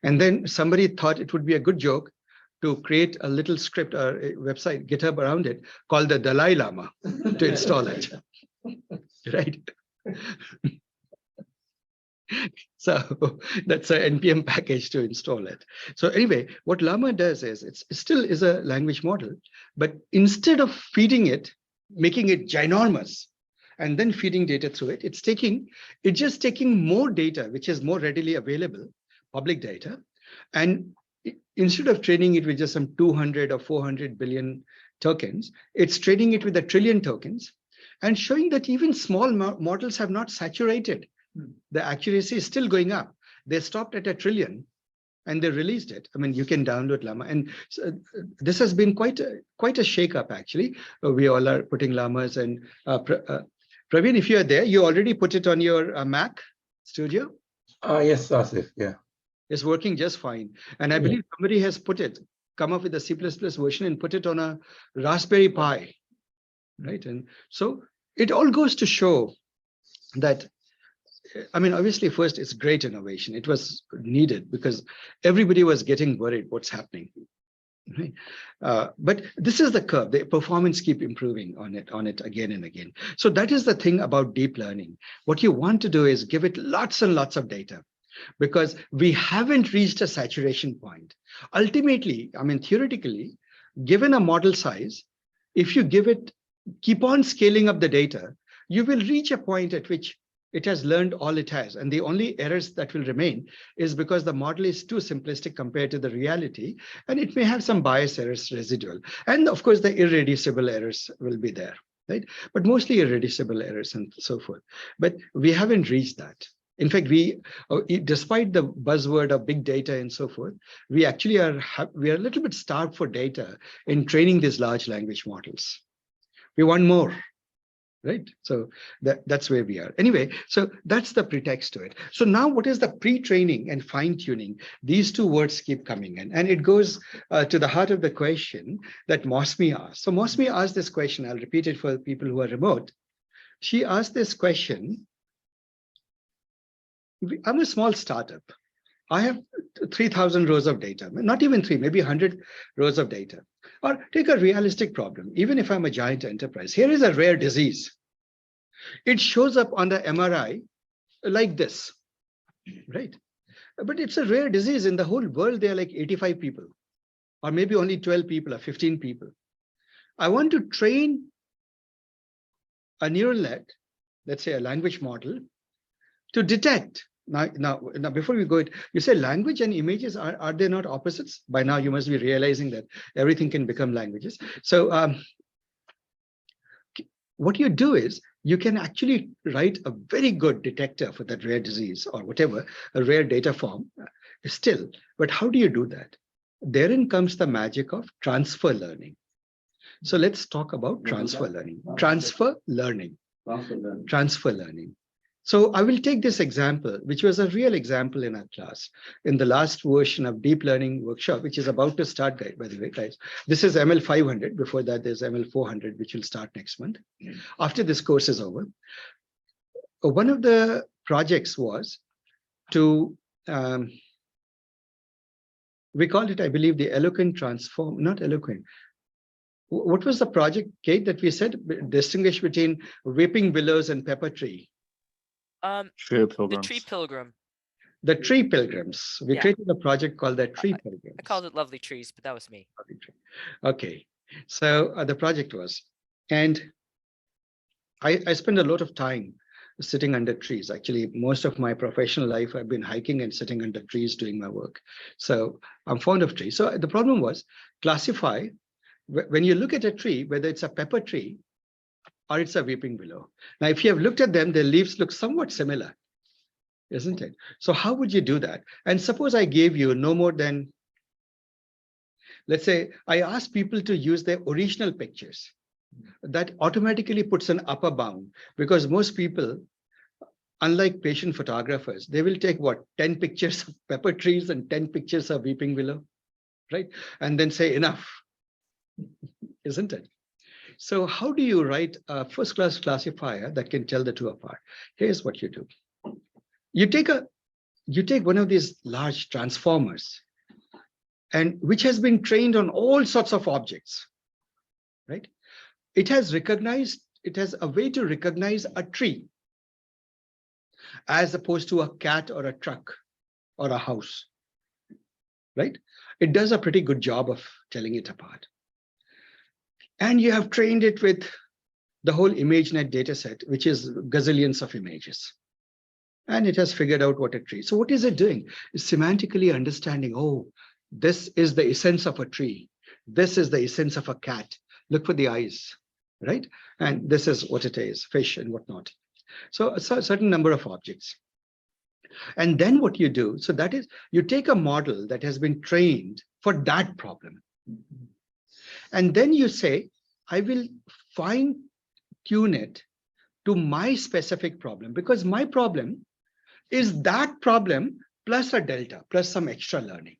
And then somebody thought it would be a good joke to create a little script or a website, GitHub around it, called the Dalai Lama to install it, right? So that's an NPM package to install it. So anyway, what Llama does is it still is a language model, but instead of feeding it, making it ginormous, and then feeding data through it, it's just taking more data, which is more readily available, public data, and instead of training it with just some 200 or 400 billion tokens, it's training it with 1 trillion tokens and showing that even small models have not saturated. The accuracy is still going up. They stopped at 1 trillion and they released it. I mean, you can download Llama. And so, this has been quite a shake-up, actually. We all are putting Llamas. And Praveen, if you're there, you already put it on your Mac Studio? Yes, Asif, yeah. It's working just fine. And I believe somebody has come up with a C++ version and put it on a Raspberry Pi, right? And so it all goes to show that, I mean, obviously, first, it's great innovation. It was needed because everybody was getting worried what's happening. Right? But this is the curve. The performance keep improving on it again and again. So that is the thing about deep learning. What you want to do is give it lots and lots of data, because we haven't reached a saturation point. Ultimately, I mean, theoretically, given a model size, if you keep on scaling up the data, you will reach a point at which it has learned all it has. And the only errors that will remain is because the model is too simplistic compared to the reality, and it may have some bias errors residual. And of course, the irreducible errors will be there, right? But mostly irreducible errors and so forth. But we haven't reached that. In fact, despite the buzzword of big data and so forth, we actually we are a little bit starved for data in training these large language models. We want more, right? So that's where we are. Anyway, so that's the pretext to it. So now what is the pre-training and fine-tuning? These two words keep coming in, and it goes to the heart of the question that Mosmi asked. So Mosmi asked this question. I'll repeat it for people who are remote. She asked this question. I'm a small startup. I have 3,000 rows of data, not even 3, maybe 100 rows of data. Or take a realistic problem. Even if I'm a giant enterprise, here is a rare disease. It shows up on the MRI like this, right? But it's a rare disease. In the whole world, there are like 85 people, or maybe only 12 people or 15 people. I want to train a neural net, let's say a language model, to detect. Now, before we go, you say language and images, are they not opposites? By now, you must be realizing that everything can become languages. So what you do is you can actually write a very good detector for that rare disease or whatever, a rare data form still. But how do you do that? Therein comes the magic of transfer learning. So let's talk about transfer learning. Transfer learning. So I will take this example, which was a real example in our class, in the last version of deep learning workshop, which is about to start, by the way, guys. This is ML 500. Before that, there's ML 400, which will start next month. After this course is over, one of the projects was to, we called it, I believe, the eloquent transform, not eloquent. What was the project, Kate, that we said, distinguish between weeping willows and pepper tree? The tree pilgrim. The tree pilgrims. We created a project called the tree pilgrims. I called it lovely trees, but that was me. Okay, so the project was, and I spent a lot of time sitting under trees. Actually, most of my professional life, I've been hiking and sitting under trees doing my work. So I'm fond of trees. So the problem was classify, when you look at a tree, whether it's a pepper tree or it's a weeping willow. Now, if you have looked at them, their leaves look somewhat similar, isn't it? So how would you do that? And suppose I gave you no more than, let's say, I asked people to use their original pictures. That automatically puts an upper bound, because most people, unlike patient photographers, they will take what, 10 pictures of pepper trees and 10 pictures of weeping willow, right? And then say enough, isn't it? So how do you write a first-class classifier that can tell the two apart? Here's what you do. You take one of these large transformers, and which has been trained on all sorts of objects, right? It has a way to recognize a tree as opposed to a cat or a truck or a house, right? It does a pretty good job of telling it apart. And you have trained it with the whole ImageNet data set, which is gazillions of images. And it has figured out what a tree. So what is it doing? It's semantically understanding, oh, this is the essence of a tree. This is the essence of a cat. Look for the eyes, right? And this is what it is, fish and whatnot. So a certain number of objects. And then what you do, so that is, you take a model that has been trained for that problem. And then you say, I will fine tune it to my specific problem, because my problem is that problem plus a delta, plus some extra learning.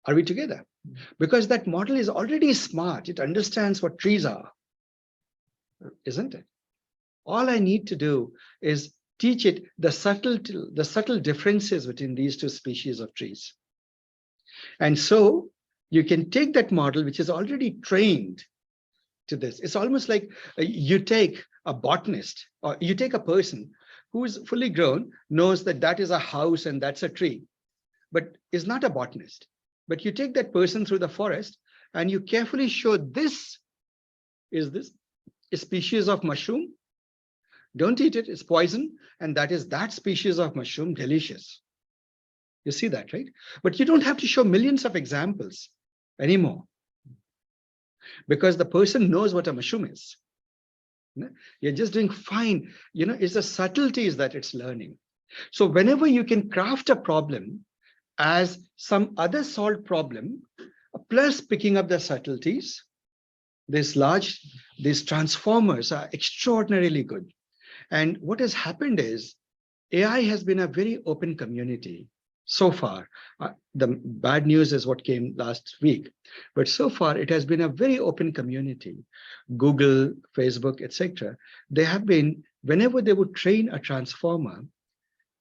Are we together? Because that model is already smart. It understands what trees are, isn't it? All I need to do is teach it the subtle differences between these two species of trees. And so you can take that model, which is already trained to this. It's almost like you take a botanist, or you take a person who is fully grown, knows that that is a house and that's a tree, but is not a botanist. But you take that person through the forest and you carefully show this is a species of mushroom. Don't eat it, it's poison. And that is that species of mushroom, delicious. You see that, right? But you don't have to show millions of examples anymore, because the person knows what a mushroom is. You're just doing fine. It's the subtleties that it's learning. So whenever you can craft a problem as some other solved problem, plus picking up the subtleties, these transformers are extraordinarily good. And what has happened is AI has been a very open community so far. The bad news is what came last week, but so far it has been a very open community. Google, Facebook, etc. They have been, whenever they would train a transformer,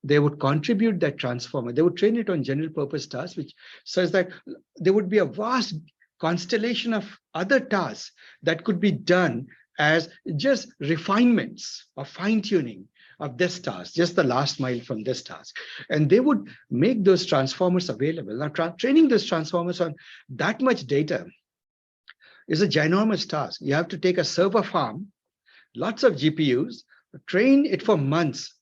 they would contribute that transformer. They would train it on general purpose tasks, which says that there would be a vast constellation of other tasks that could be done as just refinements or fine tuning of this task, just the last mile from this task. And they would make those transformers available. Now, training those transformers on that much data is a ginormous task. You have to take a server farm, lots of GPUs, train it for months,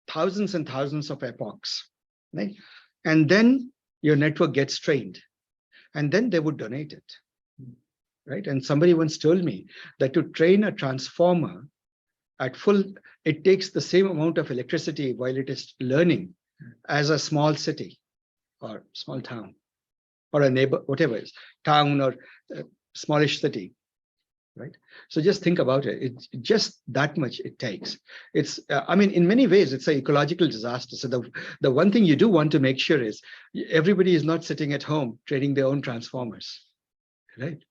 thousands and thousands of epochs, right? And then your network gets trained, and then they would donate it, right? And somebody once told me that to train a transformer at full, it takes the same amount of electricity while it is learning as a small city or small town or a neighbor, whatever it is, town or smallish city, right? So just think about it. It's just that much it takes. It's, I mean, in many ways, it's an ecological disaster. So the one thing you do want to make sure is everybody is not sitting at home training their own transformers, right?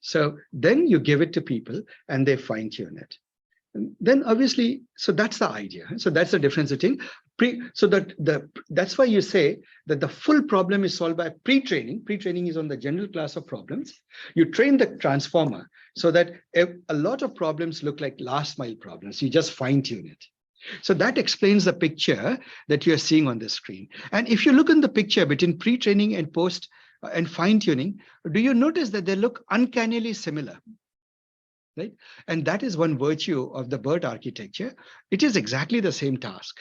So then you give it to people and they fine tune it. And then obviously, so that's the idea. So that's the difference between that's why you say that the full problem is solved by pre-training. Pre-training is on the general class of problems. You train the transformer so that a lot of problems look like last mile problems. You just fine tune it. So that explains the picture that you're seeing on the screen. And if you look in the picture between pre-training and post and fine tuning, do you notice that they look uncannily similar? right? And that is one virtue of the BERT architecture. It is exactly the same task,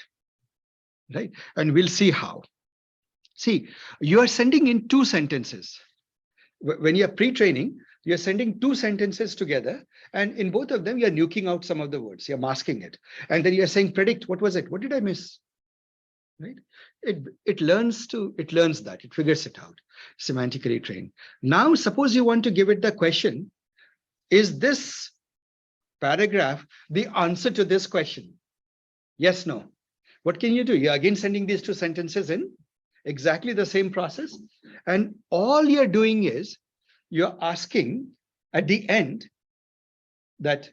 right? And we'll see how. See, you are sending in two sentences. When you're pre-training, you're sending two sentences together, and in both of them, you're nuking out some of the words, you're masking it. And then you're saying, predict, what was it? What did I miss? Right? It learns that, it figures it out, semantically trained. Now, suppose you want to give it the question, is this paragraph the answer to this question? Yes, no. What can you do? You're again sending these two sentences in, exactly the same process. And all you're doing is you're asking at the end that,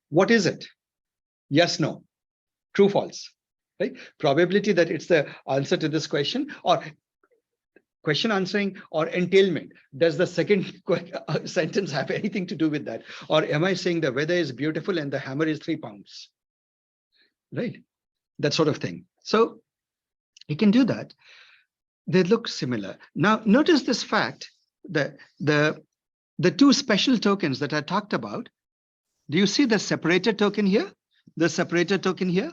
what is it? Yes, no, true, false, right? Probability that it's the answer to this question, or question answering, or entailment. Does the second sentence have anything to do with that? Or am I saying the weather is beautiful and the hammer is 3 pounds? Right? That sort of thing. So you can do that. They look similar. Now, notice this fact that the two special tokens that I talked about, do you see the separator token here? The separator token here?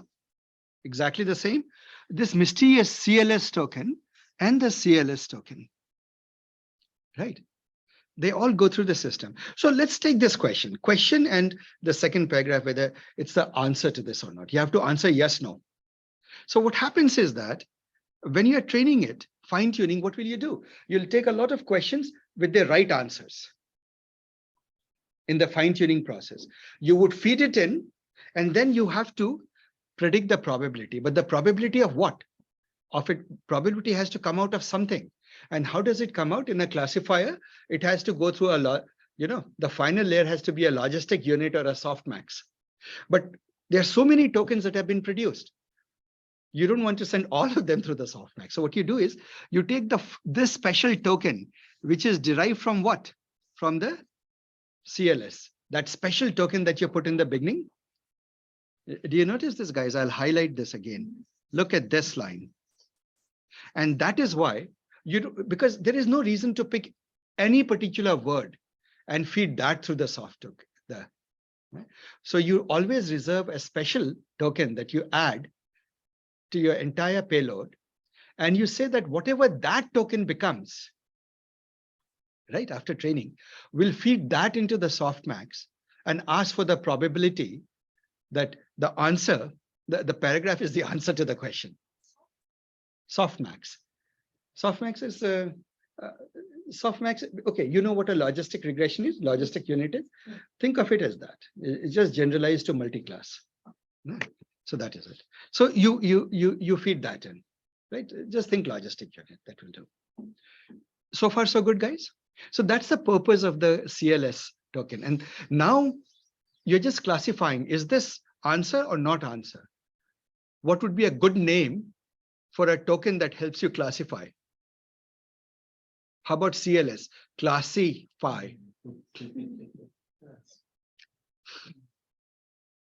Exactly the same. This mysterious CLS token and the CLS token, right? They all go through the system. So let's take this question and the second paragraph, whether it's the answer to this or not. You have to answer yes, no. So what happens is that when you're training it, fine tuning, what will you do? You'll take a lot of questions with the right answers. In the fine tuning process, you would feed it in, and then you have to predict the probability. But the probability of what? Of it, probability has to come out of something. And how does it come out? In a classifier, it has to go through a lot, the final layer has to be a logistic unit or a softmax. But there are so many tokens that have been produced. You don't want to send all of them through the softmax. So what you do is you take this special token, which is derived from what? From the CLS, that special token that you put in the beginning. Do you notice this, guys? I'll highlight this again. Look at this line. And that is why because there is no reason to pick any particular word and feed that through the soft token. So you always reserve a special token that you add to your entire payload. And you say that whatever that token becomes, right, after training, we'll feed that into the softmax and ask for the probability that the answer, the paragraph is the answer to the question. Softmax. Softmax is softmax. Okay, you know what a logistic regression is, logistic unit is. Think of it as that. It's just generalized to multi-class. So that is it. So you feed that in, right? Just think logistic unit, that will do. So far, so good, guys. So that's the purpose of the CLS token. And now you're just classifying, is this answer or not answer? What would be a good name for a token that helps you classify? How about CLS? Classify.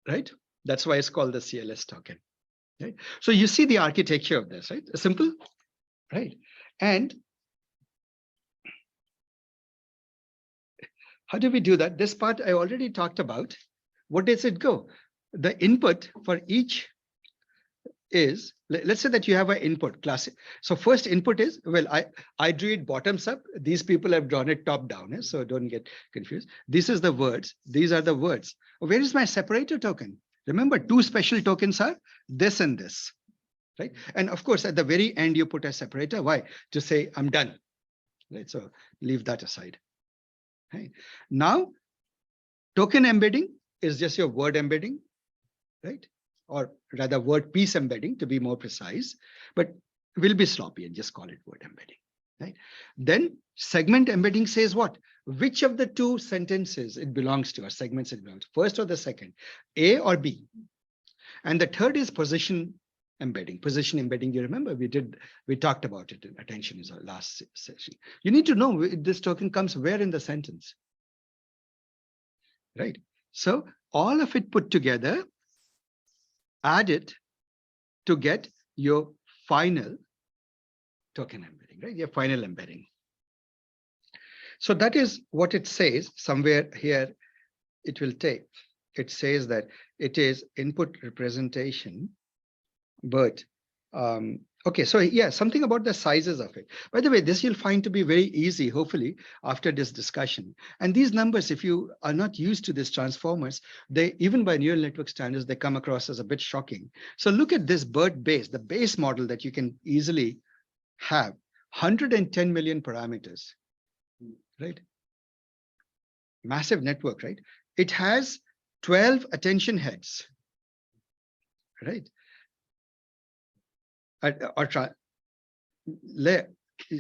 Right? That's why it's called the CLS token. Right? So you see the architecture of this, right? Simple, right? And how do we do that? This part I already talked about. What does it go? The input for each is, let's say that you have an input class. So first input is, well, I drew it bottoms up. These people have drawn it top down, so don't get confused. This is the words. These are the words. Where is my separator token? Remember, two special tokens are this and this, right? And of course, at the very end, you put a separator. Why? To say, I'm done, right? So leave that aside. Right? Now, token embedding is just your word embedding, right? Or rather word piece embedding, to be more precise, but we'll be sloppy and just call it word embedding, right? Then segment embedding says what? Which of the two sentences it belongs to, or segments it belongs to, first or the second, A or B? And the third is position embedding. Position embedding, you remember we talked about it in attention is our last session. You need to know this token comes where in the sentence, right? So all of it put together, add it to get your final token embedding, right? Your final embedding. So that is what it says somewhere here it will take. It says that it is input representation, but okay, so yeah, something about the sizes of it. By the way, this you'll find to be very easy, hopefully, after this discussion. And these numbers, if you are not used to these transformers, they, even by neural network standards, they come across as a bit shocking. So look at this BERT base, the base model that you can easily have 110 million parameters, right? Massive network, right? It has 12 attention heads, right?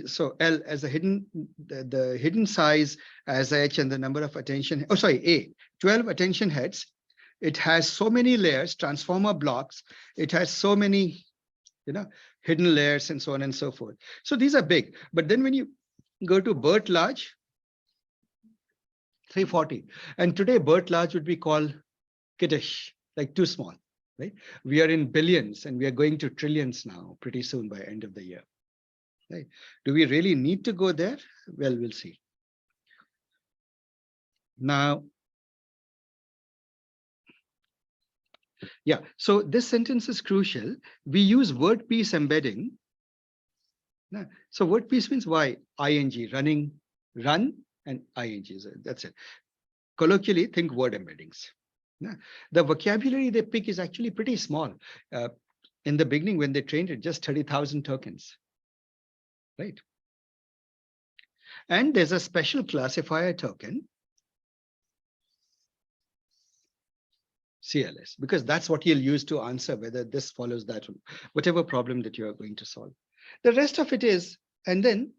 So L as a hidden, the hidden size as H and the number of attention, oh sorry, A, 12 attention heads. It has so many layers, transformer blocks. It has so many, hidden layers and so on and so forth. So these are big. But then when you go to BERT large, 340. And today BERT large would be called kiddish, like too small, right? We are in billions and we are going to trillions now pretty soon by end of the year. Right? Do we really need to go there? Well, we'll see. Now, yeah, so this sentence is crucial. We use word piece embedding. So word piece means why? ING, running, run, and ING. That's it. Colloquially, think word embeddings. The vocabulary they pick is actually pretty small. In the beginning, when they trained it, just 30,000 tokens, right? And there's a special classifier token, CLS, because that's what you'll use to answer whether this follows that, whatever problem that you are going to solve. The rest of it is, and then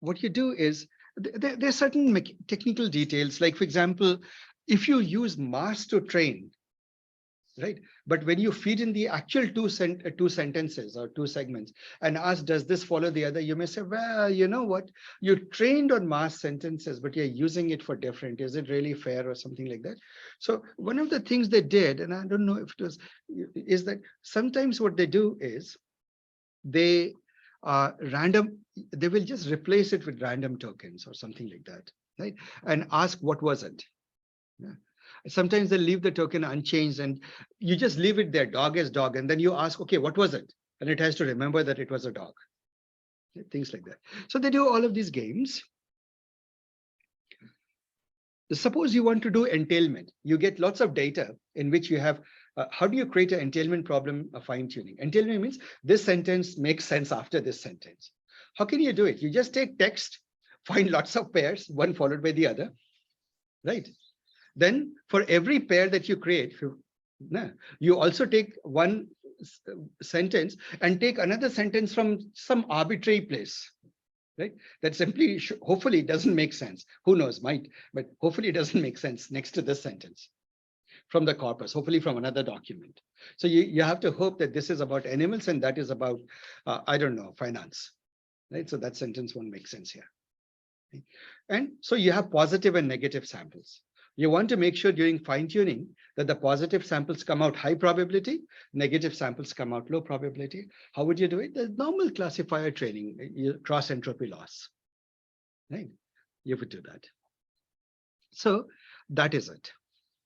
what you do is, there are certain technical details, like for example, if you use mass to train, right? But when you feed in the actual two sentences or two segments and ask, does this follow the other? You may say, well, you know what? You trained on mass sentences, but you're using it for different. Is it really fair or something like that? So one of the things they did, and I don't know if it was, is that sometimes what they do is they they will just replace it with random tokens or something like that, right? And ask, what was it? Yeah. Sometimes they leave the token unchanged and you just leave it there, dog as dog, and then you ask, okay, what was it? And it has to remember that it was a dog. Things like that. So they do all of these games. Suppose you want to do entailment. You get lots of data in which you have, how do you create an entailment problem of fine tuning? Entailment means this sentence makes sense after this sentence. How can you do it? You just take text, find lots of pairs, one followed by the other, right? Then for every pair that you create, you also take one sentence and take another sentence from some arbitrary place, right? That simply, hopefully doesn't make sense. Who knows, might, but hopefully it doesn't make sense next to this sentence from the corpus, hopefully from another document. So you have to hope that this is about animals and that is about, I don't know, finance, right? So that sentence won't make sense here. Okay? And so you have positive and negative samples. You want to make sure during fine tuning that the positive samples come out high probability, negative samples come out low probability. How would you do it? The normal classifier training, cross entropy loss, right? You would do that. So that is it,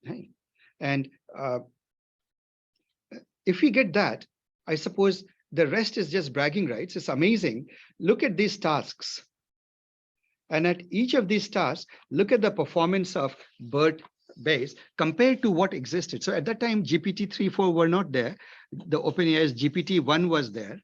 right? And if we get that, I suppose the rest is just bragging rights. It's amazing. Look at these tasks. And at each of these tasks, look at the performance of BERT base compared to what existed. So at that time, GPT-3, 4 were not there. The OpenAI's GPT-1 was there.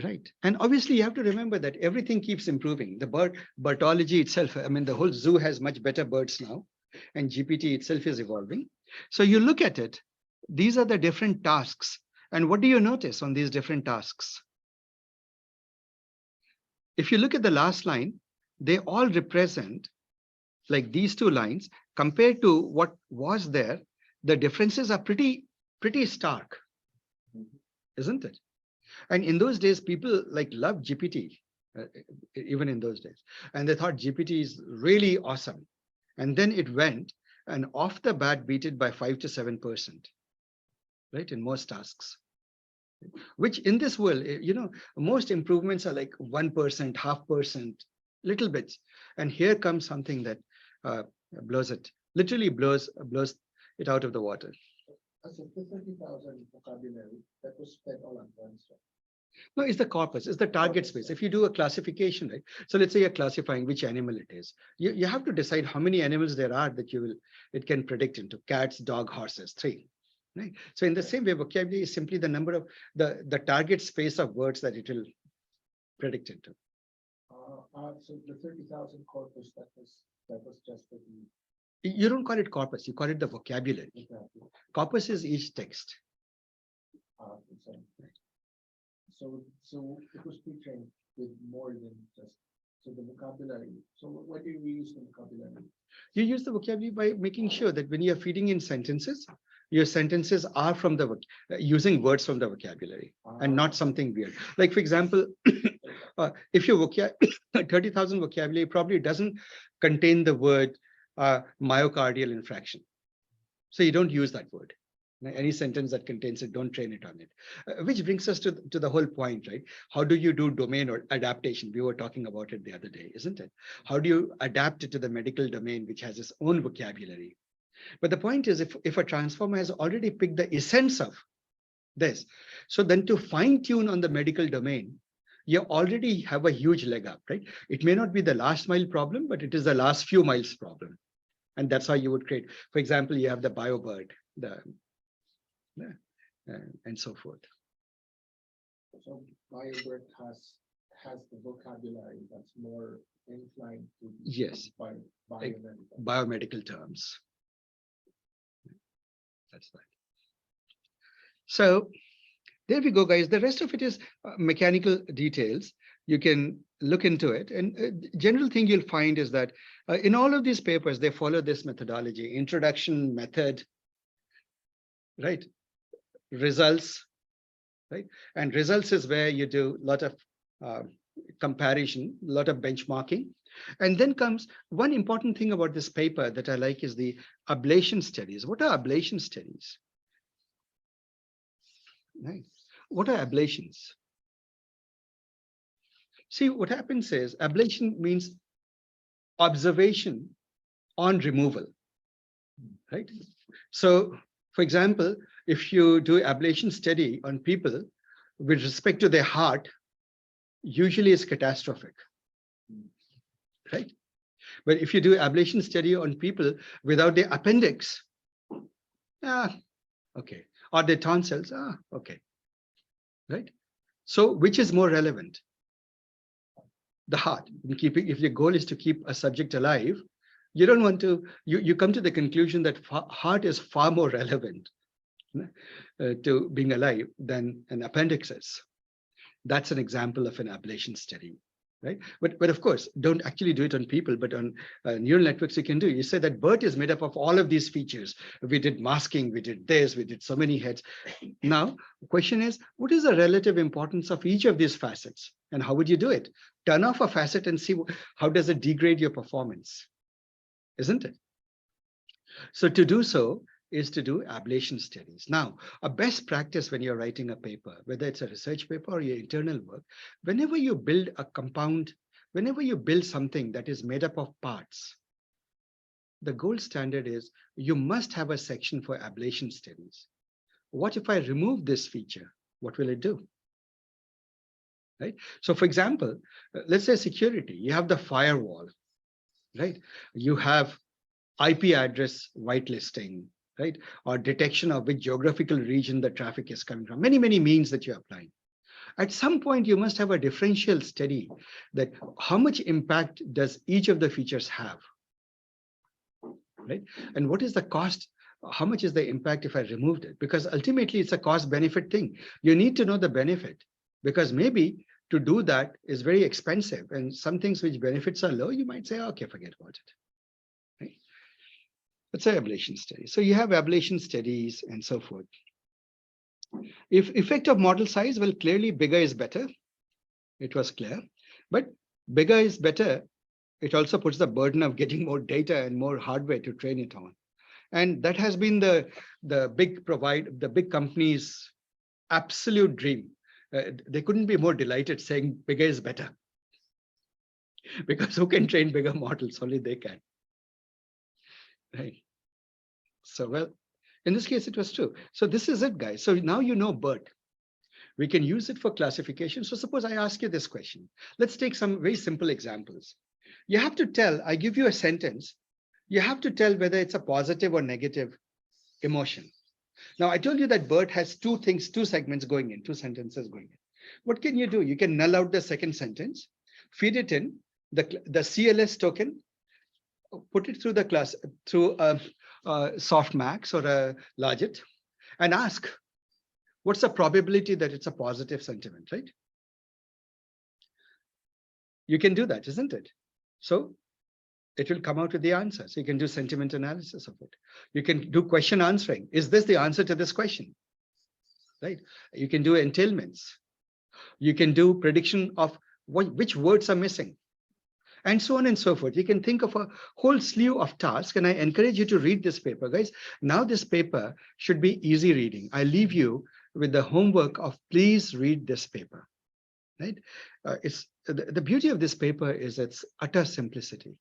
Right. And obviously, you have to remember that everything keeps improving. The birdology itself, I mean, the whole zoo has much better birds now, and GPT itself is evolving. So you look at it, these are the different tasks. And what do you notice on these different tasks? If you look at the last line, they all represent, like these two lines, compared to what was there, the differences are pretty stark, isn't it? And in those days, people like loved GPT, even in those days. And they thought GPT is really awesome. And then it went and off the bat beat it by 5 to 7%, right? In most tasks. Which in this world, most improvements are like 1%, 0.5%, little bits. And here comes something that blows it, literally blows it out of the water. As if the 30,000 vocabulary that was spent all at once. No, it's the corpus, it's the target space. If you do a classification, right? So let's say you're classifying which animal it is. You have to decide how many animals there are that it can predict into: cats, dog, horses, 3. Right? So in the same way, vocabulary is simply the number of the target space of words that it will predict into. So the 30,000 corpus that was just the You don't call it corpus, you call it the vocabulary. exactly. Corpus is each text. So it was pre-trained with more than just the vocabulary. So what do you use the vocabulary? You use the vocabulary by making sure that when you're feeding in sentences, your sentences are from the using words from the vocabulary and not something weird. Like, for example, if your 30,000 vocabulary probably doesn't contain the word myocardial infarction. So you don't use that word. Any sentence that contains it, don't train it on it. Which brings us to the whole point, right? How do you do domain or adaptation? We were talking about it the other day, isn't it? How do you adapt it to the medical domain, which has its own vocabulary? But the point is, if a transformer has already picked the essence of this, so then to fine tune on the medical domain, you already have a huge leg up, right? It may not be the last mile problem, but it is the last few miles problem. And that's how you would create. For example, you have the BioBird, and so forth. So BioBird has the vocabulary that's more inclined to yes, biomedical terms. That's right. So there we go, guys. The rest of it is mechanical details. You can look into it. And general thing you'll find is that in all of these papers, they follow this methodology: introduction, method, right? Results, right? And results is where you do a lot of comparison, a lot of benchmarking. And then comes one important thing about this paper that I like is the ablation studies. What are ablation studies? Right. What are ablations? See, what happens is ablation means observation on removal, right? So, for example, if you do ablation study on people with respect to their heart, usually it's catastrophic, right? But if you do ablation study on people without their appendix, okay, or their tonsils, okay, right? So which is more relevant? The heart. If your goal is to keep a subject alive, you don't want to, you come to the conclusion that heart is far more relevant to being alive than an appendix is. That's an example of an ablation study, right? But of course, don't actually do it on people, but on neural networks you can do. You say that BERT is made up of all of these features. We did masking, we did this, we did so many heads. Now, the question is, what is the relative importance of each of these facets? And how would you do it? Turn off a facet and see how does it degrade your performance, isn't it? So to do so is to do ablation studies. Now, a best practice when you're writing a paper, whether it's a research paper or your internal work, whenever you build a compound, whenever you build something that is made up of parts, the gold standard is you must have a section for ablation studies. What if I remove this feature? What will it do? Right? So for example, let's say security, you have the firewall, right? You have IP address whitelisting, right? Or detection of which geographical region the traffic is coming from, many, many means that you're applying. At some point, you must have a differential study that how much impact does each of the features have, right? And what is the cost? How much is the impact if I removed it? Because ultimately it's a cost benefit thing. You need to know the benefit, because maybe to do that is very expensive, and some things which benefits are low, you might say, okay, forget about it. Right? Let's say ablation studies. So you have ablation studies and so forth. If effect of model size, well, clearly bigger is better. It was clear, but bigger is better. It also puts the burden of getting more data and more hardware to train it on. And that has been the big companies' absolute dream. They couldn't be more delighted saying bigger is better. because who can train bigger models? Only they can. Right. So, well, in this case, it was true. So this is it, guys. So now you know BERT. We can use it for classification. So suppose I ask you this question. Let's take some very simple examples. You have to tell, I give you a sentence. You have to tell whether it's a positive or negative emotion. Now, I told you that BERT has two segments going in, two sentences going in. What can you do? You can null out the second sentence, feed it in, the CLS token, put it through the class, through a softmax or a logit, and ask, what's the probability that it's a positive sentiment, right? You can do that, isn't it? So it will come out with the answer. So you can do sentiment analysis of it. You can do question answering. Is this the answer to this question? Right? You can do entailments. You can do prediction of which words are missing, and so on and so forth. You can think of a whole slew of tasks, and I encourage you to read this paper, guys. Now this paper should be easy reading. I leave you with the homework of please read this paper, right? It's the beauty of this paper is its utter simplicity,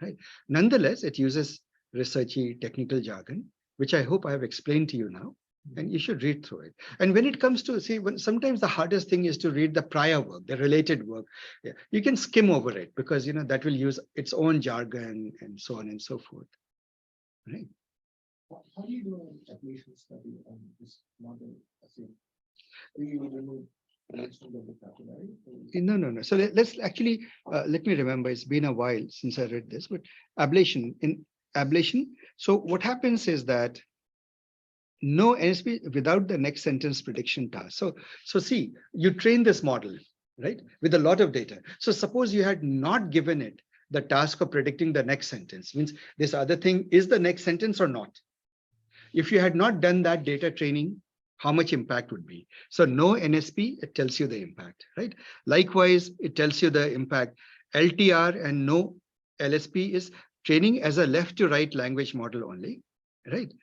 right? Nonetheless, it uses researchy technical jargon, which I hope I have explained to you now. And you should read through it. And when it comes to, see, sometimes the hardest thing is to read the prior work, the related work. Yeah, you can skim over it because, that will use its own jargon and so on and so forth. Right? How do you do an ablation study on this model? Do you remove most of the vocabulary? No. So let's actually, let me remember, it's been a while since I read this, but in ablation. So what happens is that no NSP without the next sentence prediction task. So see, you train this model, right, with a lot of data. So suppose you had not given it the task of predicting the next sentence, means this other thing is the next sentence or not. If you had not done that data training, how much impact would be? So no NSP, it tells you the impact, right? Likewise, it tells you the impact. LTR and no LSP is training as a left to right language model only, right?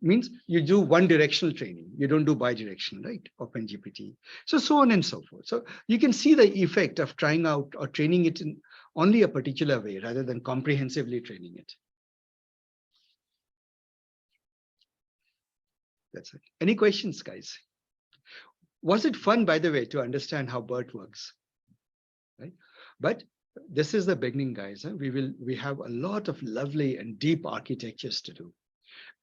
Means you do one directional training, you don't do bi-directional, right? OpenGPT. So on and so forth. So you can see the effect of trying out or training it in only a particular way rather than comprehensively training it. That's it. Any questions, guys? Was it fun, by the way, to understand how BERT works? Right? But this is the beginning, guys. We have a lot of lovely and deep architectures to do.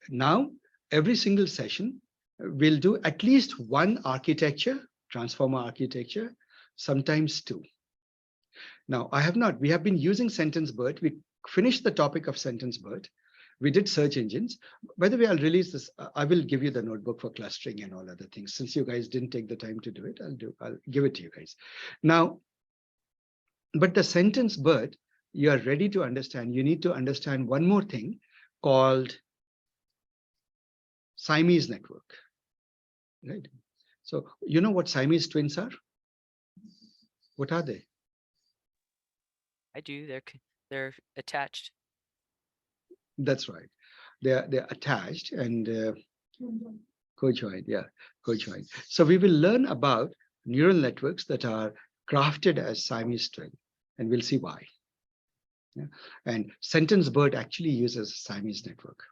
Now, every single session, we'll do at least one architecture, transformer architecture, sometimes two. Now, we have been using sentence BERT. We finished the topic of sentence BERT. We did search engines. By the way, I'll release this. I will give you the notebook for clustering and all other things. Since you guys didn't take the time to do it, I'll give it to you guys. Now, but the sentence BERT, you are ready to understand. You need to understand one more thing called Siamese network, right? So you know what Siamese twins are? What are they? I do. They're attached. That's right. They're attached and co-joined. Yeah, co-joined. So we will learn about neural networks that are crafted as Siamese twin, and we'll see why. Yeah. And sentence BERT actually uses Siamese network.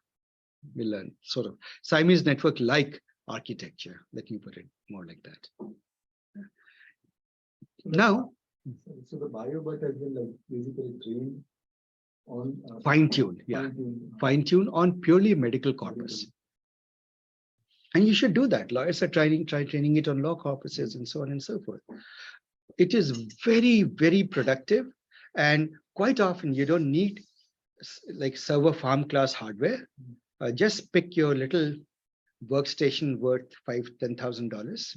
We'll learn sort of Siamese network like architecture. Let me put it more like that. Now, so the BioBERT has been like basically trained on fine-tuned, yeah, fine-tuned on purely medical corpus. And you should do that. Lawyers are try training it on law corpuses and so on and so forth. It is very, very productive. And quite often you don't need like server farm class hardware. Just pick your little workstation worth $10,000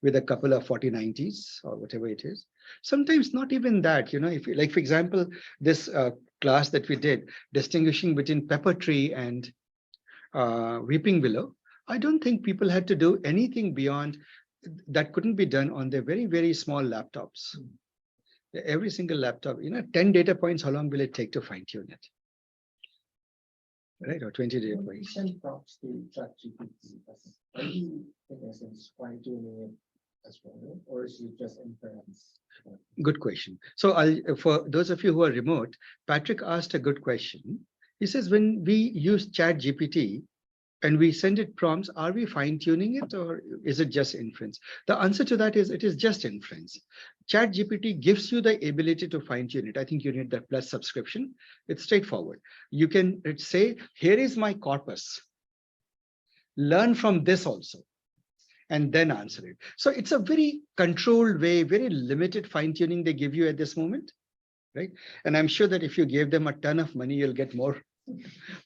with a couple of 4090s or whatever it is. Sometimes not even that, if you, like, for example, this class that we did, distinguishing between pepper tree and weeping willow, I don't think people had to do anything beyond that. Couldn't be done on their very, very small laptops. Every single laptop, 10 data points, how long will it take to fine tune it? Right, or 20 data points. Send props to ChatGPT. Are you, in essence, fine tuning it as well, or is it just inference? Good question. So for those of you who are remote, Patrick asked a good question. He says, when we use Chat GPT and we send it prompts, are we fine tuning it or is it just inference? The answer to that is it is just inference. Chat GPT gives you the ability to fine tune it. I think you need the plus subscription. It's straightforward. You can say, here is my corpus. Learn from this also, and then answer it. So it's a very controlled way, very limited fine tuning they give you at this moment, right? And I'm sure that if you gave them a ton of money, you'll get more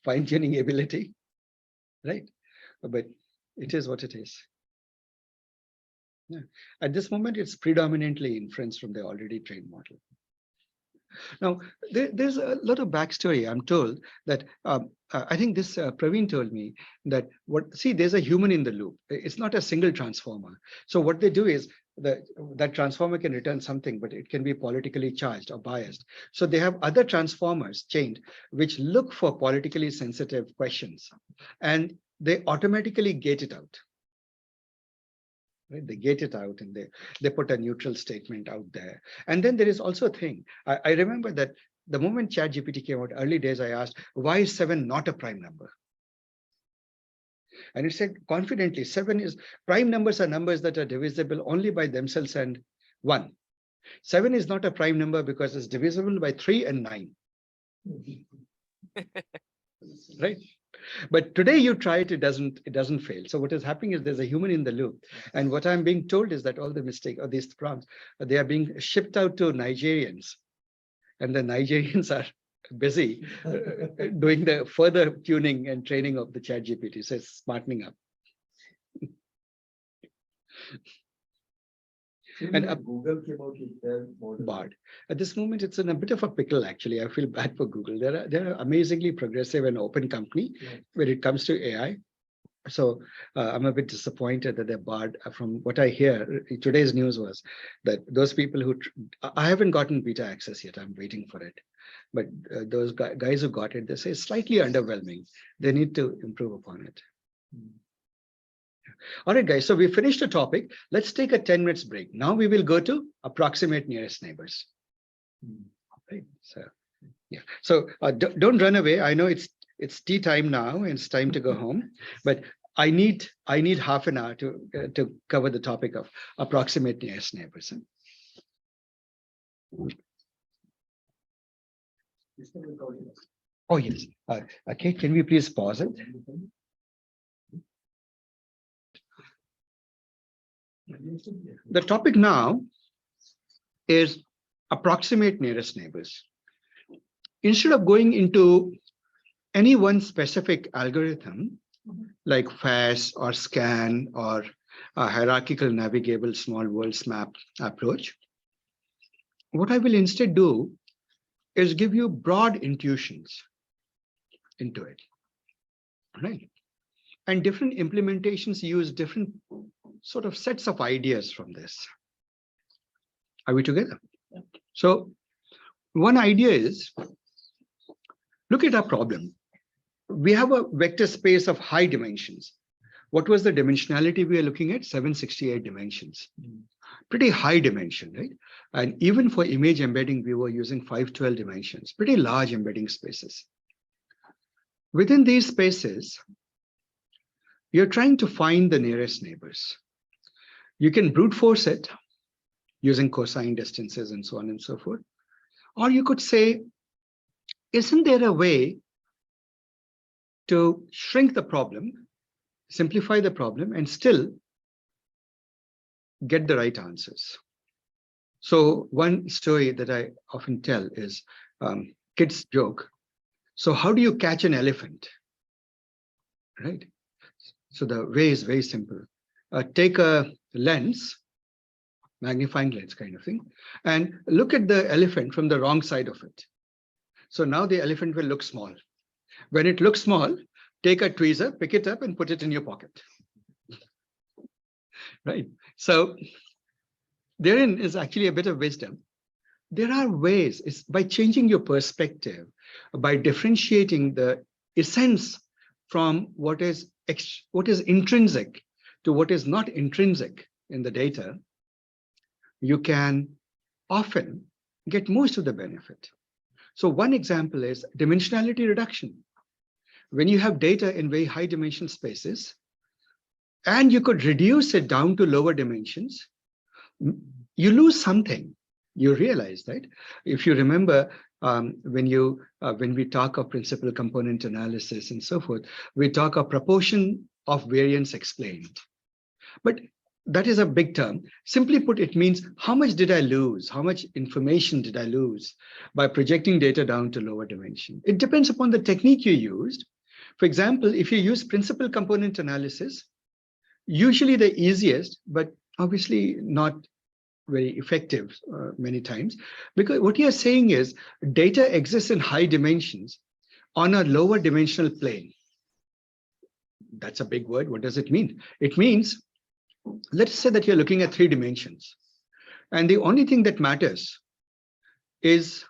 fine tuning ability, right? But it is what it is. Yeah. At this moment, it's predominantly inference from the already trained model. Now, there's a lot of backstory. I'm told that I think this Praveen told me that there's a human in the loop. It's not a single transformer. So what they do is that transformer can return something, but it can be politically charged or biased. So they have other transformers chained which look for politically sensitive questions, and they automatically gate it out. Right? They gate it out and they put a neutral statement out there. And then there is also a thing. I remember that the moment ChatGPT came out, early days, I asked, why is 7 not a prime number? And it said confidently, 7 is prime numbers are numbers that are divisible only by themselves and 1. 7 is not a prime number because it's divisible by 3 and 9. Right? But today you try it, it doesn't fail. So what is happening is there's a human in the loop. And what I'm being told is that all the mistakes or these prompts, they are being shipped out to Nigerians. And the Nigerians are busy doing the further tuning and training of the ChatGPT. So it's smartening up. And Google came out with their model. Bard. At this moment, it's in a bit of a pickle, actually. I feel bad for Google. They're an amazingly progressive and open company when it comes to AI. So I'm a bit disappointed that they're Bard. From what I hear, today's news was that those people who, I haven't gotten beta access yet. I'm waiting for it. But those guys who got it, they say it's slightly underwhelming. They need to improve upon it. All right, guys, so we finished the topic. Let's take a 10 minutes break. Now we will go to approximate nearest neighbors. Right, so yeah, so don't run away. I know it's tea time now and it's time to go home, but I need half an hour to cover the topic of approximate nearest neighbors. Oh yes. Okay, can we please pause it? The topic now is approximate nearest neighbors. Instead of going into any one specific algorithm like FAS or SCAN or a hierarchical navigable small worlds map approach, what I will instead do is give you broad intuitions into it, right? And different implementations use different sort of sets of ideas from this. Are we together? Yeah. So one idea is, look at our problem. We have a vector space of high dimensions. What was the dimensionality we are looking at? 768 dimensions. Pretty high dimension, right? And even for image embedding, we were using 512 dimensions, pretty large embedding spaces. Within these spaces, you're trying to find the nearest neighbors. You can brute force it using cosine distances and so on and so forth. Or you could say, isn't there a way to shrink the problem, simplify the problem, and still get the right answers? So one story that I often tell is kids joke. So how do you catch an elephant? Right? So the way is very simple. Take a lens, magnifying lens kind of thing, and look at the elephant from the wrong side of it. So now the elephant will look small. When it looks small, take a tweezer, pick it up and put it in your pocket. Right? So therein is actually a bit of wisdom. There are ways, it's by changing your perspective, by differentiating the essence from what is intrinsic to what is not intrinsic in the data, you can often get most of the benefit. So one example is dimensionality reduction. When you have data in very high dimension spaces, and you could reduce it down to lower dimensions, you lose something. You realize, right? If you remember, when we talk of principal component analysis and so forth, we talk of proportion of variance explained. But that is a big term. Simply put, it means how much did I lose? How much information did I lose by projecting data down to lower dimension? It depends upon the technique you used. For example, if you use principal component analysis, usually the easiest, but obviously not very effective many times, because what you're saying is data exists in high dimensions on a lower dimensional plane. That's a big word. What does it mean? It means, let's say that you're looking at 3 dimensions, and the only thing that matters is,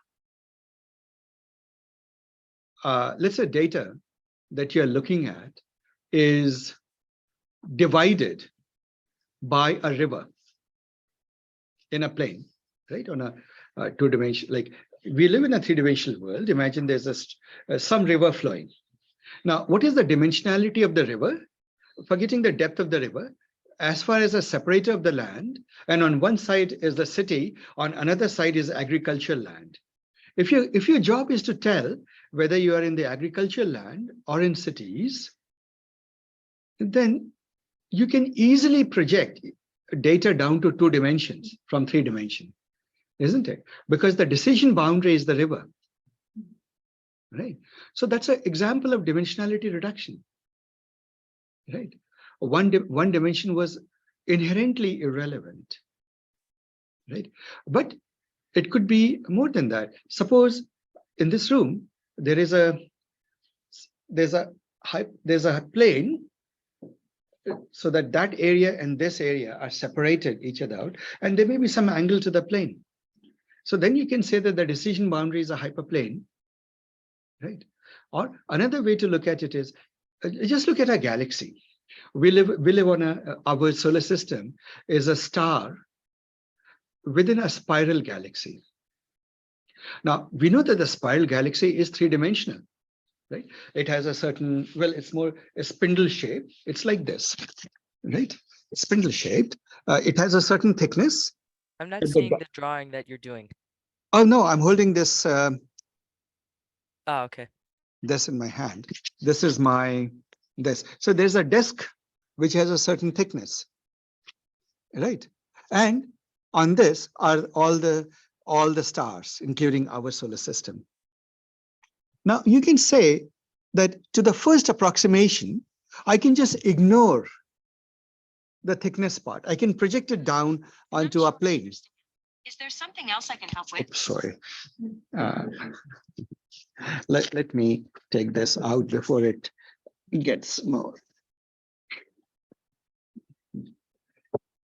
let's say data that you're looking at is divided by a river in a plane, right? On a 2-dimensional, like we live in a 3-dimensional world. Imagine there's some river flowing. Now, what is the dimensionality of the river? Forgetting the depth of the river, as far as a separator of the land, and on one side is the city, on another side is agricultural land. If your job is to tell whether you are in the agricultural land or in cities, then you can easily project data down to 2 dimensions from 3 dimensions, isn't it? Because the decision boundary is the river, right? So that's an example of dimensionality reduction, right? One dimension was inherently irrelevant, right? But it could be more than that. Suppose in this room there's a plane, so that area and this area are separated each other out, and there may be some angle to the plane. So then you can say that the decision boundary is a hyperplane, right? Or another way to look at it is, just look at a galaxy. We live on our solar system is a star within a spiral galaxy. Now, we know that the spiral galaxy is 3-dimensional, right? It has a certain, well, it's more a spindle shape. It's like this, right? Spindle shaped. It has a certain thickness. I'm not seeing the drawing that you're doing. Oh no, I'm holding this Oh, okay. this in my hand. This is this. So there's a disk which has a certain thickness, right? And on this are all the stars, including our solar system. Now you can say that to the first approximation, I can just ignore the thickness part. I can project it down onto a plane. Is there something else I can help with? Oops, sorry. Let me take this out before it gets more.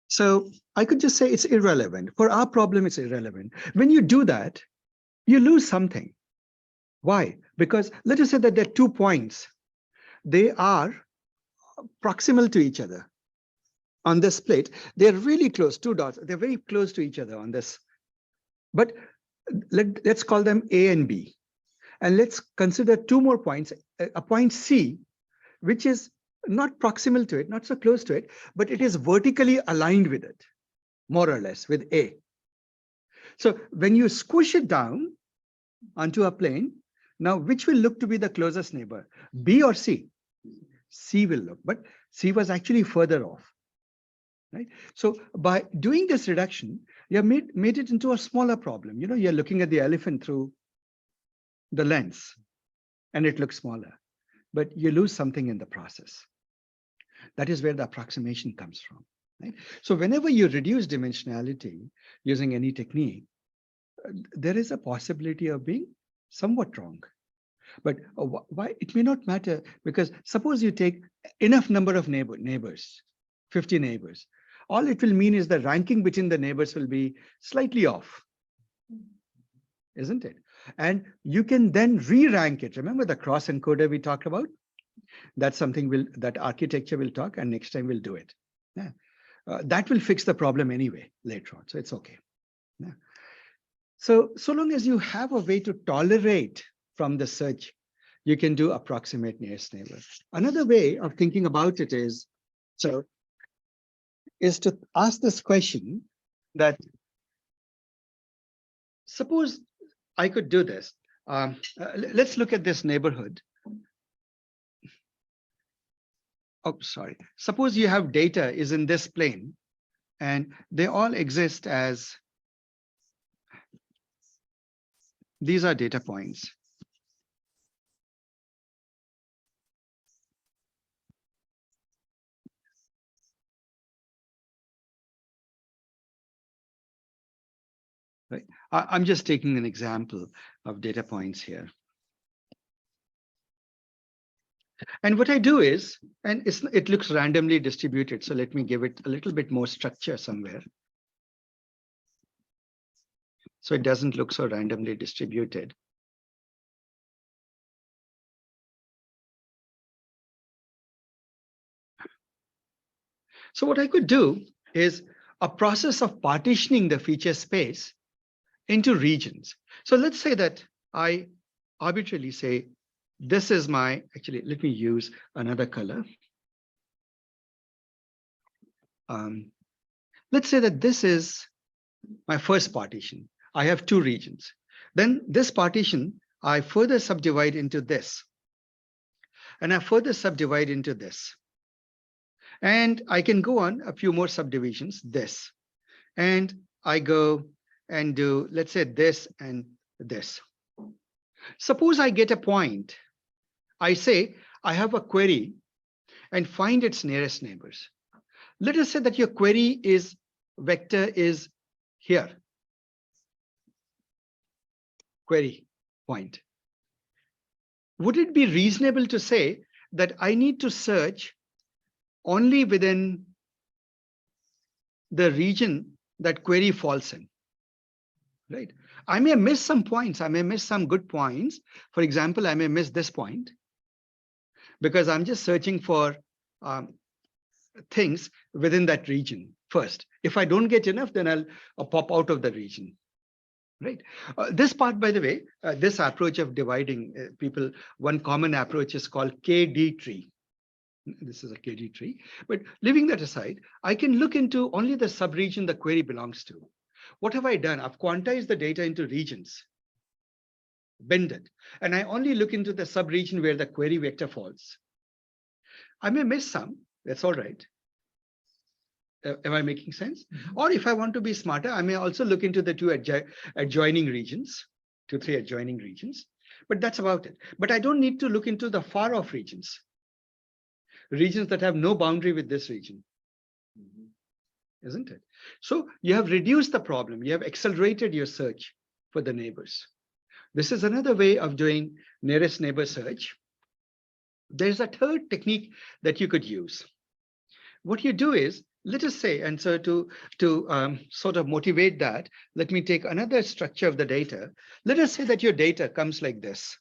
So I could just say it's irrelevant. For our problem, it's irrelevant. When you do that, you lose something. Why? Because let us say that there are 2 points. They are proximal to each other. On this plate, they're really close, 2 dots. They're very close to each other on this. But let's call them A and B. And let's consider 2 more points, a point C, which is not proximal to it, not so close to it, but it is vertically aligned with it, more or less, with A. So when you squish it down onto a plane, now which will look to be the closest neighbor, B or C? C will look, but C was actually further off, right? So by doing this reduction, you have made it into a smaller problem. You know, you're looking at the elephant through the lens and it looks smaller, but you lose something in the process. That is where the approximation comes from, right? So whenever you reduce dimensionality using any technique, there is a possibility of being somewhat wrong. But why it may not matter, because suppose you take enough number of neighbors, 50 neighbors, all it will mean is the ranking between the neighbors will be slightly off, isn't it? And you can then re-rank it. Remember the cross encoder we talked about? That's something that architecture will talk, and next time we'll do it. Yeah. That will fix the problem anyway later on. So it's okay. Yeah. So long as you have a way to tolerate from the search, you can do approximate nearest neighbor. Another way of thinking about it is to ask this question that suppose I could do this. Let's look at this neighborhood. Oh, sorry. Suppose you have data is in this plane and they all exist as these are data points. Right. I'm just taking an example of data points here. And what I do is, and it looks randomly distributed. So let me give it a little bit more structure somewhere. So it doesn't look so randomly distributed. So what I could do is a process of partitioning the feature space into regions. So let's say that I arbitrarily say, this is my, actually, let me use another color. Let's say that this is my first partition. I have two regions. Then this partition, I further subdivide into this. And I further subdivide into this. And I can go on a few more subdivisions, this. And I go and do, let's say this and this. Suppose I get a point. I say, I have a query and find its nearest neighbors. Let us say that your query is vector is here. Query point. Would it be reasonable to say that I need to search only within the region that query falls in? Right? I may miss some points. I may miss some good points. For example, I may miss this point because I'm just searching for things within that region first. If I don't get enough, then I'll pop out of the region. Right. This part, by the way, this approach of dividing people, one common approach is called KD tree. This is a KD tree. But leaving that aside, I can look into only the subregion the query belongs to. What have I done? I've quantized the data into regions, binned it, and I only look into the subregion where the query vector falls. I may miss some. That's all right. Am I making sense? Mm-hmm. Or if I want to be smarter, I may also look into the two adjoining regions, 2-3 adjoining regions, but that's about it. But I don't need to look into the far off regions that have no boundary with this region, isn't it? So you have reduced the problem. You have accelerated your search for the neighbors. This is another way of doing nearest neighbor search. There's a third technique that you could use. What you do is, let us say, and so to sort of motivate that, let me take another structure of the data. Let us say that your data comes like this.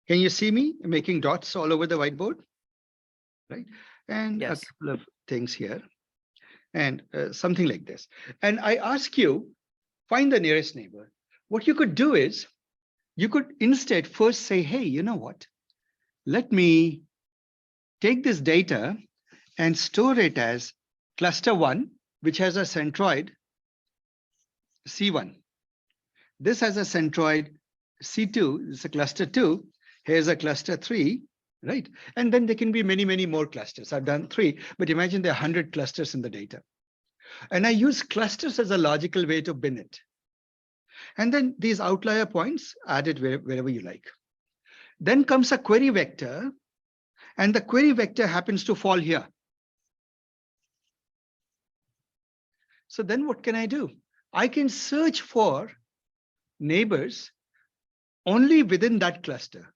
Can you see me making dots all over the whiteboard? Right? And Yes. a couple of things here. And something like this. And I ask you, find the nearest neighbor. What you could do is, you could instead first say, hey, you know what? Let me take this data and store it as cluster 1, which has a centroid C1. This has a centroid C2, it's a cluster 2. Here's a cluster 3, right? And then there can be many, many more clusters. I've done 3, but imagine there are 100 clusters in the data. And I use clusters as a logical way to bin it. And then these outlier points added wherever you like. Then comes a query vector, and the query vector happens to fall here. So then what can I do? I can search for neighbors only within that cluster.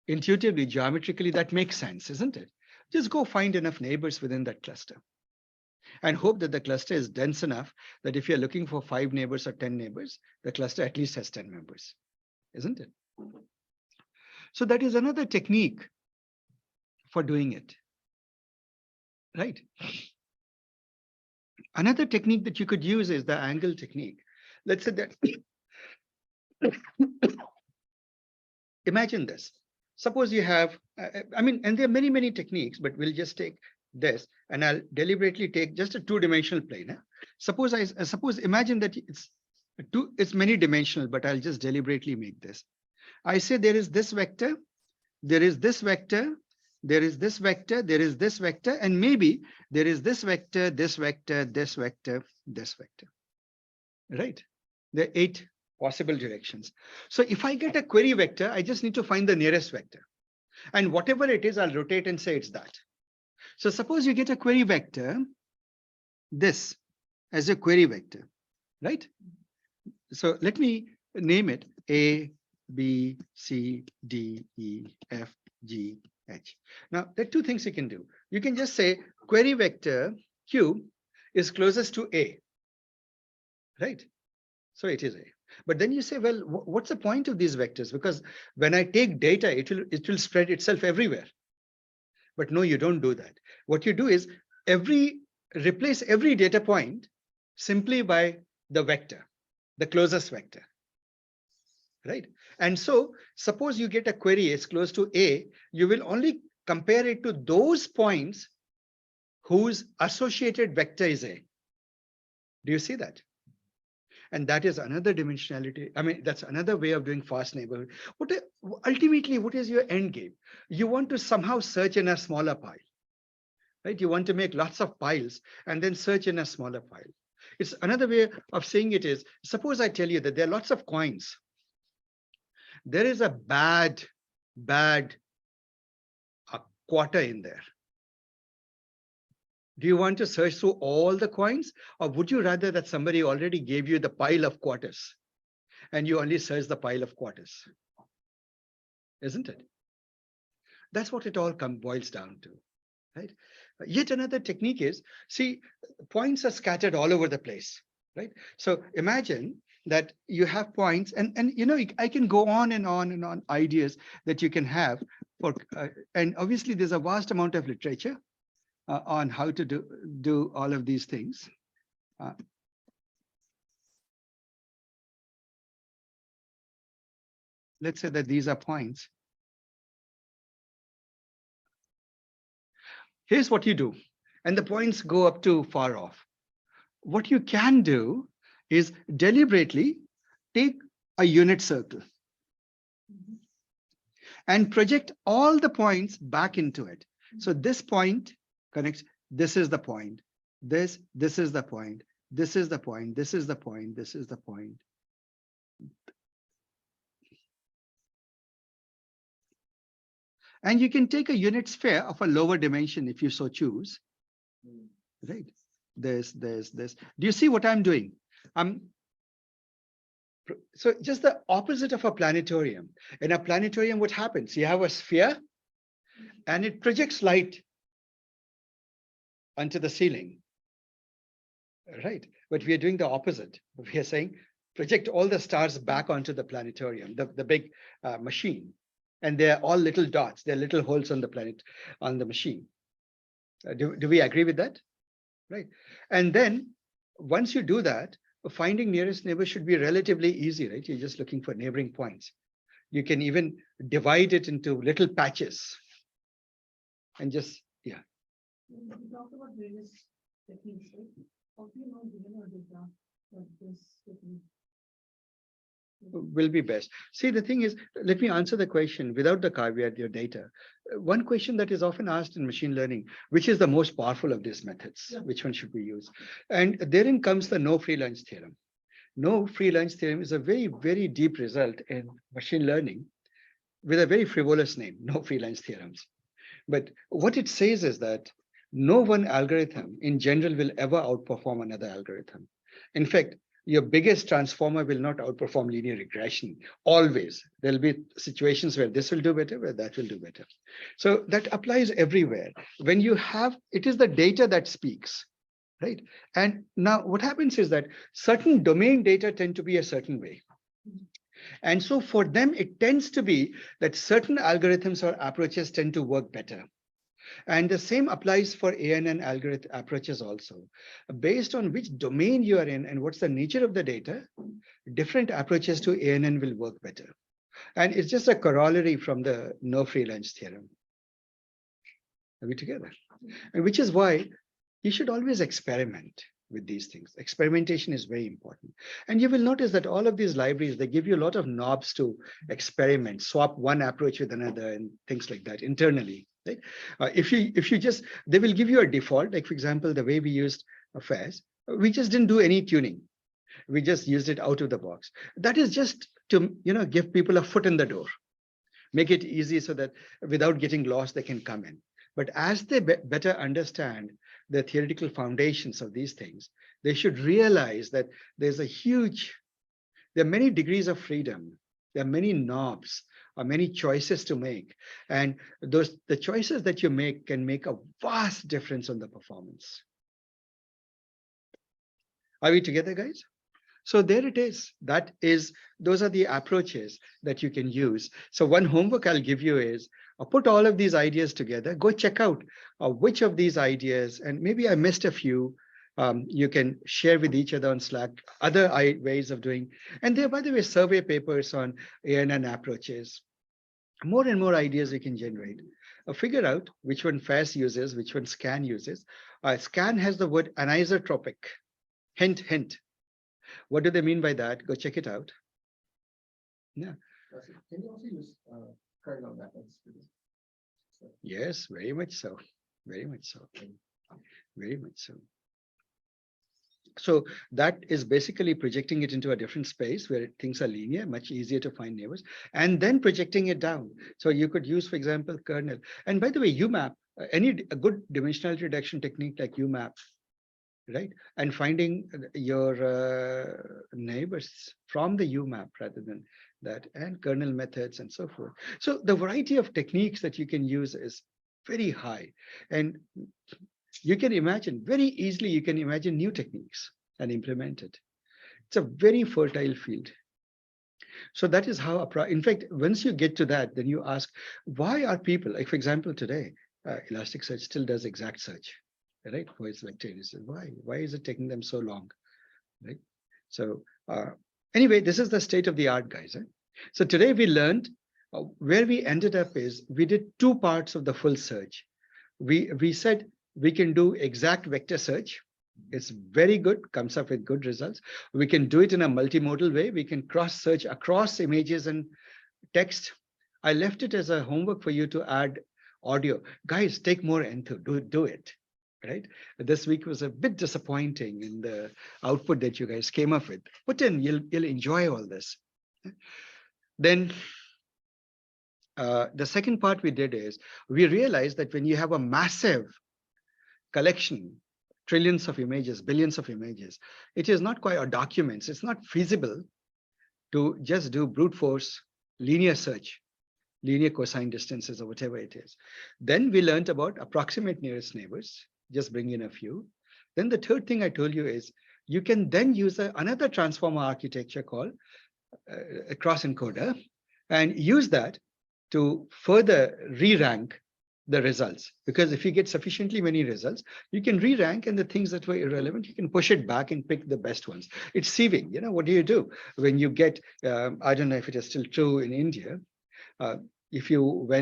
Intuitively, geometrically, that makes sense, isn't it? Just go find enough neighbors within that cluster and hope that the cluster is dense enough that if you're looking for 5 neighbors or 10 neighbors, the cluster at least has 10 members, isn't it? So that is another technique for doing it, right? Another technique that you could use is the angle technique. Let's say that, imagine this. Suppose you have, and there are many, many techniques, but we'll just take this and I'll deliberately take just a 2-dimensional plane. Suppose imagine that it's many dimensional, but I'll just deliberately make this. I say there is this vector, there is this vector, there is this vector, there is this vector, and maybe there is this vector, this vector, this vector, this vector, right? There are 8 possible directions. So if I get a query vector, I just need to find the nearest vector. And whatever it is, I'll rotate and say it's that. So suppose you get a query vector, this as a query vector, right? So let me name it A, B, C, D, E, F, G, H. Now, there are 2 things you can do. You can just say query vector Q is closest to A, right? So it is A. But then you say, well, what's the point of these vectors? Because when I take data, it will spread itself everywhere. But no, you don't do that. What you do is replace every data point simply by the vector, the closest vector, right? And so suppose you get a query is close to A, you will only compare it to those points whose associated vector is A. Do you see that? And that is another dimensionality. That's another way of doing fast neighborhood. Ultimately, what is your end game? You want to somehow search in a smaller pile, right? You want to make lots of piles and then search in a smaller pile. It's another way of saying it is, suppose I tell you that there are lots of coins. There is a bad quarter in there. Do you want to search through all the coins, or would you rather that somebody already gave you the pile of quarters and you only search the pile of quarters? Isn't it? That's what it all boils down to, right? Yet another technique is, see, points are scattered all over the place, right? So imagine that you have points, and I can go on and on and on ideas that you can have for, and obviously there's a vast amount of literature on how to do all of these things. Let's say that these are points. Here's what you do, and the points go up to far off. What you can do is deliberately take a unit circle and project all the points back into it. So this point connects, this is the point, this is the point, this is the point, this is the point, this is the point. And you can take a unit sphere of a lower dimension if you so choose, right? This. Do you see what I'm doing? So just the opposite of a planetarium. In a planetarium, what happens? You have a sphere and it projects light onto the ceiling, right? But we are doing the opposite. We are saying project all the stars back onto the planetarium, the big machine. And they're all little dots. They're little holes on the planet, on the machine. Do we agree with that? Right. And then once you do that, finding nearest neighbor should be relatively easy, right? You're just looking for neighboring points. You can even divide it into little patches and just, yeah. We talked about various techniques, right? How do you know given our data that this technique will be best? See, the thing is, let me answer the question without the caveat, your data. One question that is often asked in machine learning, which is the most powerful of these methods? Yeah. Which one should we use? And therein comes the no free lunch theorem. No free lunch theorem is a very, very deep result in machine learning with a very frivolous name, no free lunch theorems. But what it says is that no one algorithm in general will ever outperform another algorithm. In fact, your biggest transformer will not outperform linear regression. Always. There'll be situations where this will do better, where that will do better. So that applies everywhere. When you have, it is the data that speaks, right? And now what happens is that certain domain data tend to be a certain way. And so for them, it tends to be that certain algorithms or approaches tend to work better. And the same applies for ANN algorithm approaches also. Based on which domain you are in and what's the nature of the data, different approaches to ANN will work better. And it's just a corollary from the no free lunch theorem. Are we together? And which is why you should always experiment with these things. Experimentation is very important. And you will notice that all of these libraries, they give you a lot of knobs to experiment, swap one approach with another and things like that internally. Right? If you just, they will give you a default, like for example, the way we used affairs, we just didn't do any tuning. We just used it out of the box. That is just to, give people a foot in the door, make it easy so that without getting lost, they can come in. But as they better understand the theoretical foundations of these things, they should realize that there are many degrees of freedom. There are many knobs or many choices to make. And the choices that you make can make a vast difference on the performance. Are we together, guys? So there it is. Those are the approaches that you can use. So one homework I'll give you is put all of these ideas together. Go check out which of these ideas, and maybe I missed a few. You can share with each other on Slack other ways of doing. And there, by the way, survey papers on ANN approaches. More and more ideas we can generate. Figure out which one FAS uses, which one SCAN uses. SCAN has the word anisotropic. Hint, hint. What do they mean by that? Go check it out. Yeah. Can you also use kernel methods? Yes, very much so. Very much so. Very much so. So that is basically projecting it into a different space where things are linear, much easier to find neighbors, and then projecting it down. So you could use, for example, kernel. And by the way, UMAP, a good dimensionality reduction technique like UMAP, right? And finding your neighbors from the UMAP rather than that, and kernel methods and so forth. So the variety of techniques that you can use is very high. And you can imagine, very easily, you can imagine new techniques and implement it. It's a very fertile field. So that is how, in fact, once you get to that, then you ask, why are people, like for example, today, Elasticsearch still does exact search, right? For its vector indices. Why is it taking them so long, right? So anyway, this is the state of the art, guys. So today we learned where we ended up is we did two parts of the full search. We said we can do exact vector search. It's very good, comes up with good results. We can do it in a multimodal way. We can cross search across images and text. I left it as a homework for you to add audio. Guys, take more into do it. Right? This week was a bit disappointing in the output that you guys came up with. Put in, you'll enjoy all this. Then the second part we did is we realized that when you have a massive collection, trillions of images, billions of images, it is not quite, or documents, it's not feasible to just do brute force linear search, linear cosine distances or whatever it is. Then we learned about approximate nearest neighbors, just bring in a few. Then the third thing I told you is you can then use another transformer architecture called a cross encoder and use that to further re-rank the results. Because if you get sufficiently many results, you can re-rank, and the things that were irrelevant, you can push it back and pick the best ones. It's sieving. What do you do when you get, I don't know if it is still true in India, if you went